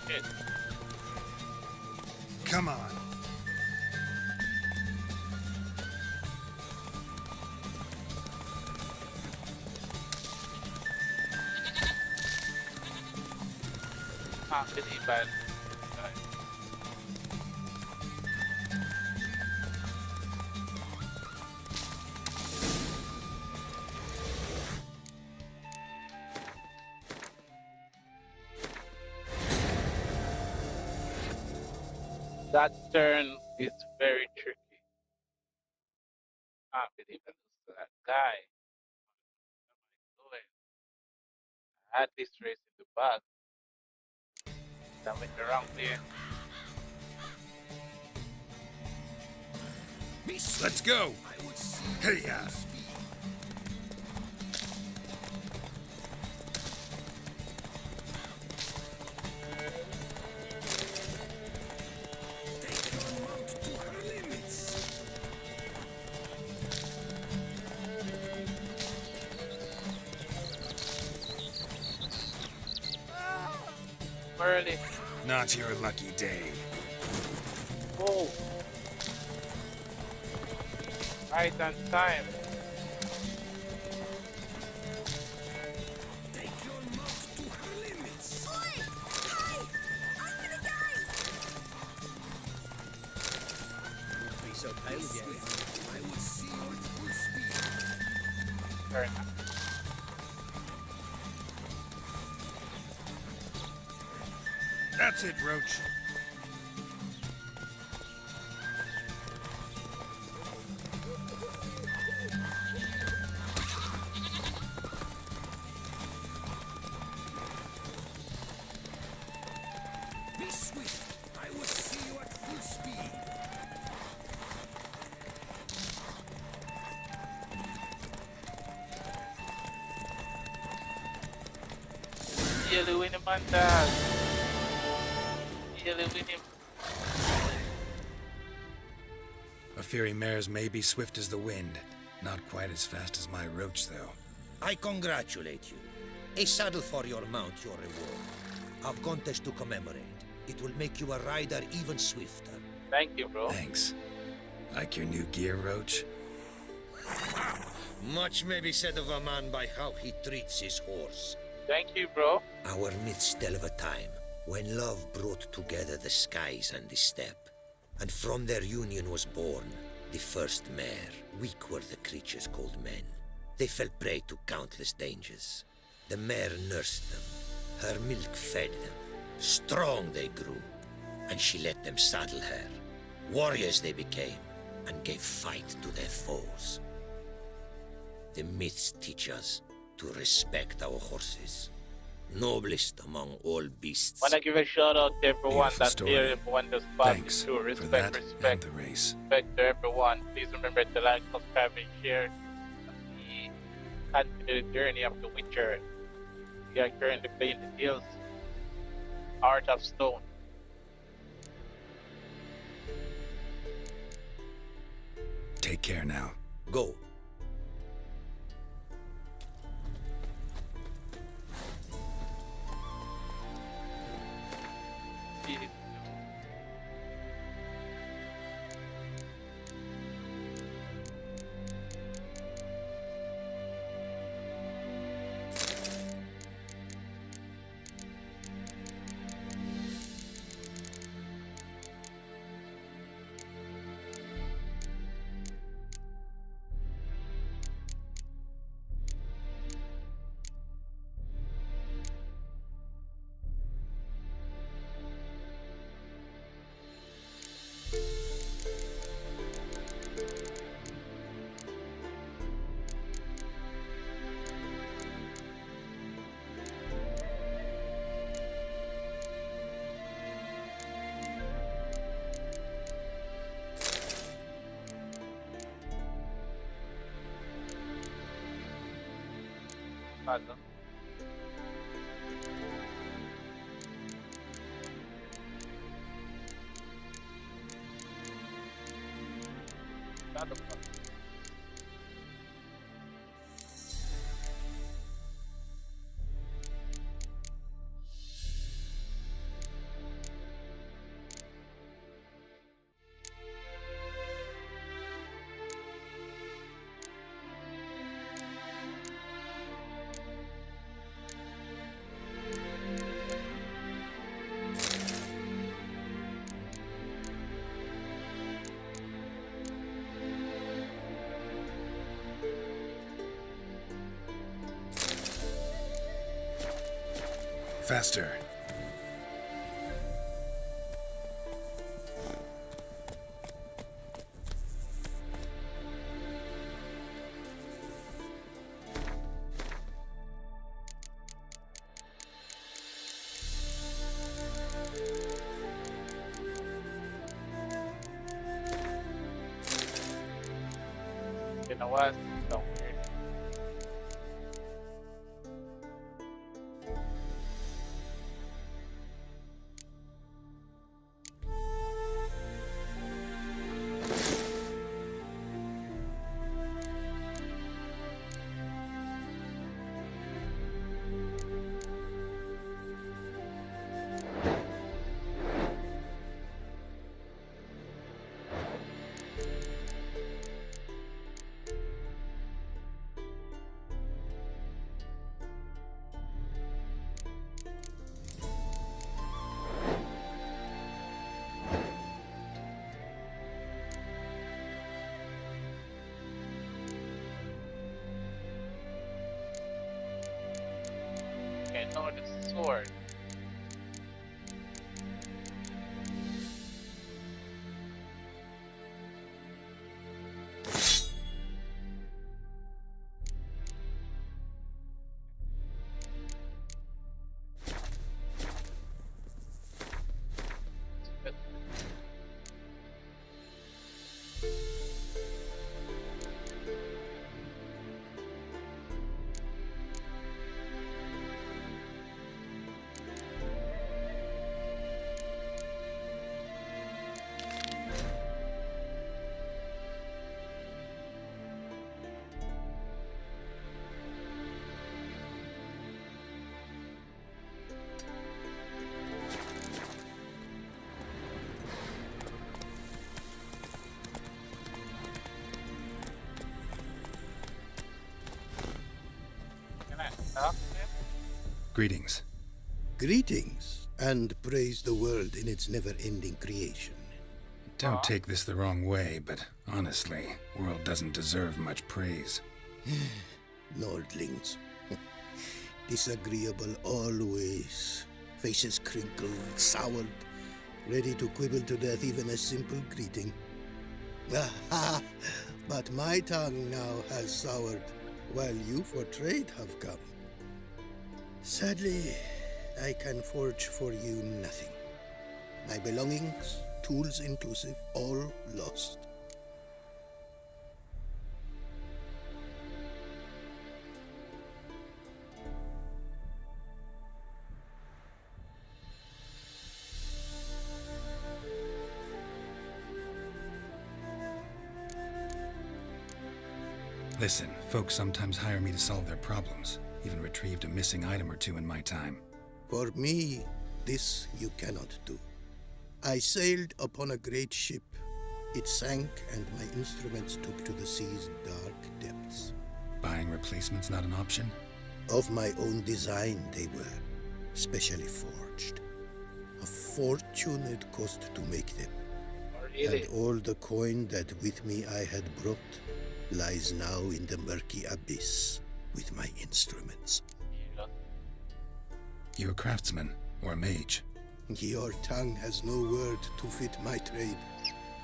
Shit. Come on. Ah, really bad. That turn is very tricky. I believe it was that guy. What am I doing? I had this race in the back. I went the wrong way. Let's go! Hey-ya! Early. Not your lucky day. Oh. Right on time. That's it, Roach. Be swift. I will see you at full speed. Yellow in him, Manda. Yellow in him. A Fury mare's may be swift as the wind. Not quite as fast as my Roach, though. I congratulate you. A saddle for your mount, your reward. A contest to commemorate. It will make you a rider even swifter. Thank you, bro. Thanks. Like your new gear, Roach? Much may be said of a man by how he treats his horse. Thank you, bro. Our midst tell of a time when love brought together the skies and the steppe, and from their union was born the first mare. Weak were the creatures called men. They fell prey to countless dangers. The mare nursed them. Her milk fed them. Strong they grew, and she let them saddle her. Warriors they became, and gave fight to their foes. The myths teach us to respect our horses, noblest among all beasts. Wanna give a shout out to everyone Beautiful that's story. here, everyone that's passing Thanks through. for Respect, that respect, and the race. respect to everyone. Please remember to like, subscribe, and share. Continue the journey of The Witcher. We are currently playing the DLC, Heart of Stone. Take care now. Go. Pardon. Nada, pô. Faster. You know what? So weird. Okay, no, the sword. Greetings. Greetings, and praise the world in its never-ending creation. Don't take this the wrong way, but honestly, world doesn't deserve much praise. Nordlings. Disagreeable always. Faces crinkled, soured, ready to quibble to death even a simple greeting. Aha! But my tongue now has soured, while you for trade have come. Sadly, I can forge for you nothing. My belongings, tools inclusive, all lost. Listen, folks sometimes hire me to solve their problems. Even retrieved a missing item or two in my time. For me, this you cannot do. I sailed upon a great ship. It sank, and my instruments took to the sea's dark depths. Buying replacements not an option? Of my own design they were, specially forged. A fortune it cost to make them. Really? And all the coin that with me I had brought lies now in the murky abyss with my instruments. You a craftsman or a mage? Your tongue has no word to fit my trade.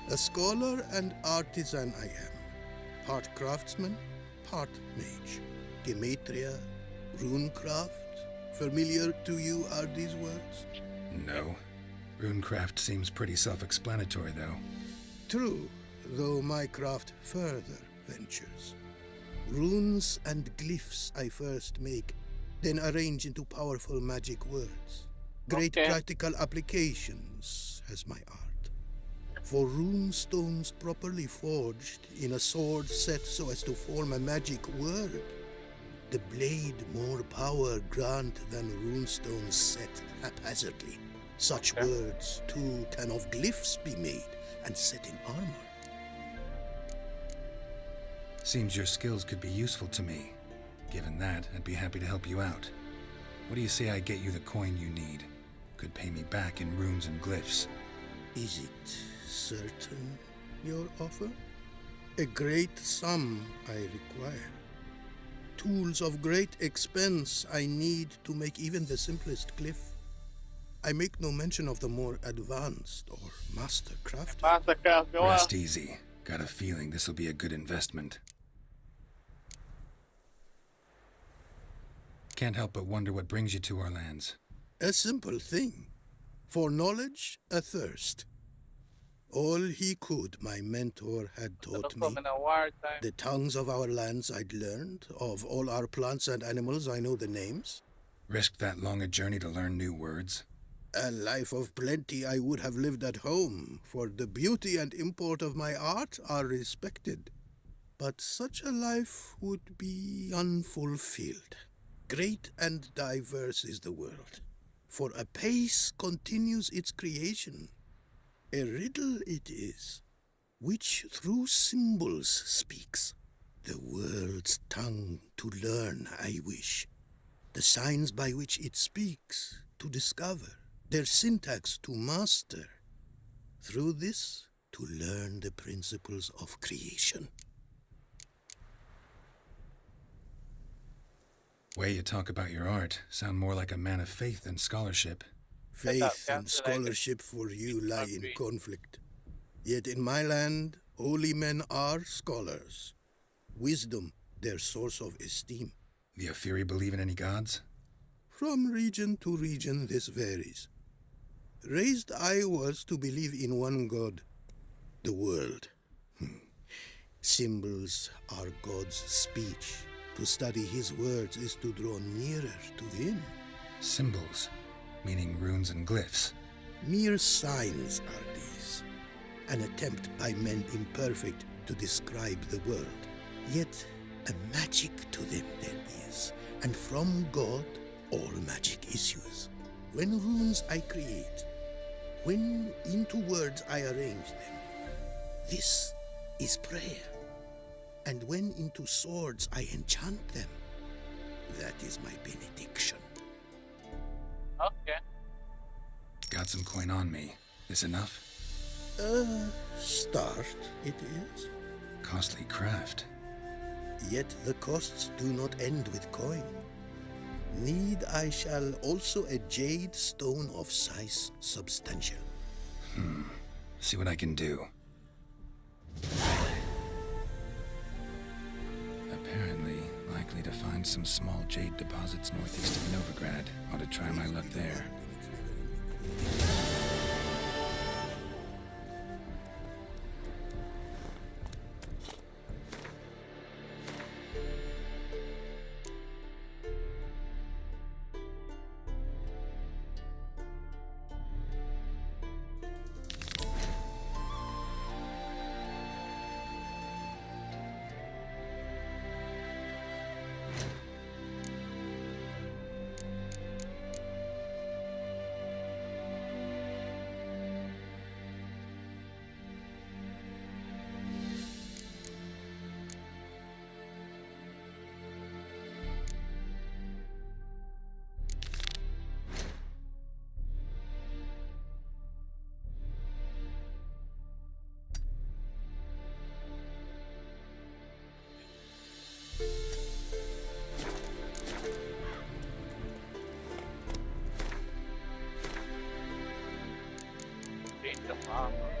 A scholar and artisan I am. Part craftsman, part mage. Gematria, runecraft. Familiar to you are these words? No. Runecraft seems pretty self-explanatory, though. True, though my craft further ventures. Runes and glyphs I first make, then arrange into powerful magic words. Great practical applications has my art. For rune stones properly forged in a sword set so as to form a magic word, the blade more power grant than rune stones set haphazardly. Such words, too, can of glyphs be made and set in armor. Seems your skills could be useful to me. Given that, I'd be happy to help you out. What do you say I get you the coin you need? Could pay me back in runes and glyphs. Is it certain, your offer? A great sum I require. Tools of great expense I need to make even the simplest glyph. I make no mention of the more advanced or master craft. Rest easy. Got a feeling this'll be a good investment. Can't help but wonder what brings you to our lands. A simple thing. For knowledge, a thirst. All he could, my mentor had taught me. The tongues of our lands I'd learned. Of all our plants and animals, I know the names. Risked that long a journey to learn new words? A life of plenty I would have lived at home, for the beauty and import of my art are respected. But such a life would be unfulfilled. Great and diverse is the world, for a pace continues its creation. A riddle it is, which through symbols speaks. The world's tongue to learn I wish, the signs by which it speaks to discover, their syntax to master. Through this, to learn the principles of creation. Way you talk about your art sound more like a man of faith than scholarship. Faith and scholarship for you lie in conflict. Yet in my land, holy men are scholars. Wisdom, their source of esteem. The Ophiri believe in any gods? From region to region this varies. Raised I was to believe in one God, the world. Symbols are God's speech. To study his words is to draw nearer to him. Symbols, meaning runes and glyphs. Mere signs are these. An attempt by men imperfect to describe the world. Yet a magic to them there is, and from God all magic issues. When runes I create, when into words I arrange them, this is prayer. And when into swords I enchant them, That is my benediction. Okay. Got some coin on me. This enough? Start it is. Costly craft. Yet the costs do not end with coin. Need I shall also a jade stone of size substantial. See what I can do. Apparently, likely to find some small jade deposits northeast of Novigrad. Ought to try my luck there. Read the armor.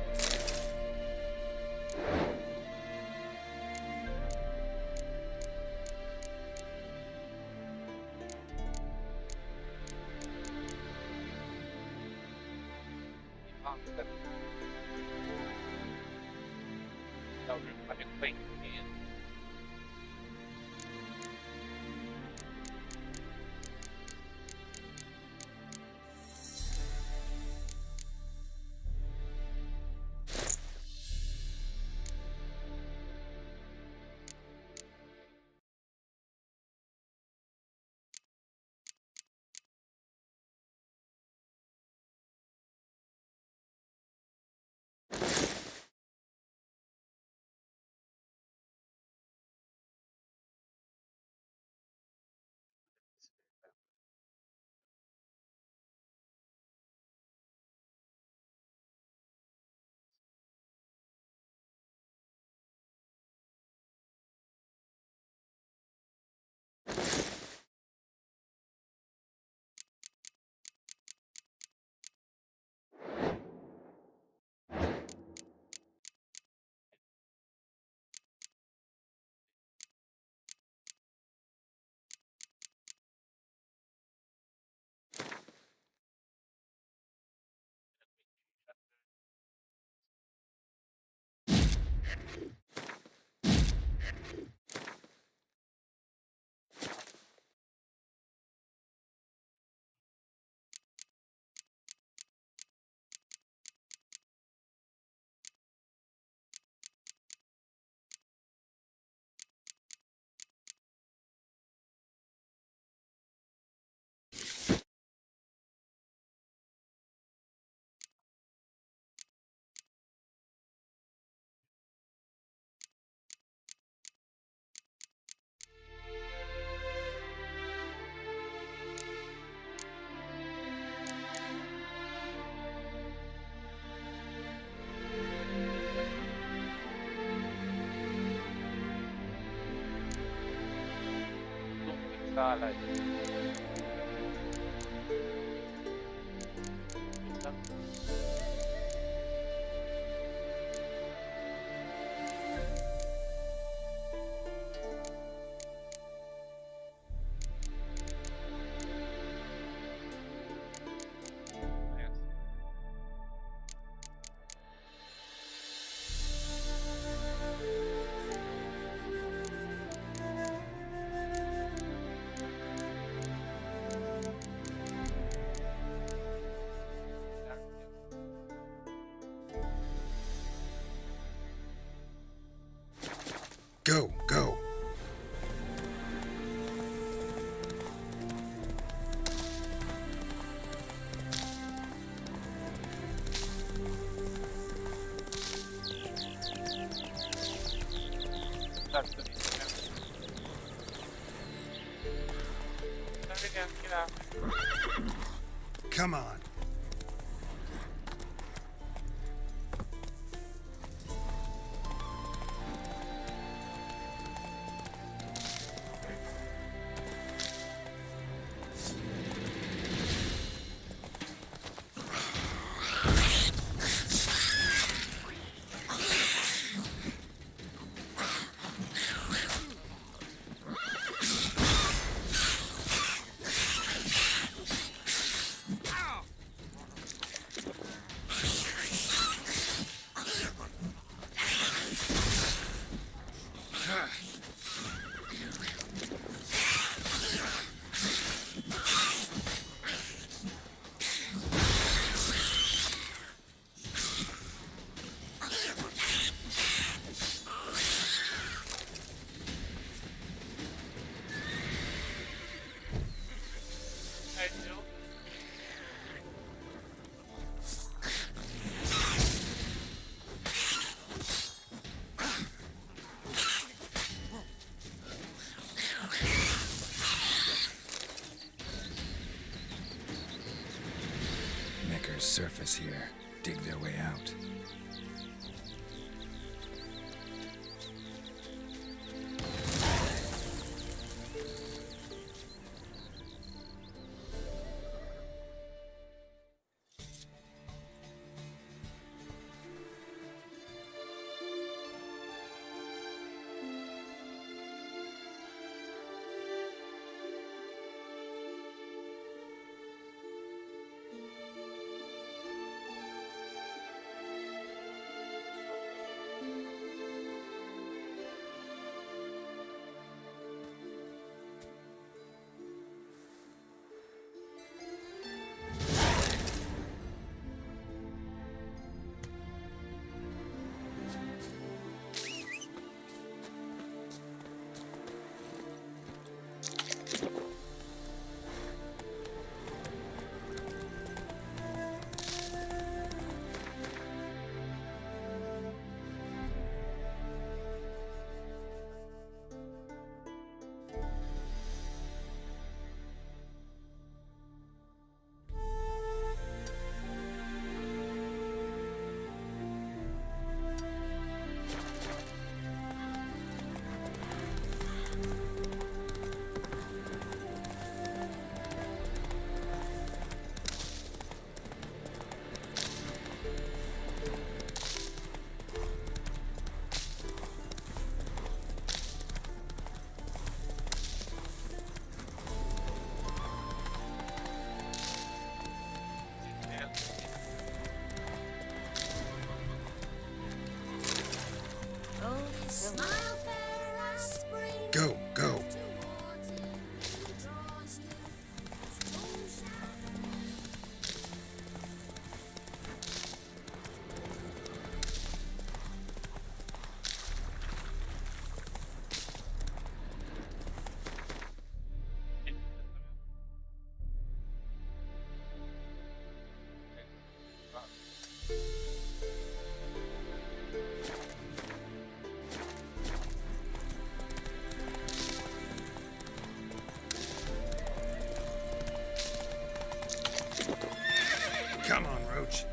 Like Go, go. that's the Yeah. Come on. I do. Neckers surface here. Dig their way out. Go, go. Come on, Roach.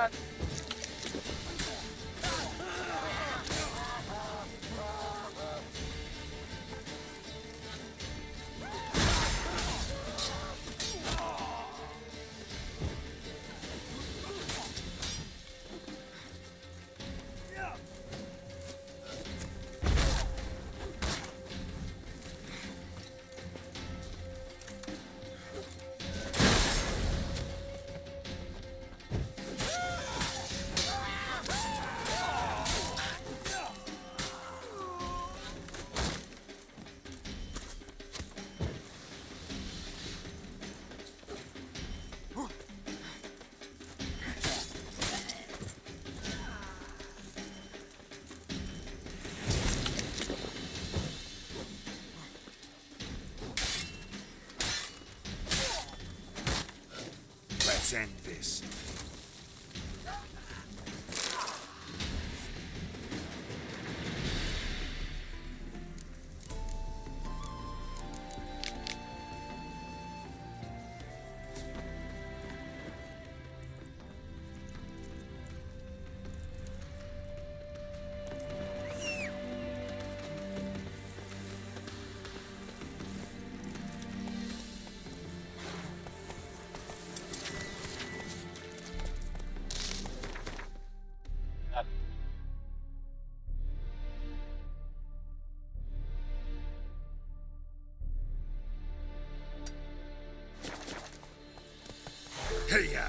on. Let's end this. Hey-ya!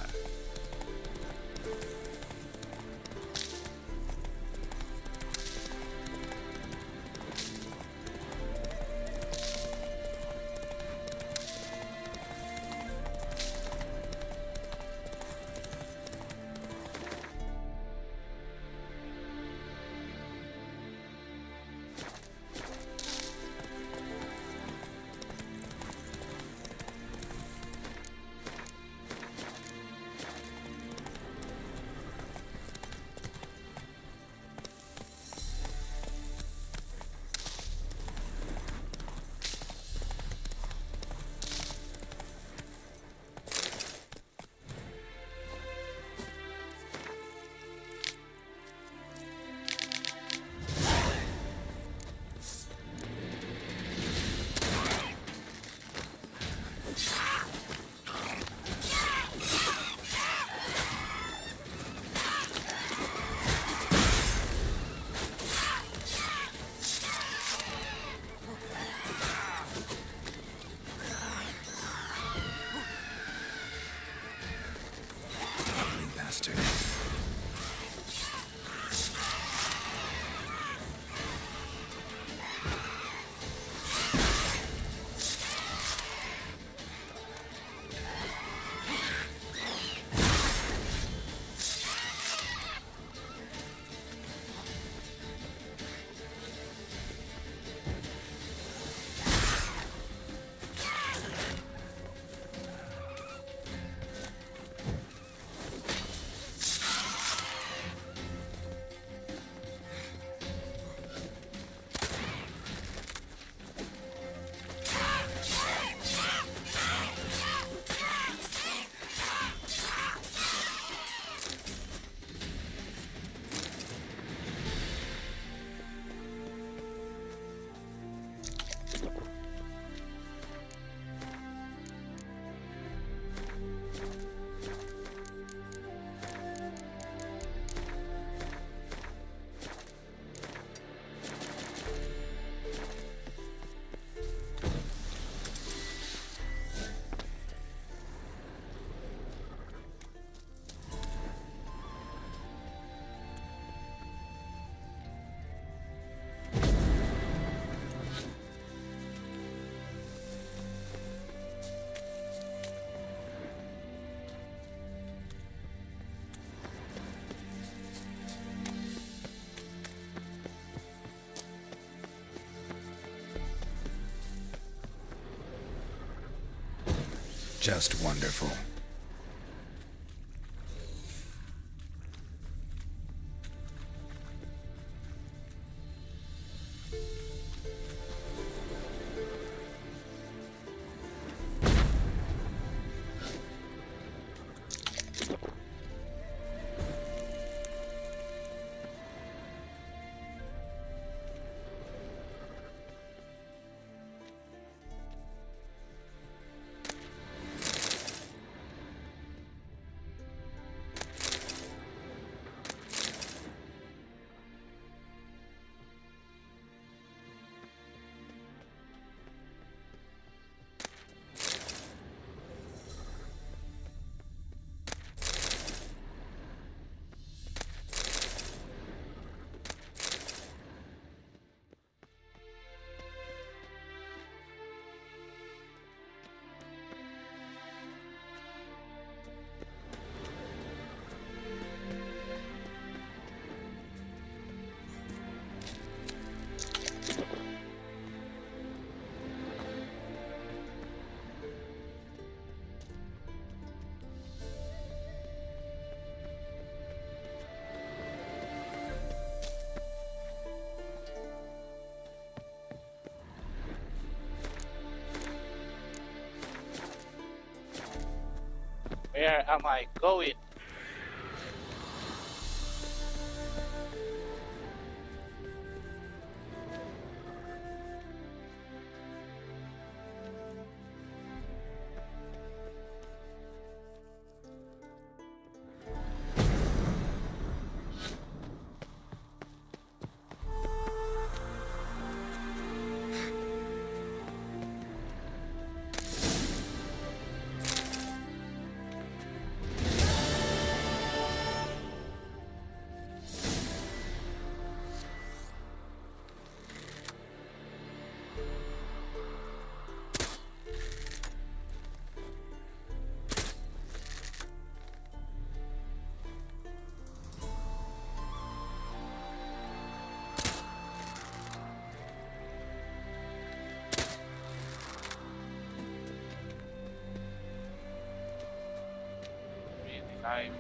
Just wonderful. Where am I going? Time.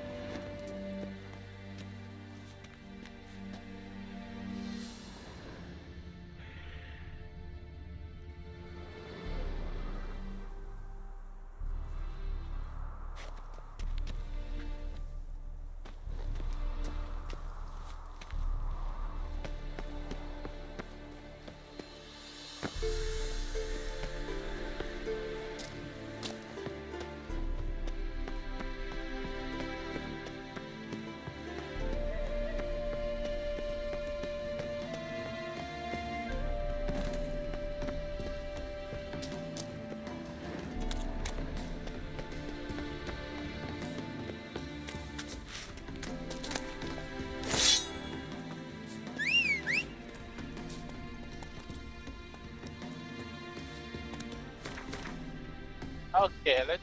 Okay, let's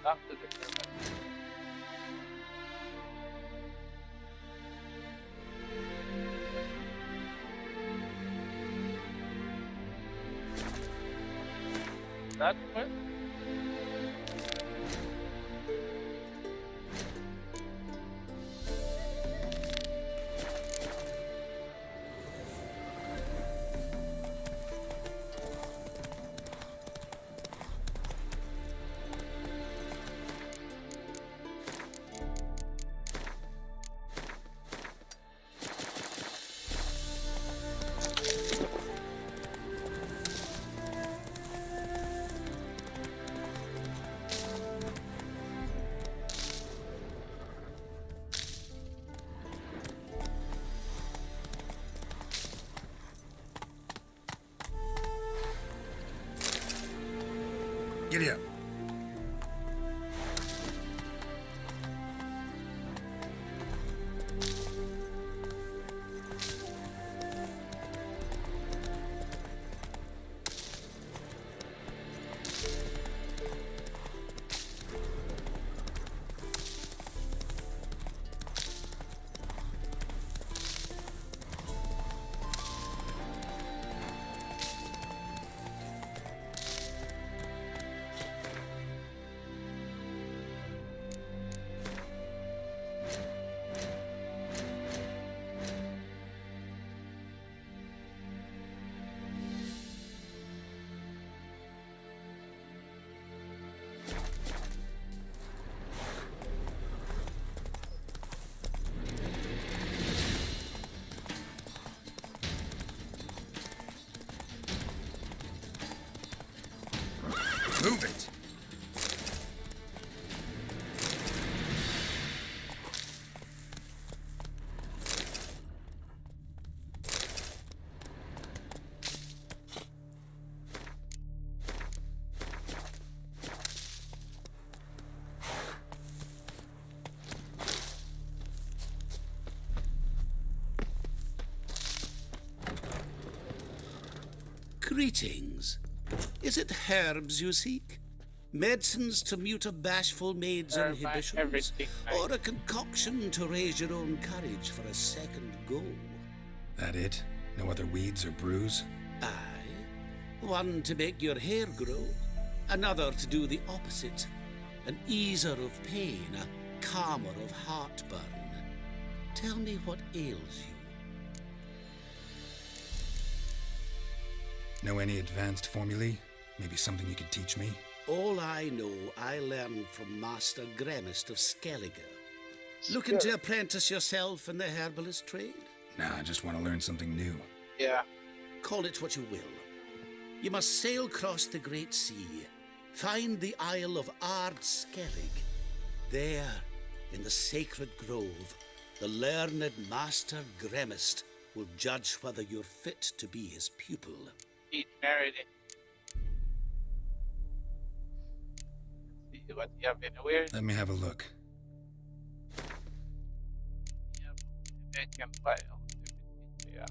talk to the servant. That one? Giddy up. Move it! Greetings. Is it herbs you seek? Medicines to mute a bashful maid's inhibitions? Or a concoction to raise your own courage for a second go? That it? No other weeds or brews? Aye. One to make your hair grow. Another to do the opposite. An easer of pain. A calmer of heartburn. Tell me what ails you. Know any advanced formulae? Maybe something you could teach me? All I know, I learned from Master Gremist of Skellige. Looking to apprentice yourself in the herbalist trade? Nah, I just want to learn something new. Yeah. Call it what you will. You must sail across the great sea, find the Isle of Ard Skellig. There, in the sacred grove, the learned Master Gremist will judge whether you're fit to be his pupil. He's married. Let's see what you have anywhere. Let me have a look. I can buy all everything. Yeah.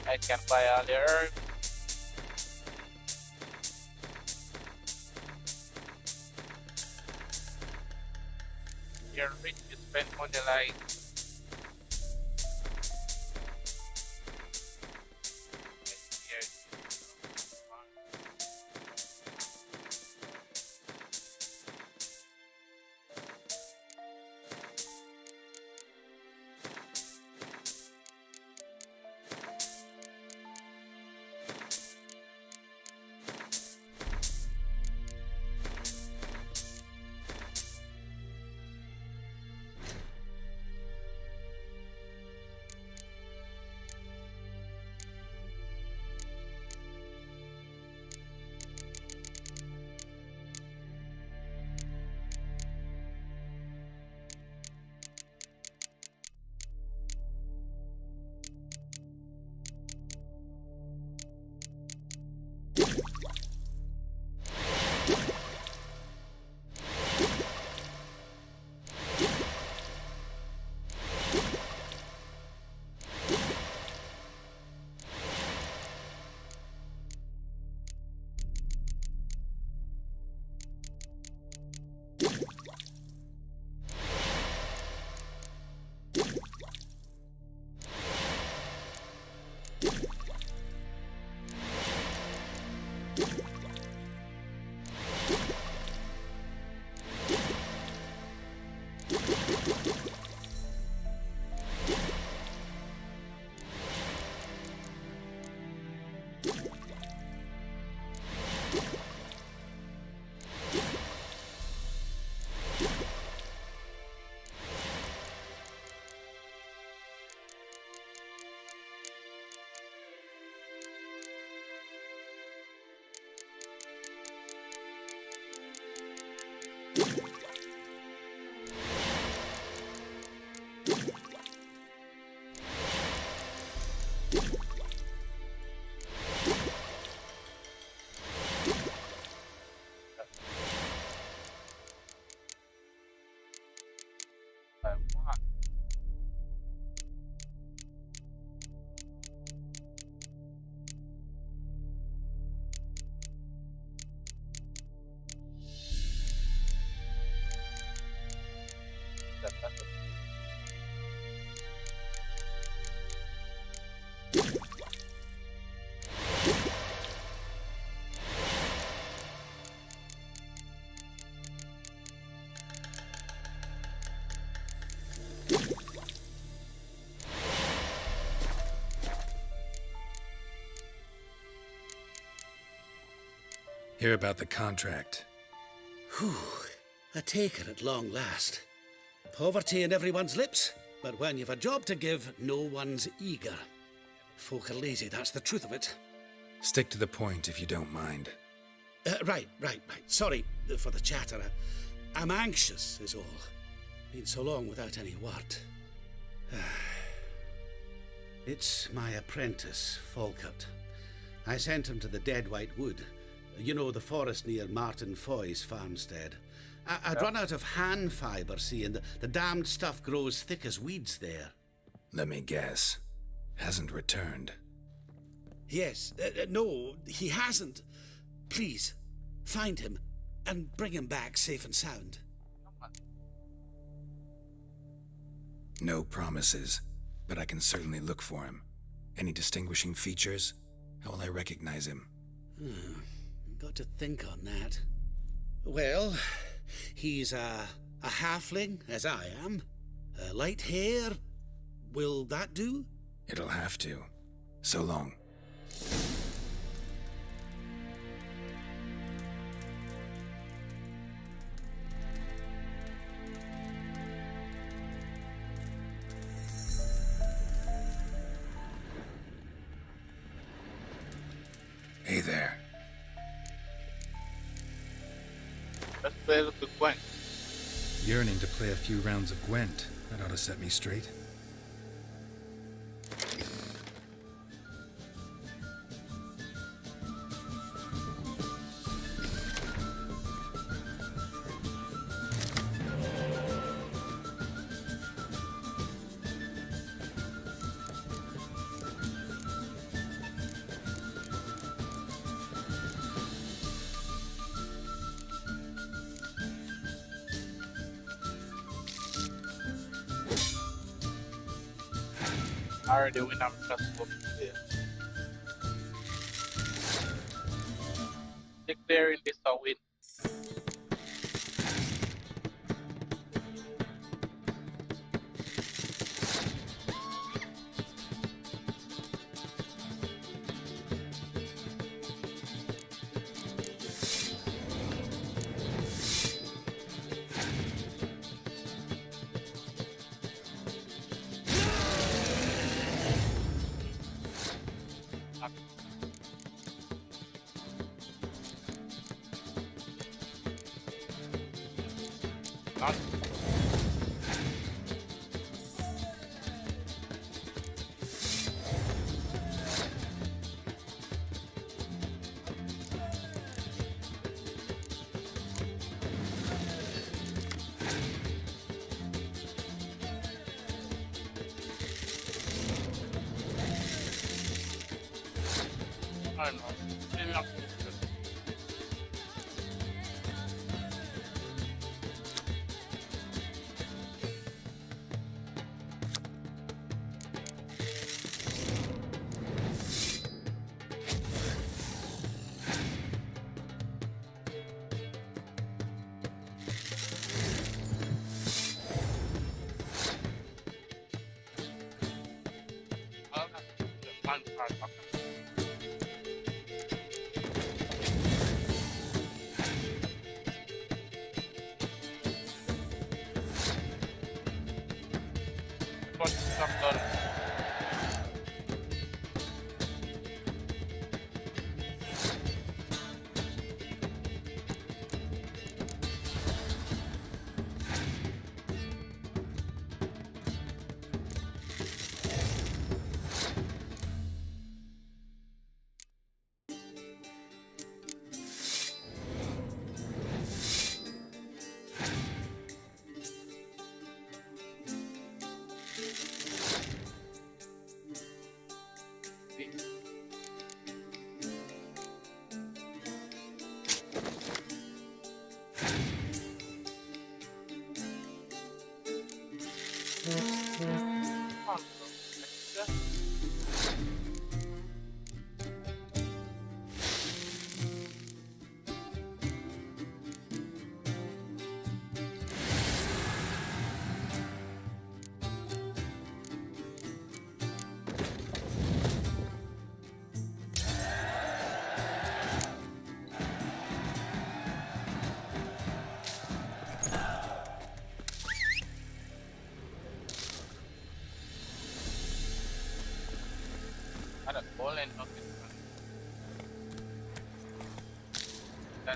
I can buy all the herbs. You're rich, you spend money like Hear about the contract. Whew, a taker at long last. Poverty in everyone's lips, but when you've a job to give, no one's eager. Folk are lazy, that's the truth of it. Stick to the point if you don't mind. Right. Sorry for the chatter. I'm anxious, is all. Been so long without any word. It's my apprentice, Falkert. I sent him to the Dead White Wood. You know, the forest near Martin Foy's farmstead. I'd run out of hand fibre, see, and the damned stuff grows thick as weeds there. Let me guess. Hasn't returned. Yes. No, he hasn't. Please, find him and bring him back safe and sound. No promises, but I can certainly look for him. Any distinguishing features? How will I recognize him? Got to think on that. Well, he's a halfling, as I am. Light hair. Will that do? It'll have to. So long. Hey there. Let's play with the Gwent. Yearning to play a few rounds of Gwent. That ought to set me straight. I already win, I'm just looking there. Declaring this a win. Not I don't know. Maybe not. One part of what stuff done.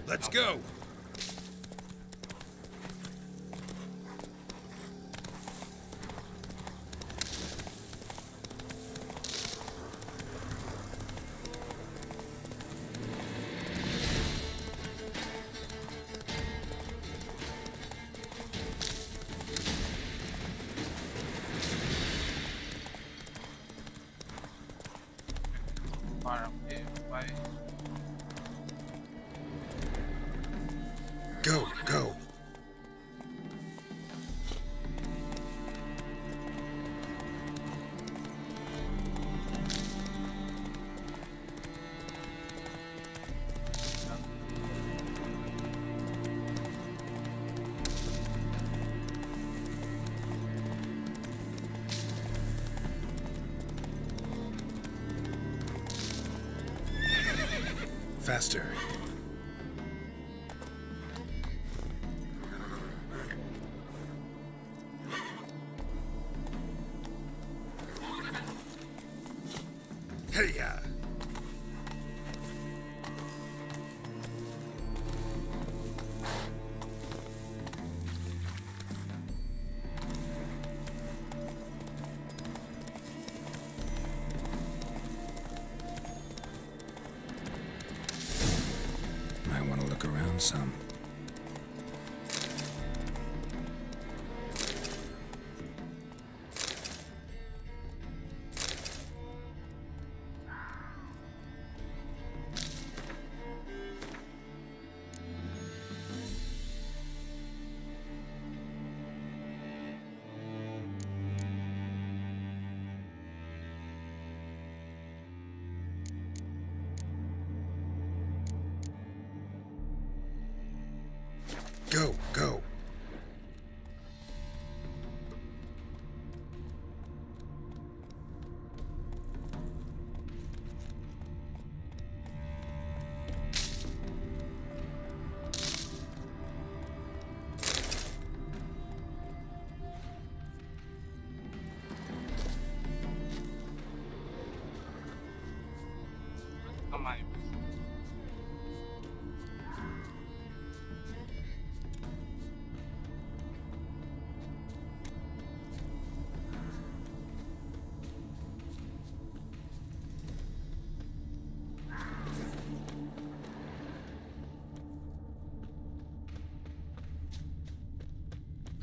Let's go! Go, go. Faster. Hey-ya! Might want to look around some. Go, go. Come on.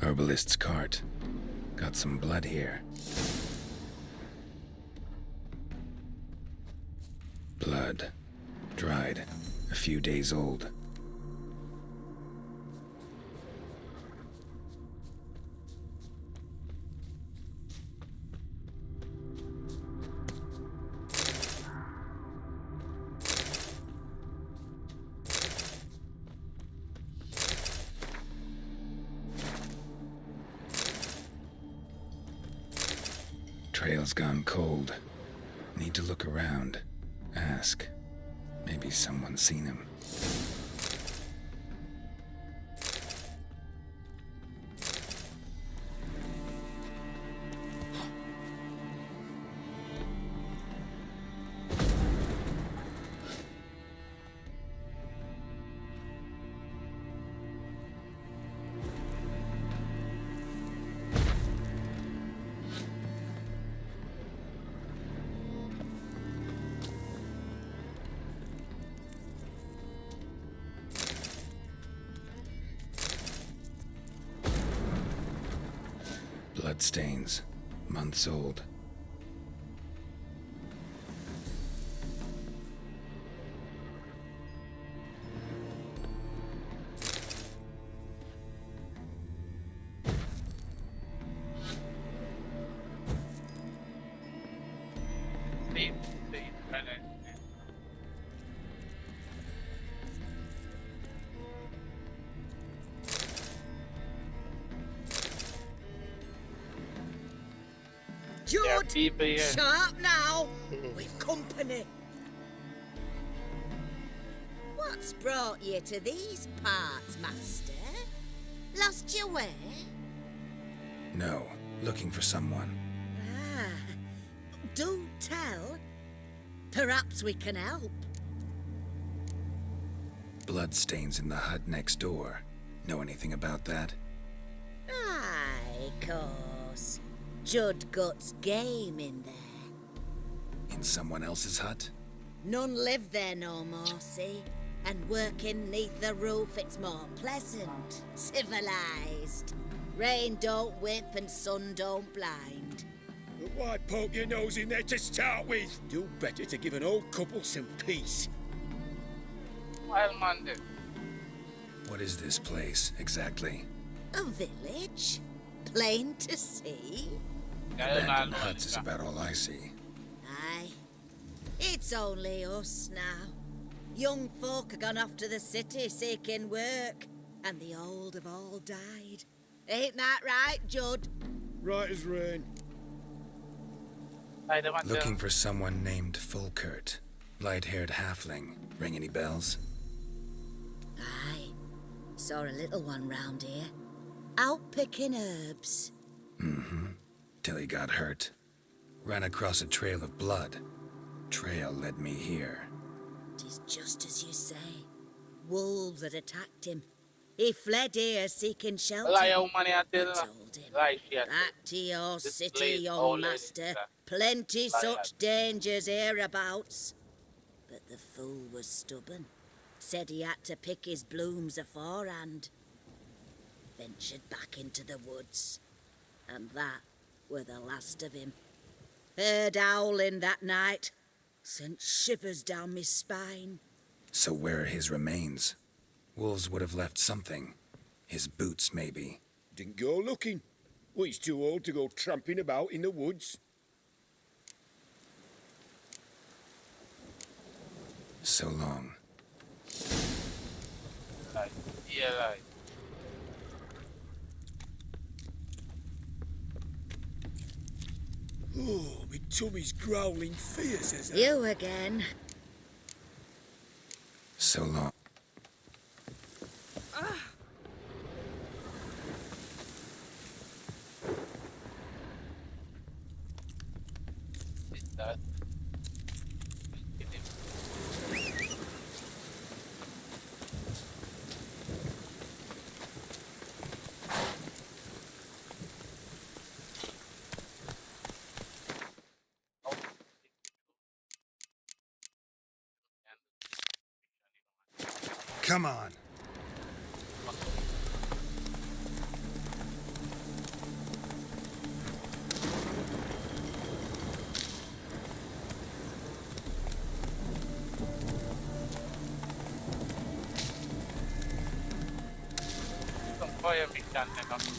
Herbalist's cart. Got some blood here. Blood. Dried. A few days old. Trail's gone cold. Need to look around. Ask. Maybe someone's seen him. Bloodstains. Months old. See, Jude, people here. shut up now. We've company. What's brought you to these parts, master? Lost your way? No. Looking for someone. Ah, do tell. Perhaps we can help. Bloodstains in the hut next door. Know anything about that? Aye, course. Judd Gut's game in there. In someone else's hut? None live there no more, see? And working neath the roof, it's more pleasant, civilized. Rain don't whip and sun don't blind. But why poke your nose in there to start with? Do better to give an old couple some peace. Well, Monday. What is this place, exactly? A village? Plain to see? Abandoned huts is about all I see. Aye. It's only us now. Young folk have gone off to the city seeking work, and the old have all died. Ain't that right, Judd? Right as rain. Looking for someone named Fulkert. Light-haired halfling. Ring any bells? Aye. Saw a little one round here. Out picking herbs. Mm-hmm. Till he got hurt. Ran across a trail of blood. Trail led me here. 'Tis just as you say. Wolves had attacked him. He fled here seeking shelter. Lie, how many are I there? told him, Lie, she back to your This city, place young already, master. sir. Plenty Lie, such dangers hereabouts. But the fool was stubborn. Said he had to pick his blooms aforehand. Ventured back into the woods. And that were the last of him. Heard howling that night. Sent shivers down me spine. So where are his remains? Wolves would have left something. His boots, maybe. Didn't go looking. Well, he's too old to go tramping about in the woods. So long. Lie. Yeah, lie. Oh, my tummy's growling fierce as You again. So long. That. Come on. Some fire mission then up here.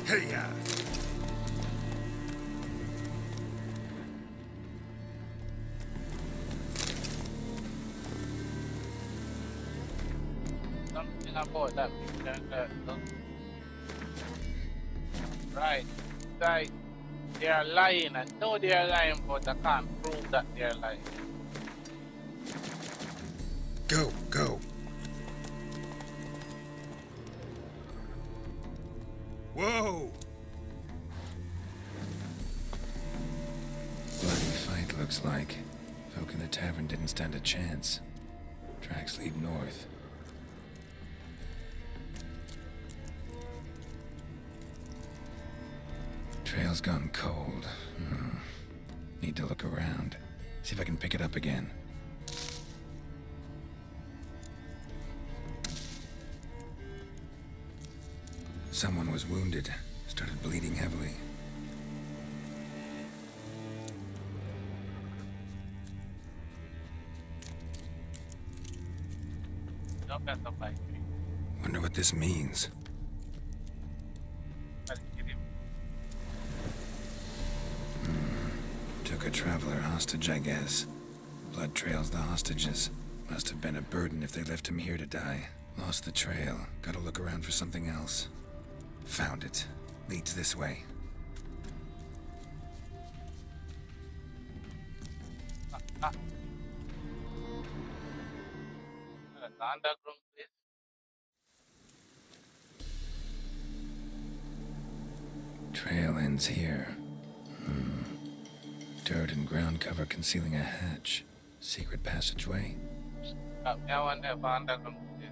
Hey-ya! Something about that mission right. Right. They are lying. I know they are lying, but I can't prove that they are lying. Go, go. Whoa! Bloody fight, looks like. Folk in the tavern didn't stand a chance. Tracks lead north. Trail's gone cold. Need to look around. See if I can pick it up again. Someone was wounded. Started bleeding heavily. Don't get the bike. Wonder what this means. Took a traveler hostage, I guess. Blood trails the hostages. Must have been a burden if they left him here to die. Lost the trail. Gotta look around for something else. Found it. Leads this way. Underground place. Trail ends here. Dirt and ground cover concealing a hatch. Secret passageway. I wonder if underground place.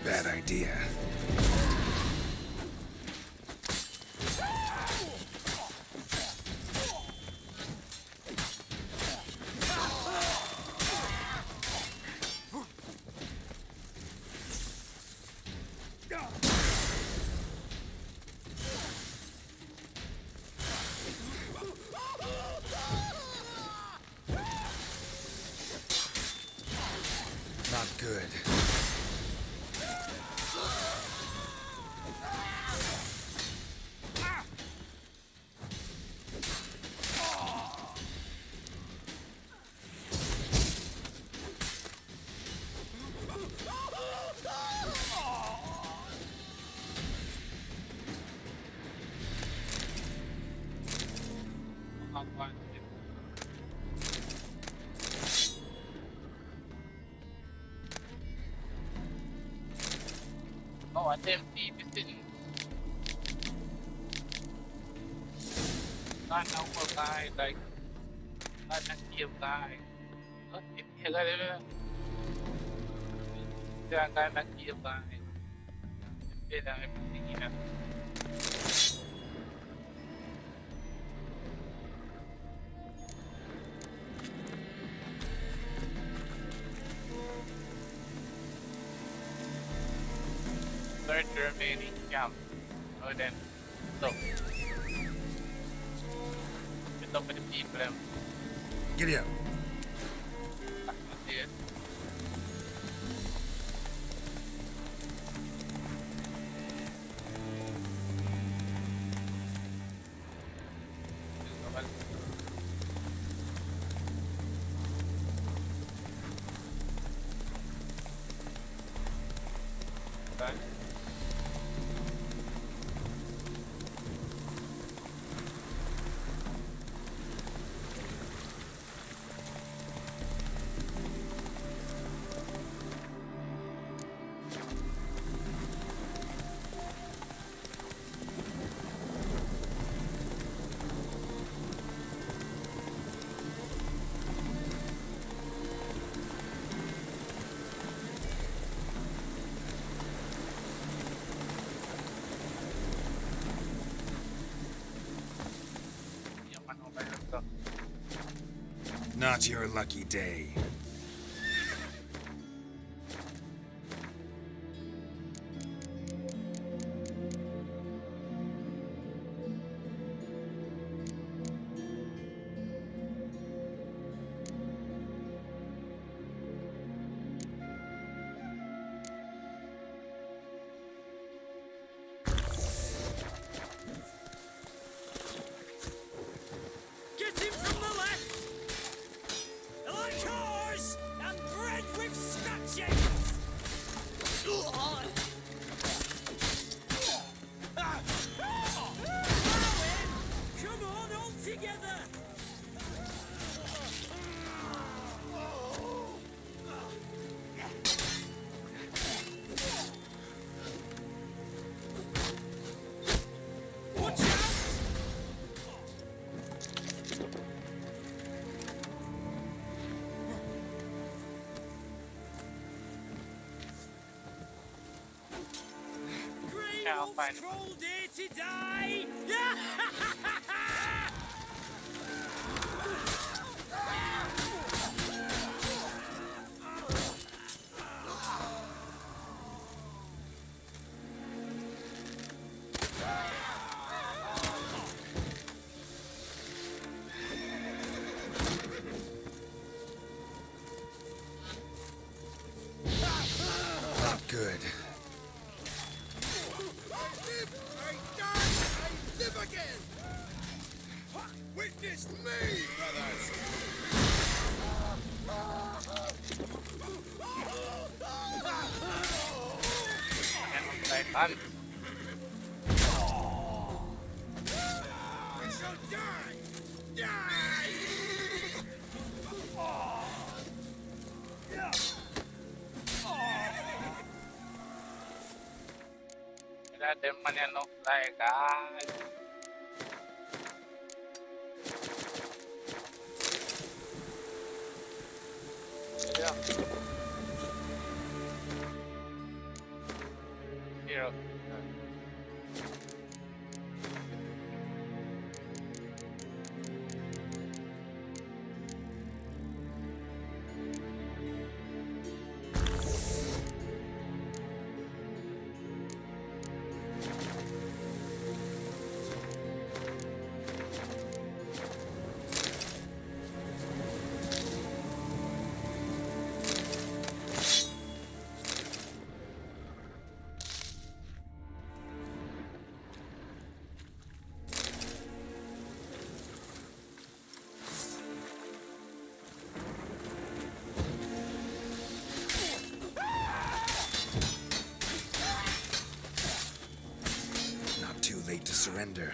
Bad idea. Not good. Oh, I didn't see this thing. Not normal guy, like not a kill guy. Not in here, not a kill guy. Did everything here. Third remaining camp. Oh, then. So. It's up with the people. Giddy up. I can see it. Okay. Not your lucky day. Get him from the left! Like ours! And bread with scratching! Come on, all together! Watch out! I'll find it. Troll day to die! Not good. Live again! Witness me, brothers! Run. We shall die! Die! Mira, de manera no legal. Hero. surrender.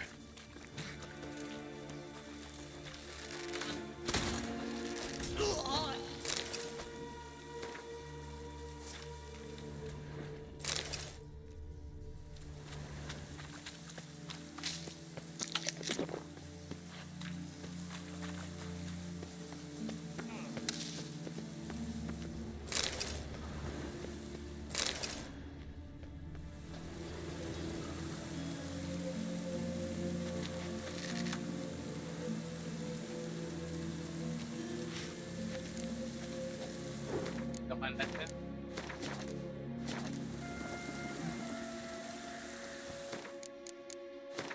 Come on, that's it.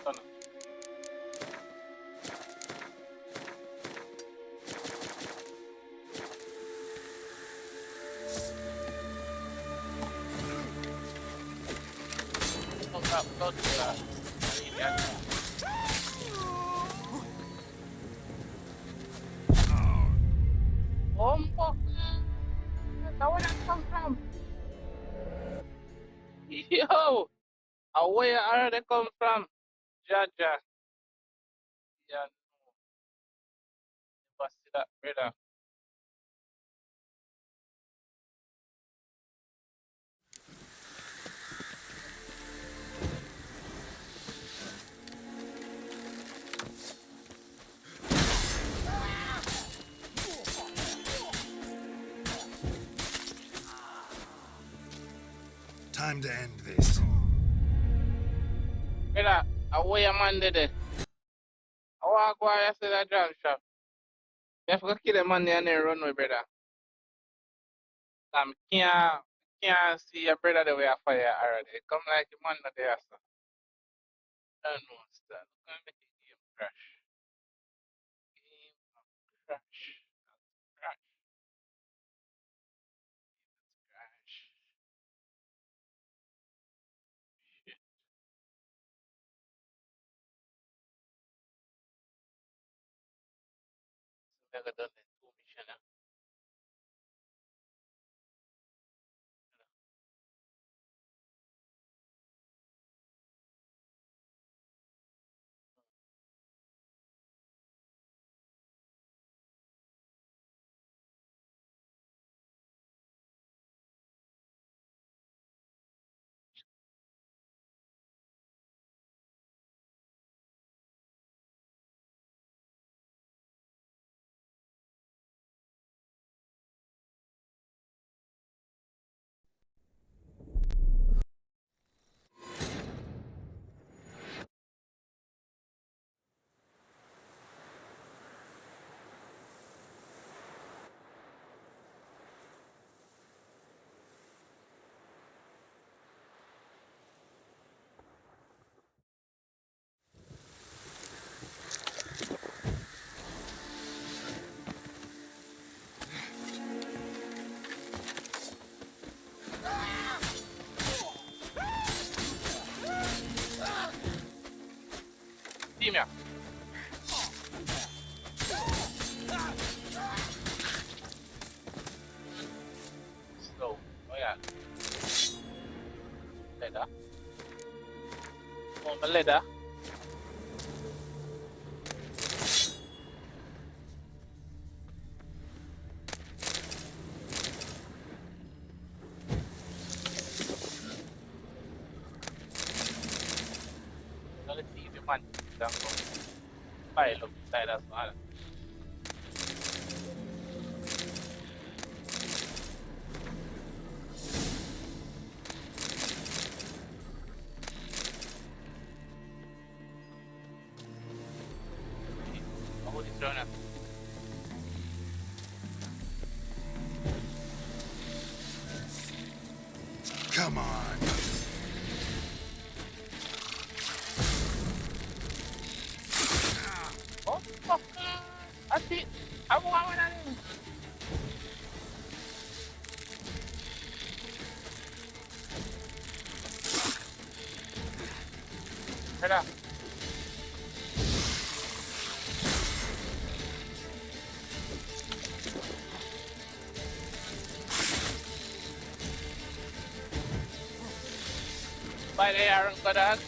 Oh, no. Go to that. Now where that come from? Yo! Where are they come from? Jaja. Yeah, no. Never see that, brother. Time to end this. Brother, where your man did it? I want to go and see that drum shop. You have to kill the man there and then run away, brother. Can't see your brother the way I fire already. Come like the man not there, sir. I don't know, sir. Look at me, game crash. Game crash. Crash. Crash. Shit. So never done the two mission, huh? Team ya. Slow. Oh yeah. Leather. Oh, my leather. Let's see if you man. File look inside as well. Hold it down. Come on. Oh, fuck. I see. I want one of them. Head up. By the iron goddess.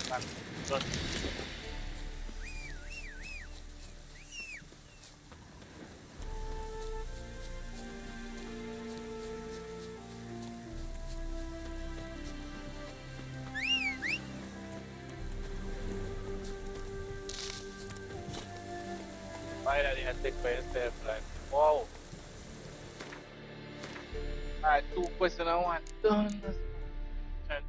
Good. Finally, I think by yourself, like, wow. Alright, 2 questions I want done. Turn.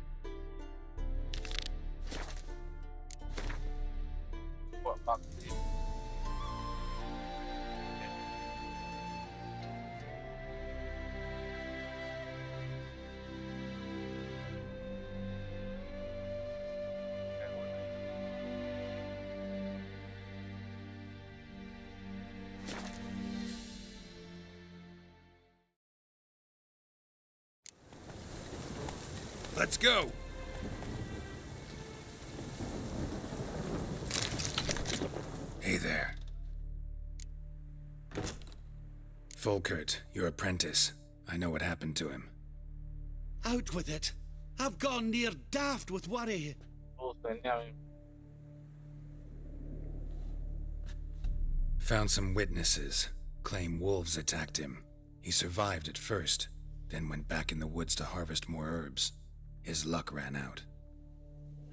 What back to it? Let's go! Hey there. Volkert, your apprentice. I know what happened to him. Out with it. I've gone near daft with worry. Found some witnesses. Claim wolves attacked him. He survived at first, then went back in the woods to harvest more herbs. His luck ran out.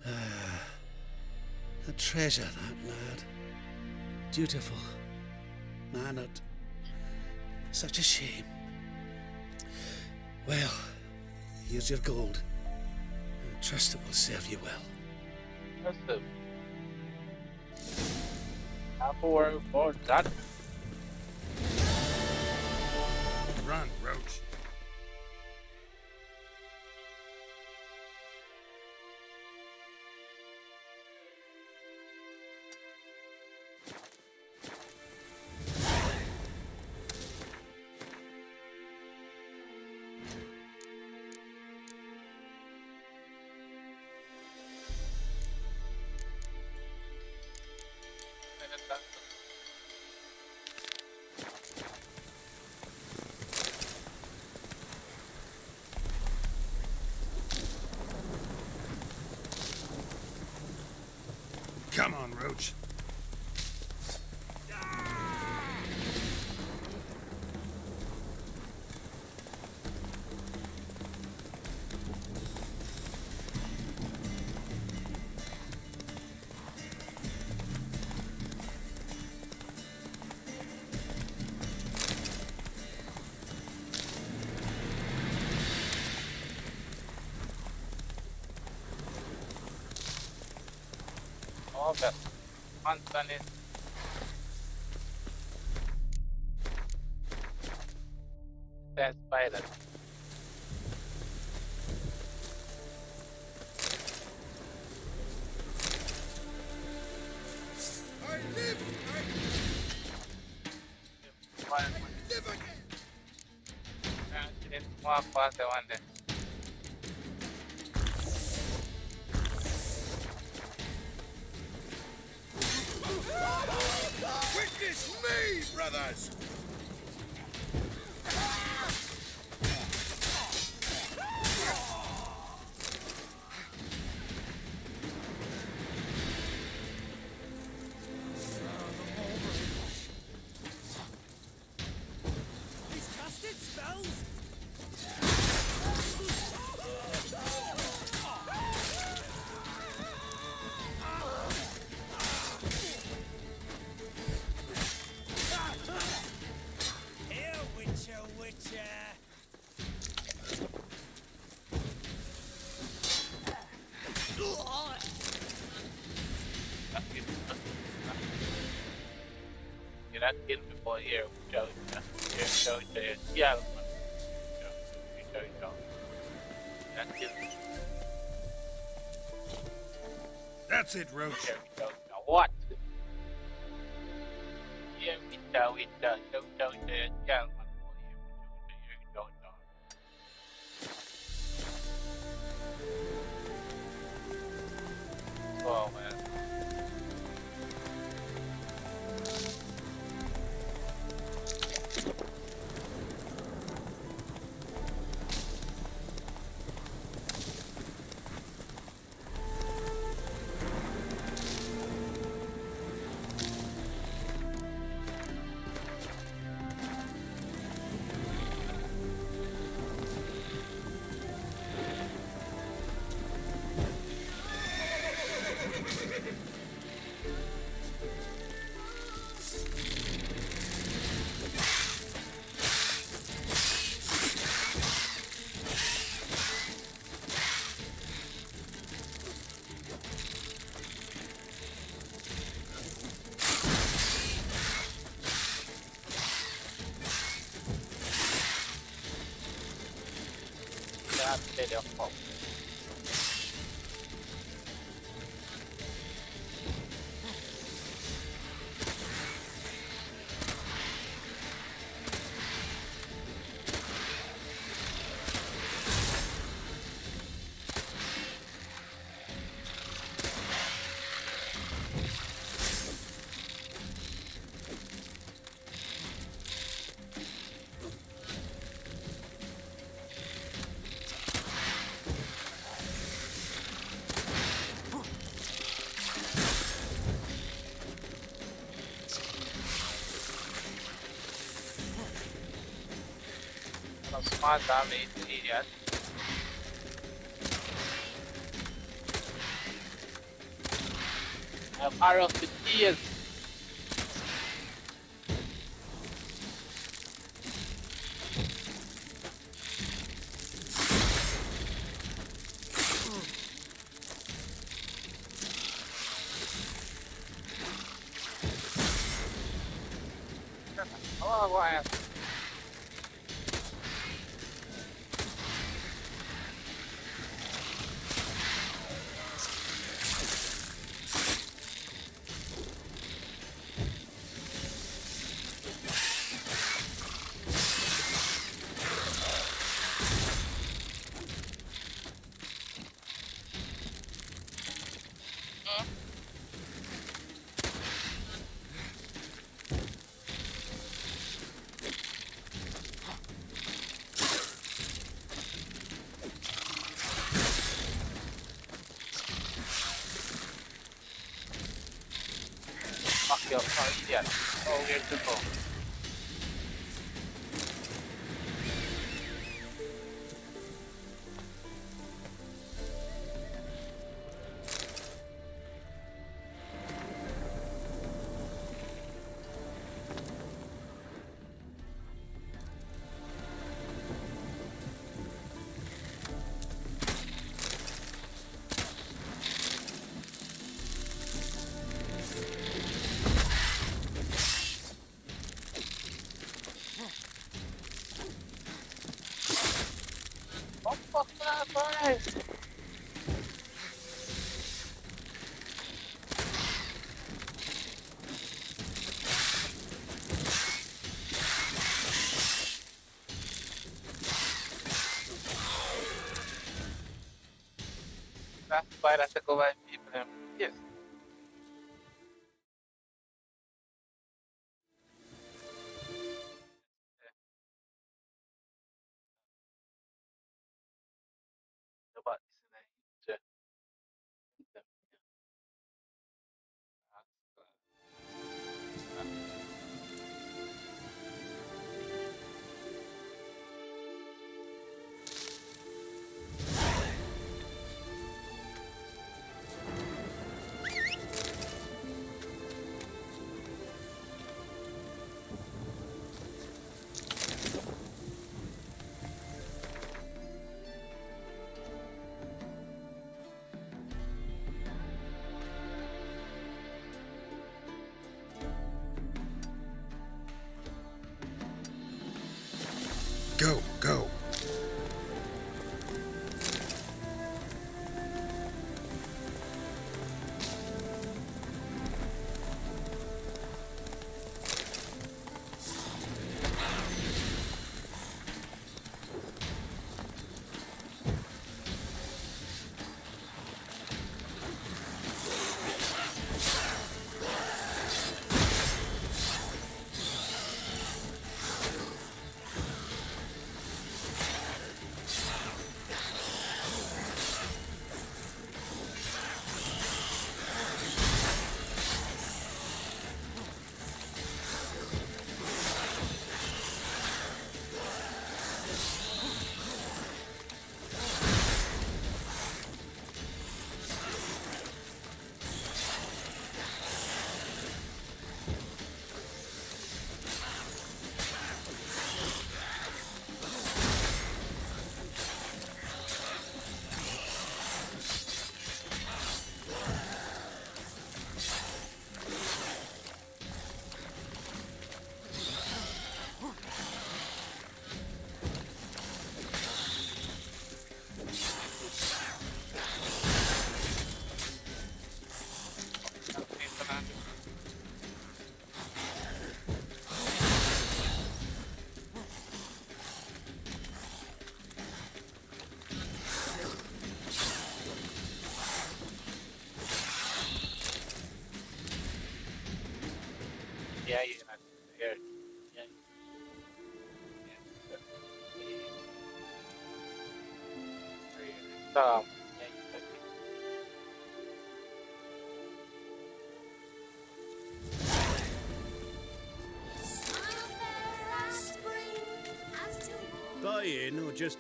A treasure, that lad. Dutiful. Mannered. Such a shame. Well, here's your gold. I trust it will serve you well. That's Apple for that. Run, Roach. Come on, Roach. But Anthony. That's spider. I live! I live again! More fast one day. Witness me, brothers! He's casted spells! Here, Witcher, Witcher! You're not kidding before here, show yeah, not kidding. That's it, Roach. What? Yeah, yeah. Oh man. Lady of Hope. No smart damage yet. I have arrows with ears. Oh, why? Fuck you, oh idiot. Oh, where to go? Oh, fuck that, bye! That's why I have to go back and keep him. Yes. Coba di sini aja. Yeah, yeah, that's there. Yeah. Yeah. Buy-in or just...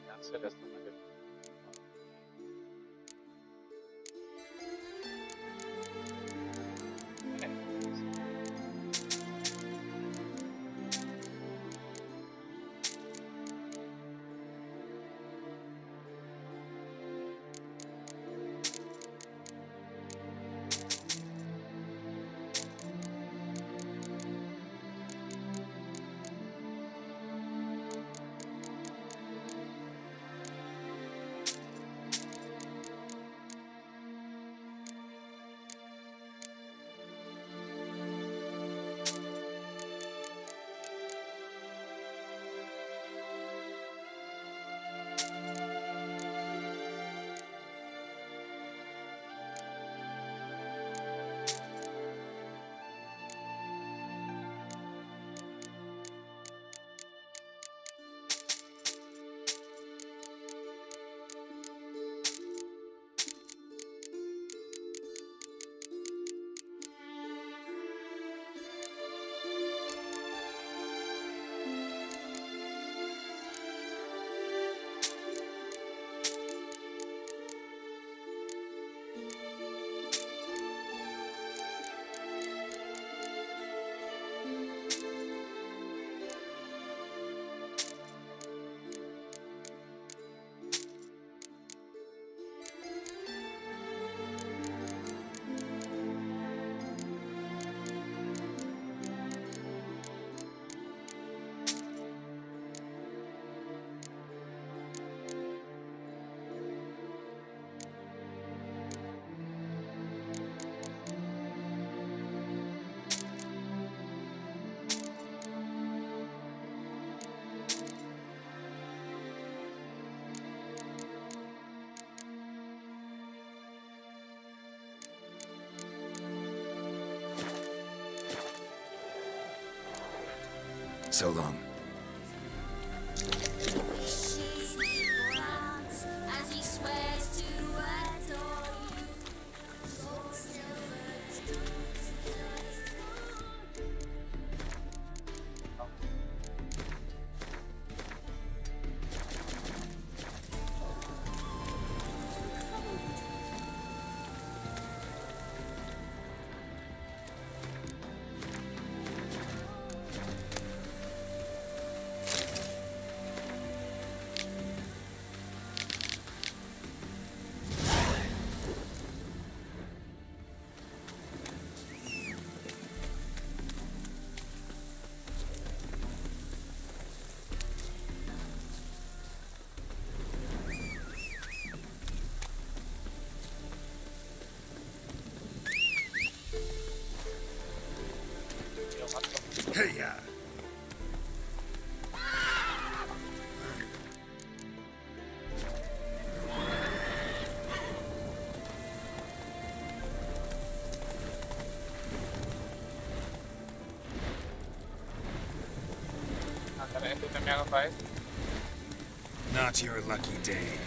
Cancel as the mother. So long. Hey, ya! Not your lucky day.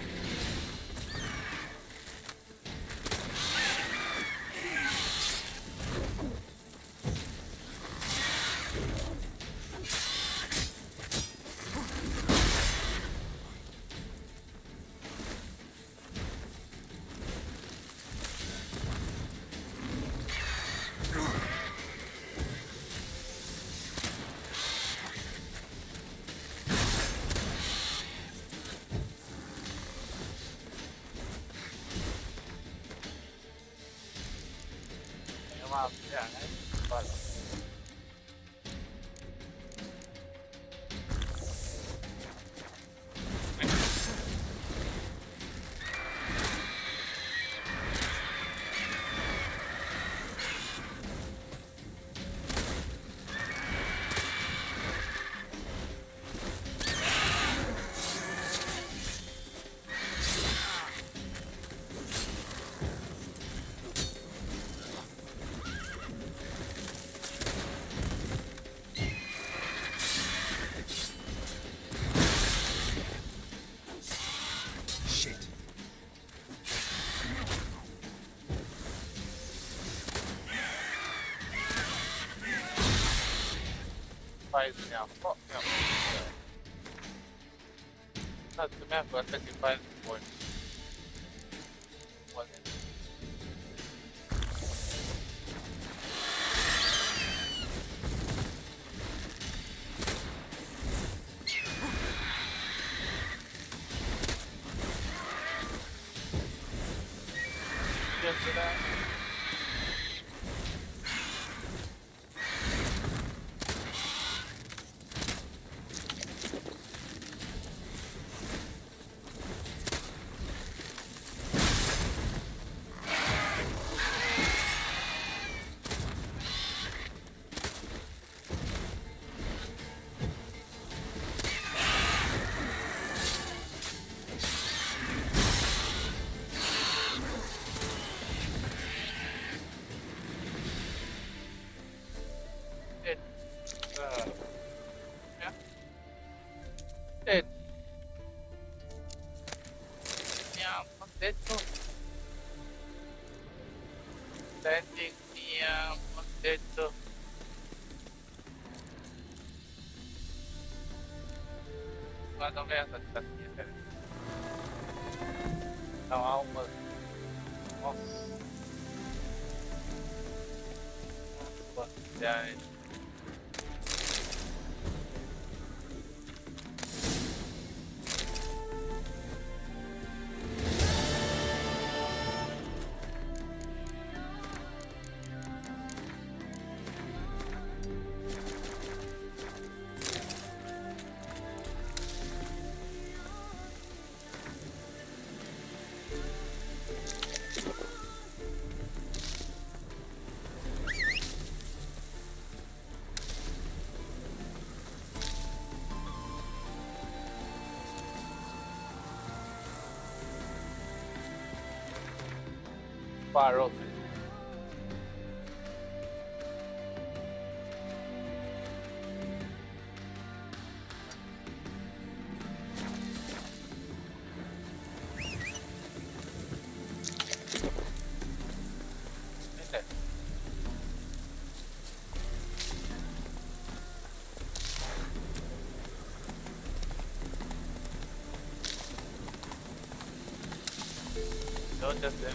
sacrifice now. Fuck no. Not the map, but sacrifice for what? Just that. Potato. Landing near potato. Ma non è stata niente. No, almost. What died. Far open. Okay. Don't just them.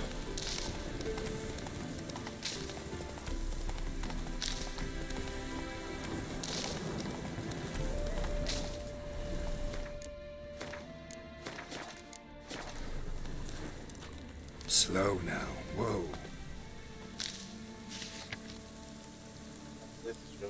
Slow now. Whoa. This is true.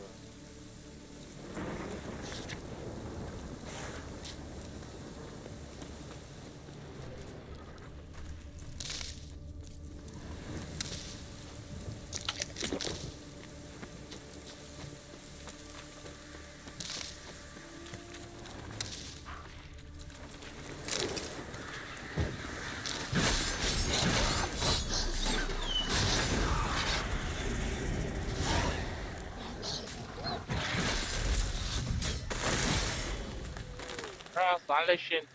Translation.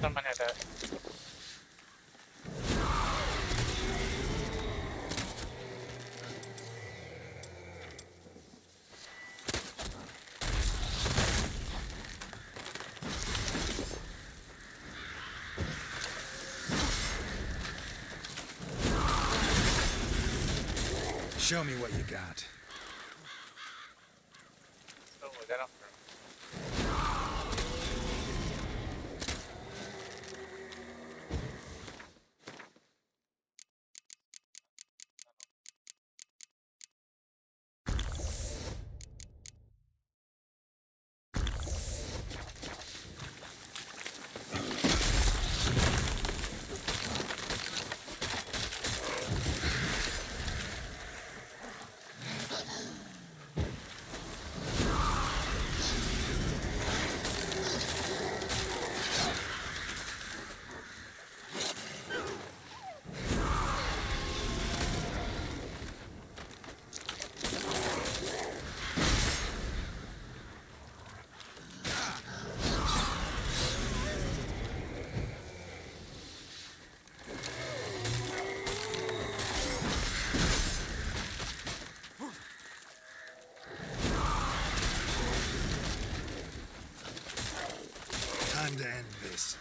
Some manera. Show me what you got. So we got up this.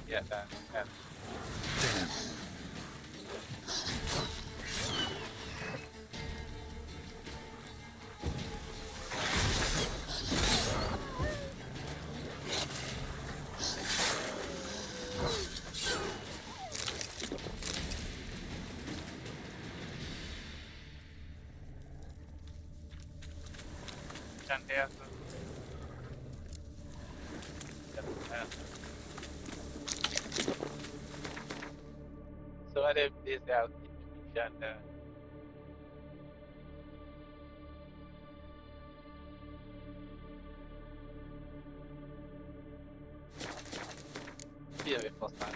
Yeah, that. Damn. So I did this out in the yeah, it was not.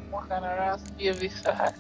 What kind of rascal is that?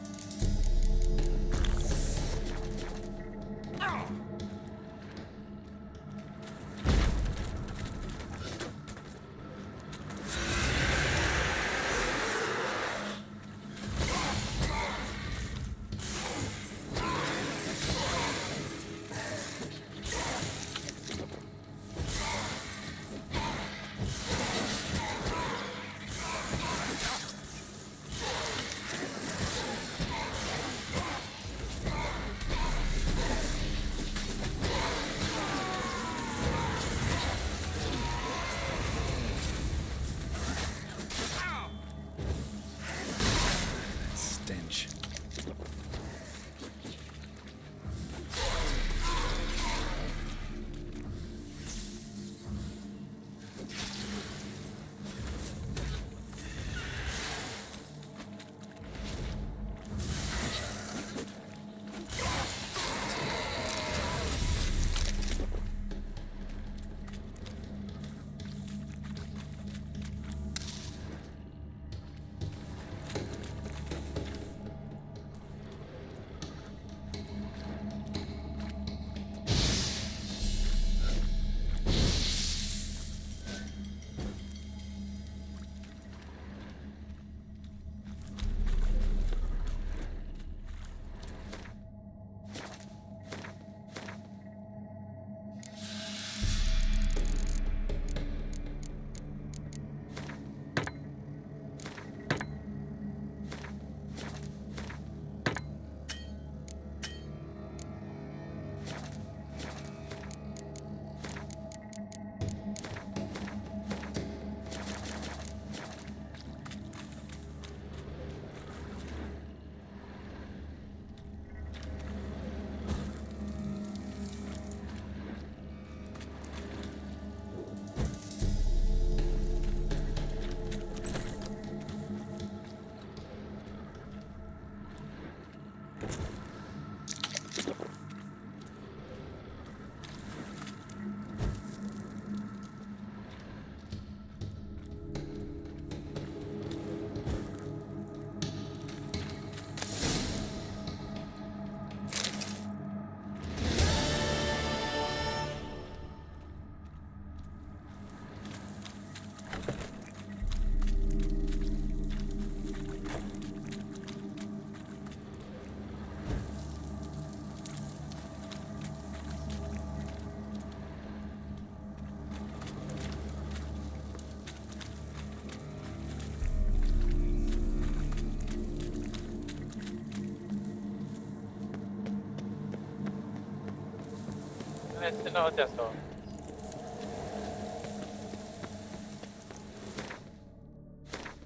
messing out there, so.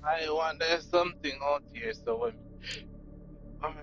I want there's something out here, so let me see. I don't know.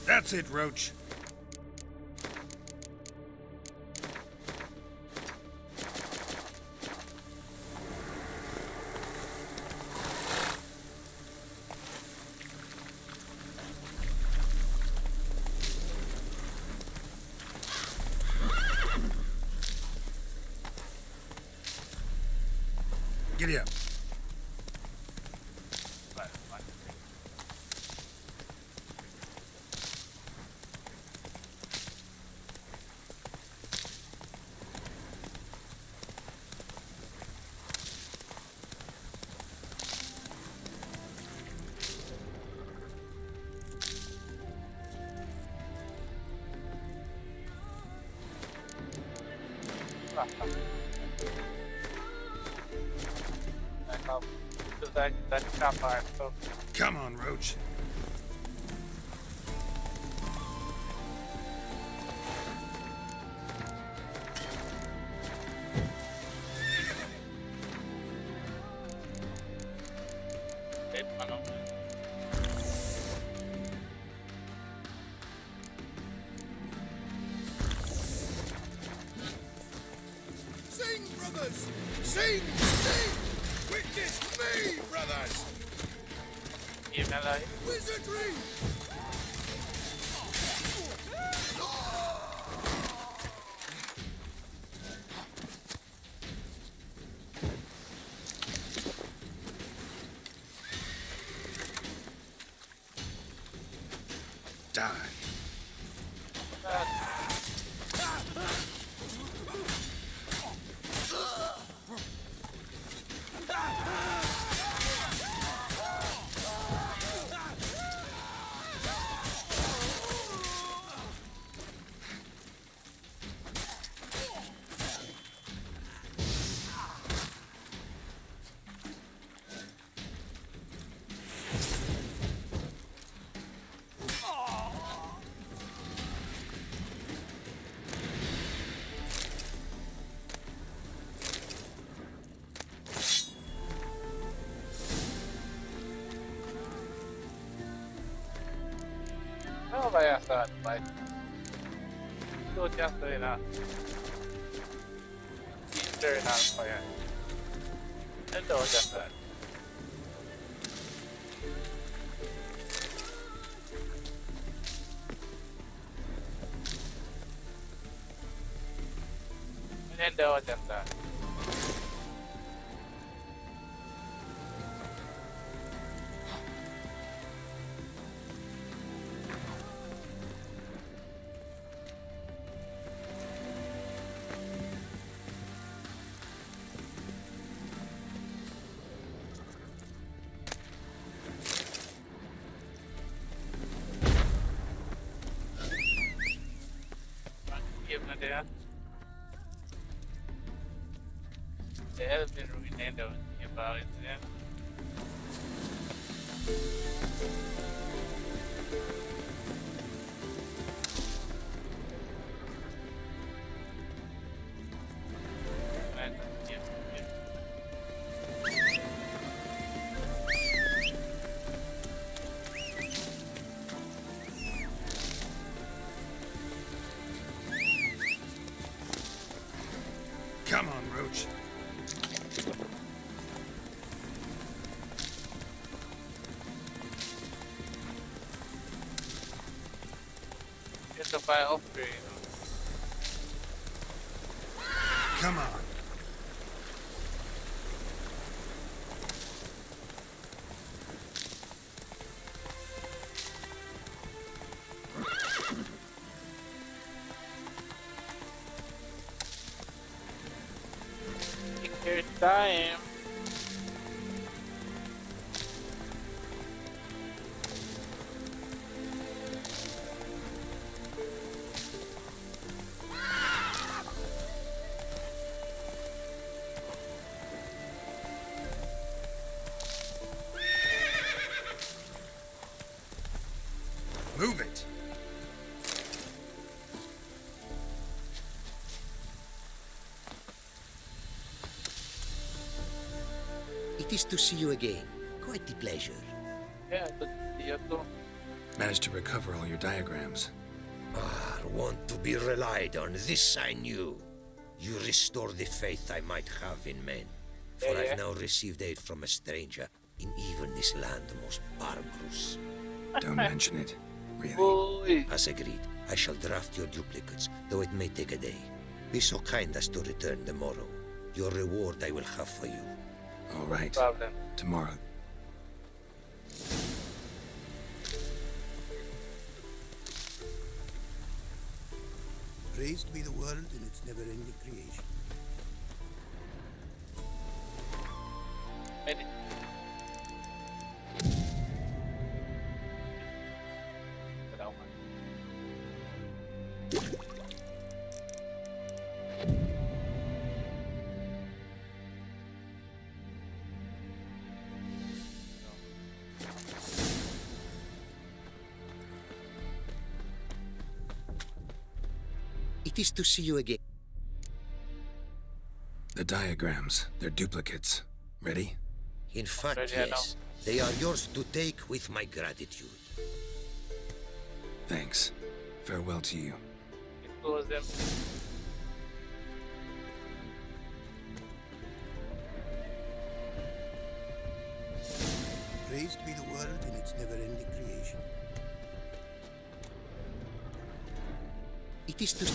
That's it, Roach. Giddy up. That campfire, so. Come on, Roach. Sing, brothers! Sing! Sing! Witness me, brothers! Wizardry! Die. No vaya a estar, vai. Tú ya estoy na. Easter na fire. Ito ya está. Ito ya está. There. There has been ruined about it there. Come on, Roach. stuff I offer, you know. Come on. Take your time. Move it. It is to see you again. Quite the pleasure. Yeah, good to see you too. Managed to recover all your diagrams. Ah, want to be relied on. This I knew. You restore the faith I might have in men. For I've now received aid from a stranger in even this land most barbarous. Don't mention it. Really. Boy. As agreed, I shall draft your duplicates, though it may take a day. Be so kind as to return tomorrow. Your reward I will have for you. All right. Problem. Tomorrow. Praised be the world in its never-ending creation. Many. It is to see you again. The diagrams. They're duplicates. Ready? In fact, Ready, yes. They are yours to take with my gratitude. Thanks. Farewell to you. It was them. Praised be the world in its never-ending creation. It is to...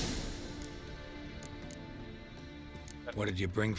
What did you bring?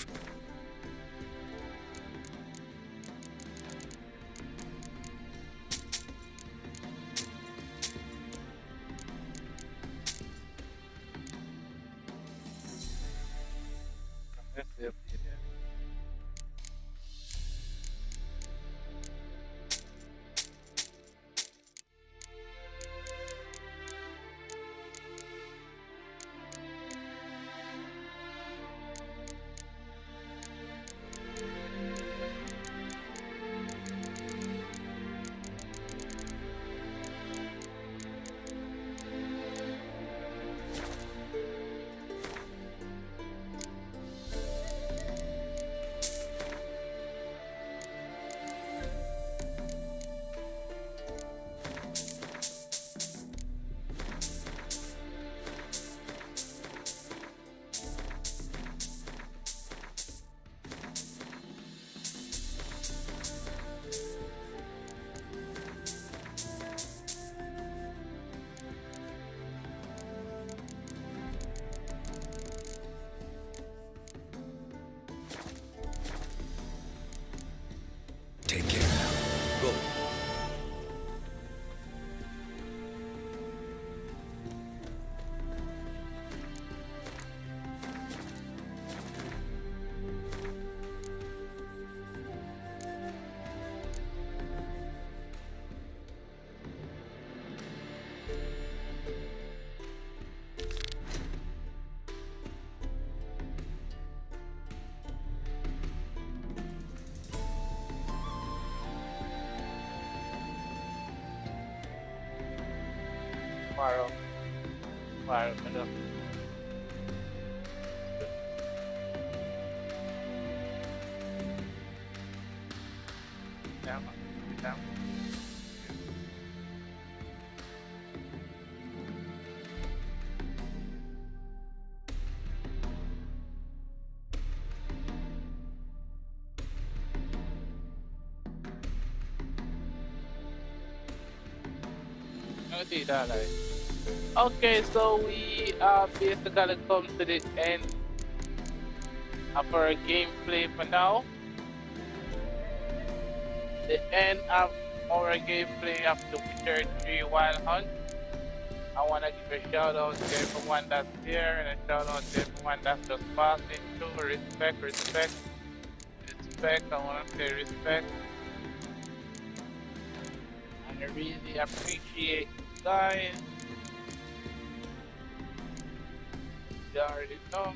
Take care now. Go. Tomorrow, middle. Down, down. Nó đi ra lại. Okay, so we basically come to the end of our gameplay for now. The end of our gameplay of The Witcher 3 Wild Hunt. I want to give a shout out to everyone that's here and a shout out to everyone that's just passing through. Respect, respect, respect. I want to say respect. And I really appreciate you guys. You already know.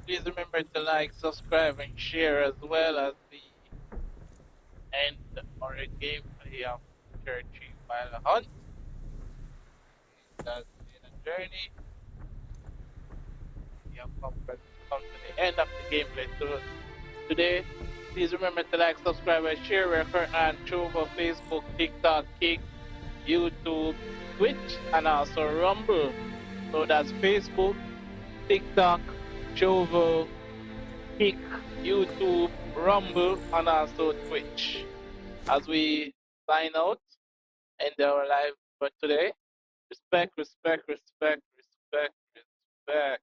Please remember to like, subscribe, and share as well as the end or a gameplay of Witcher 3 Wild Hunt. That's been a journey. We have come to the end of the gameplay today. Please remember to like, subscribe, and share. We're currently on Trovo, Facebook, TikTok, Kick, YouTube, Twitch, and also Rumble. So that's Facebook, TikTok, Trovo, Kick, YouTube, Rumble, and also Twitch. As we sign out, end our live for today. Respect, respect, respect, respect, respect.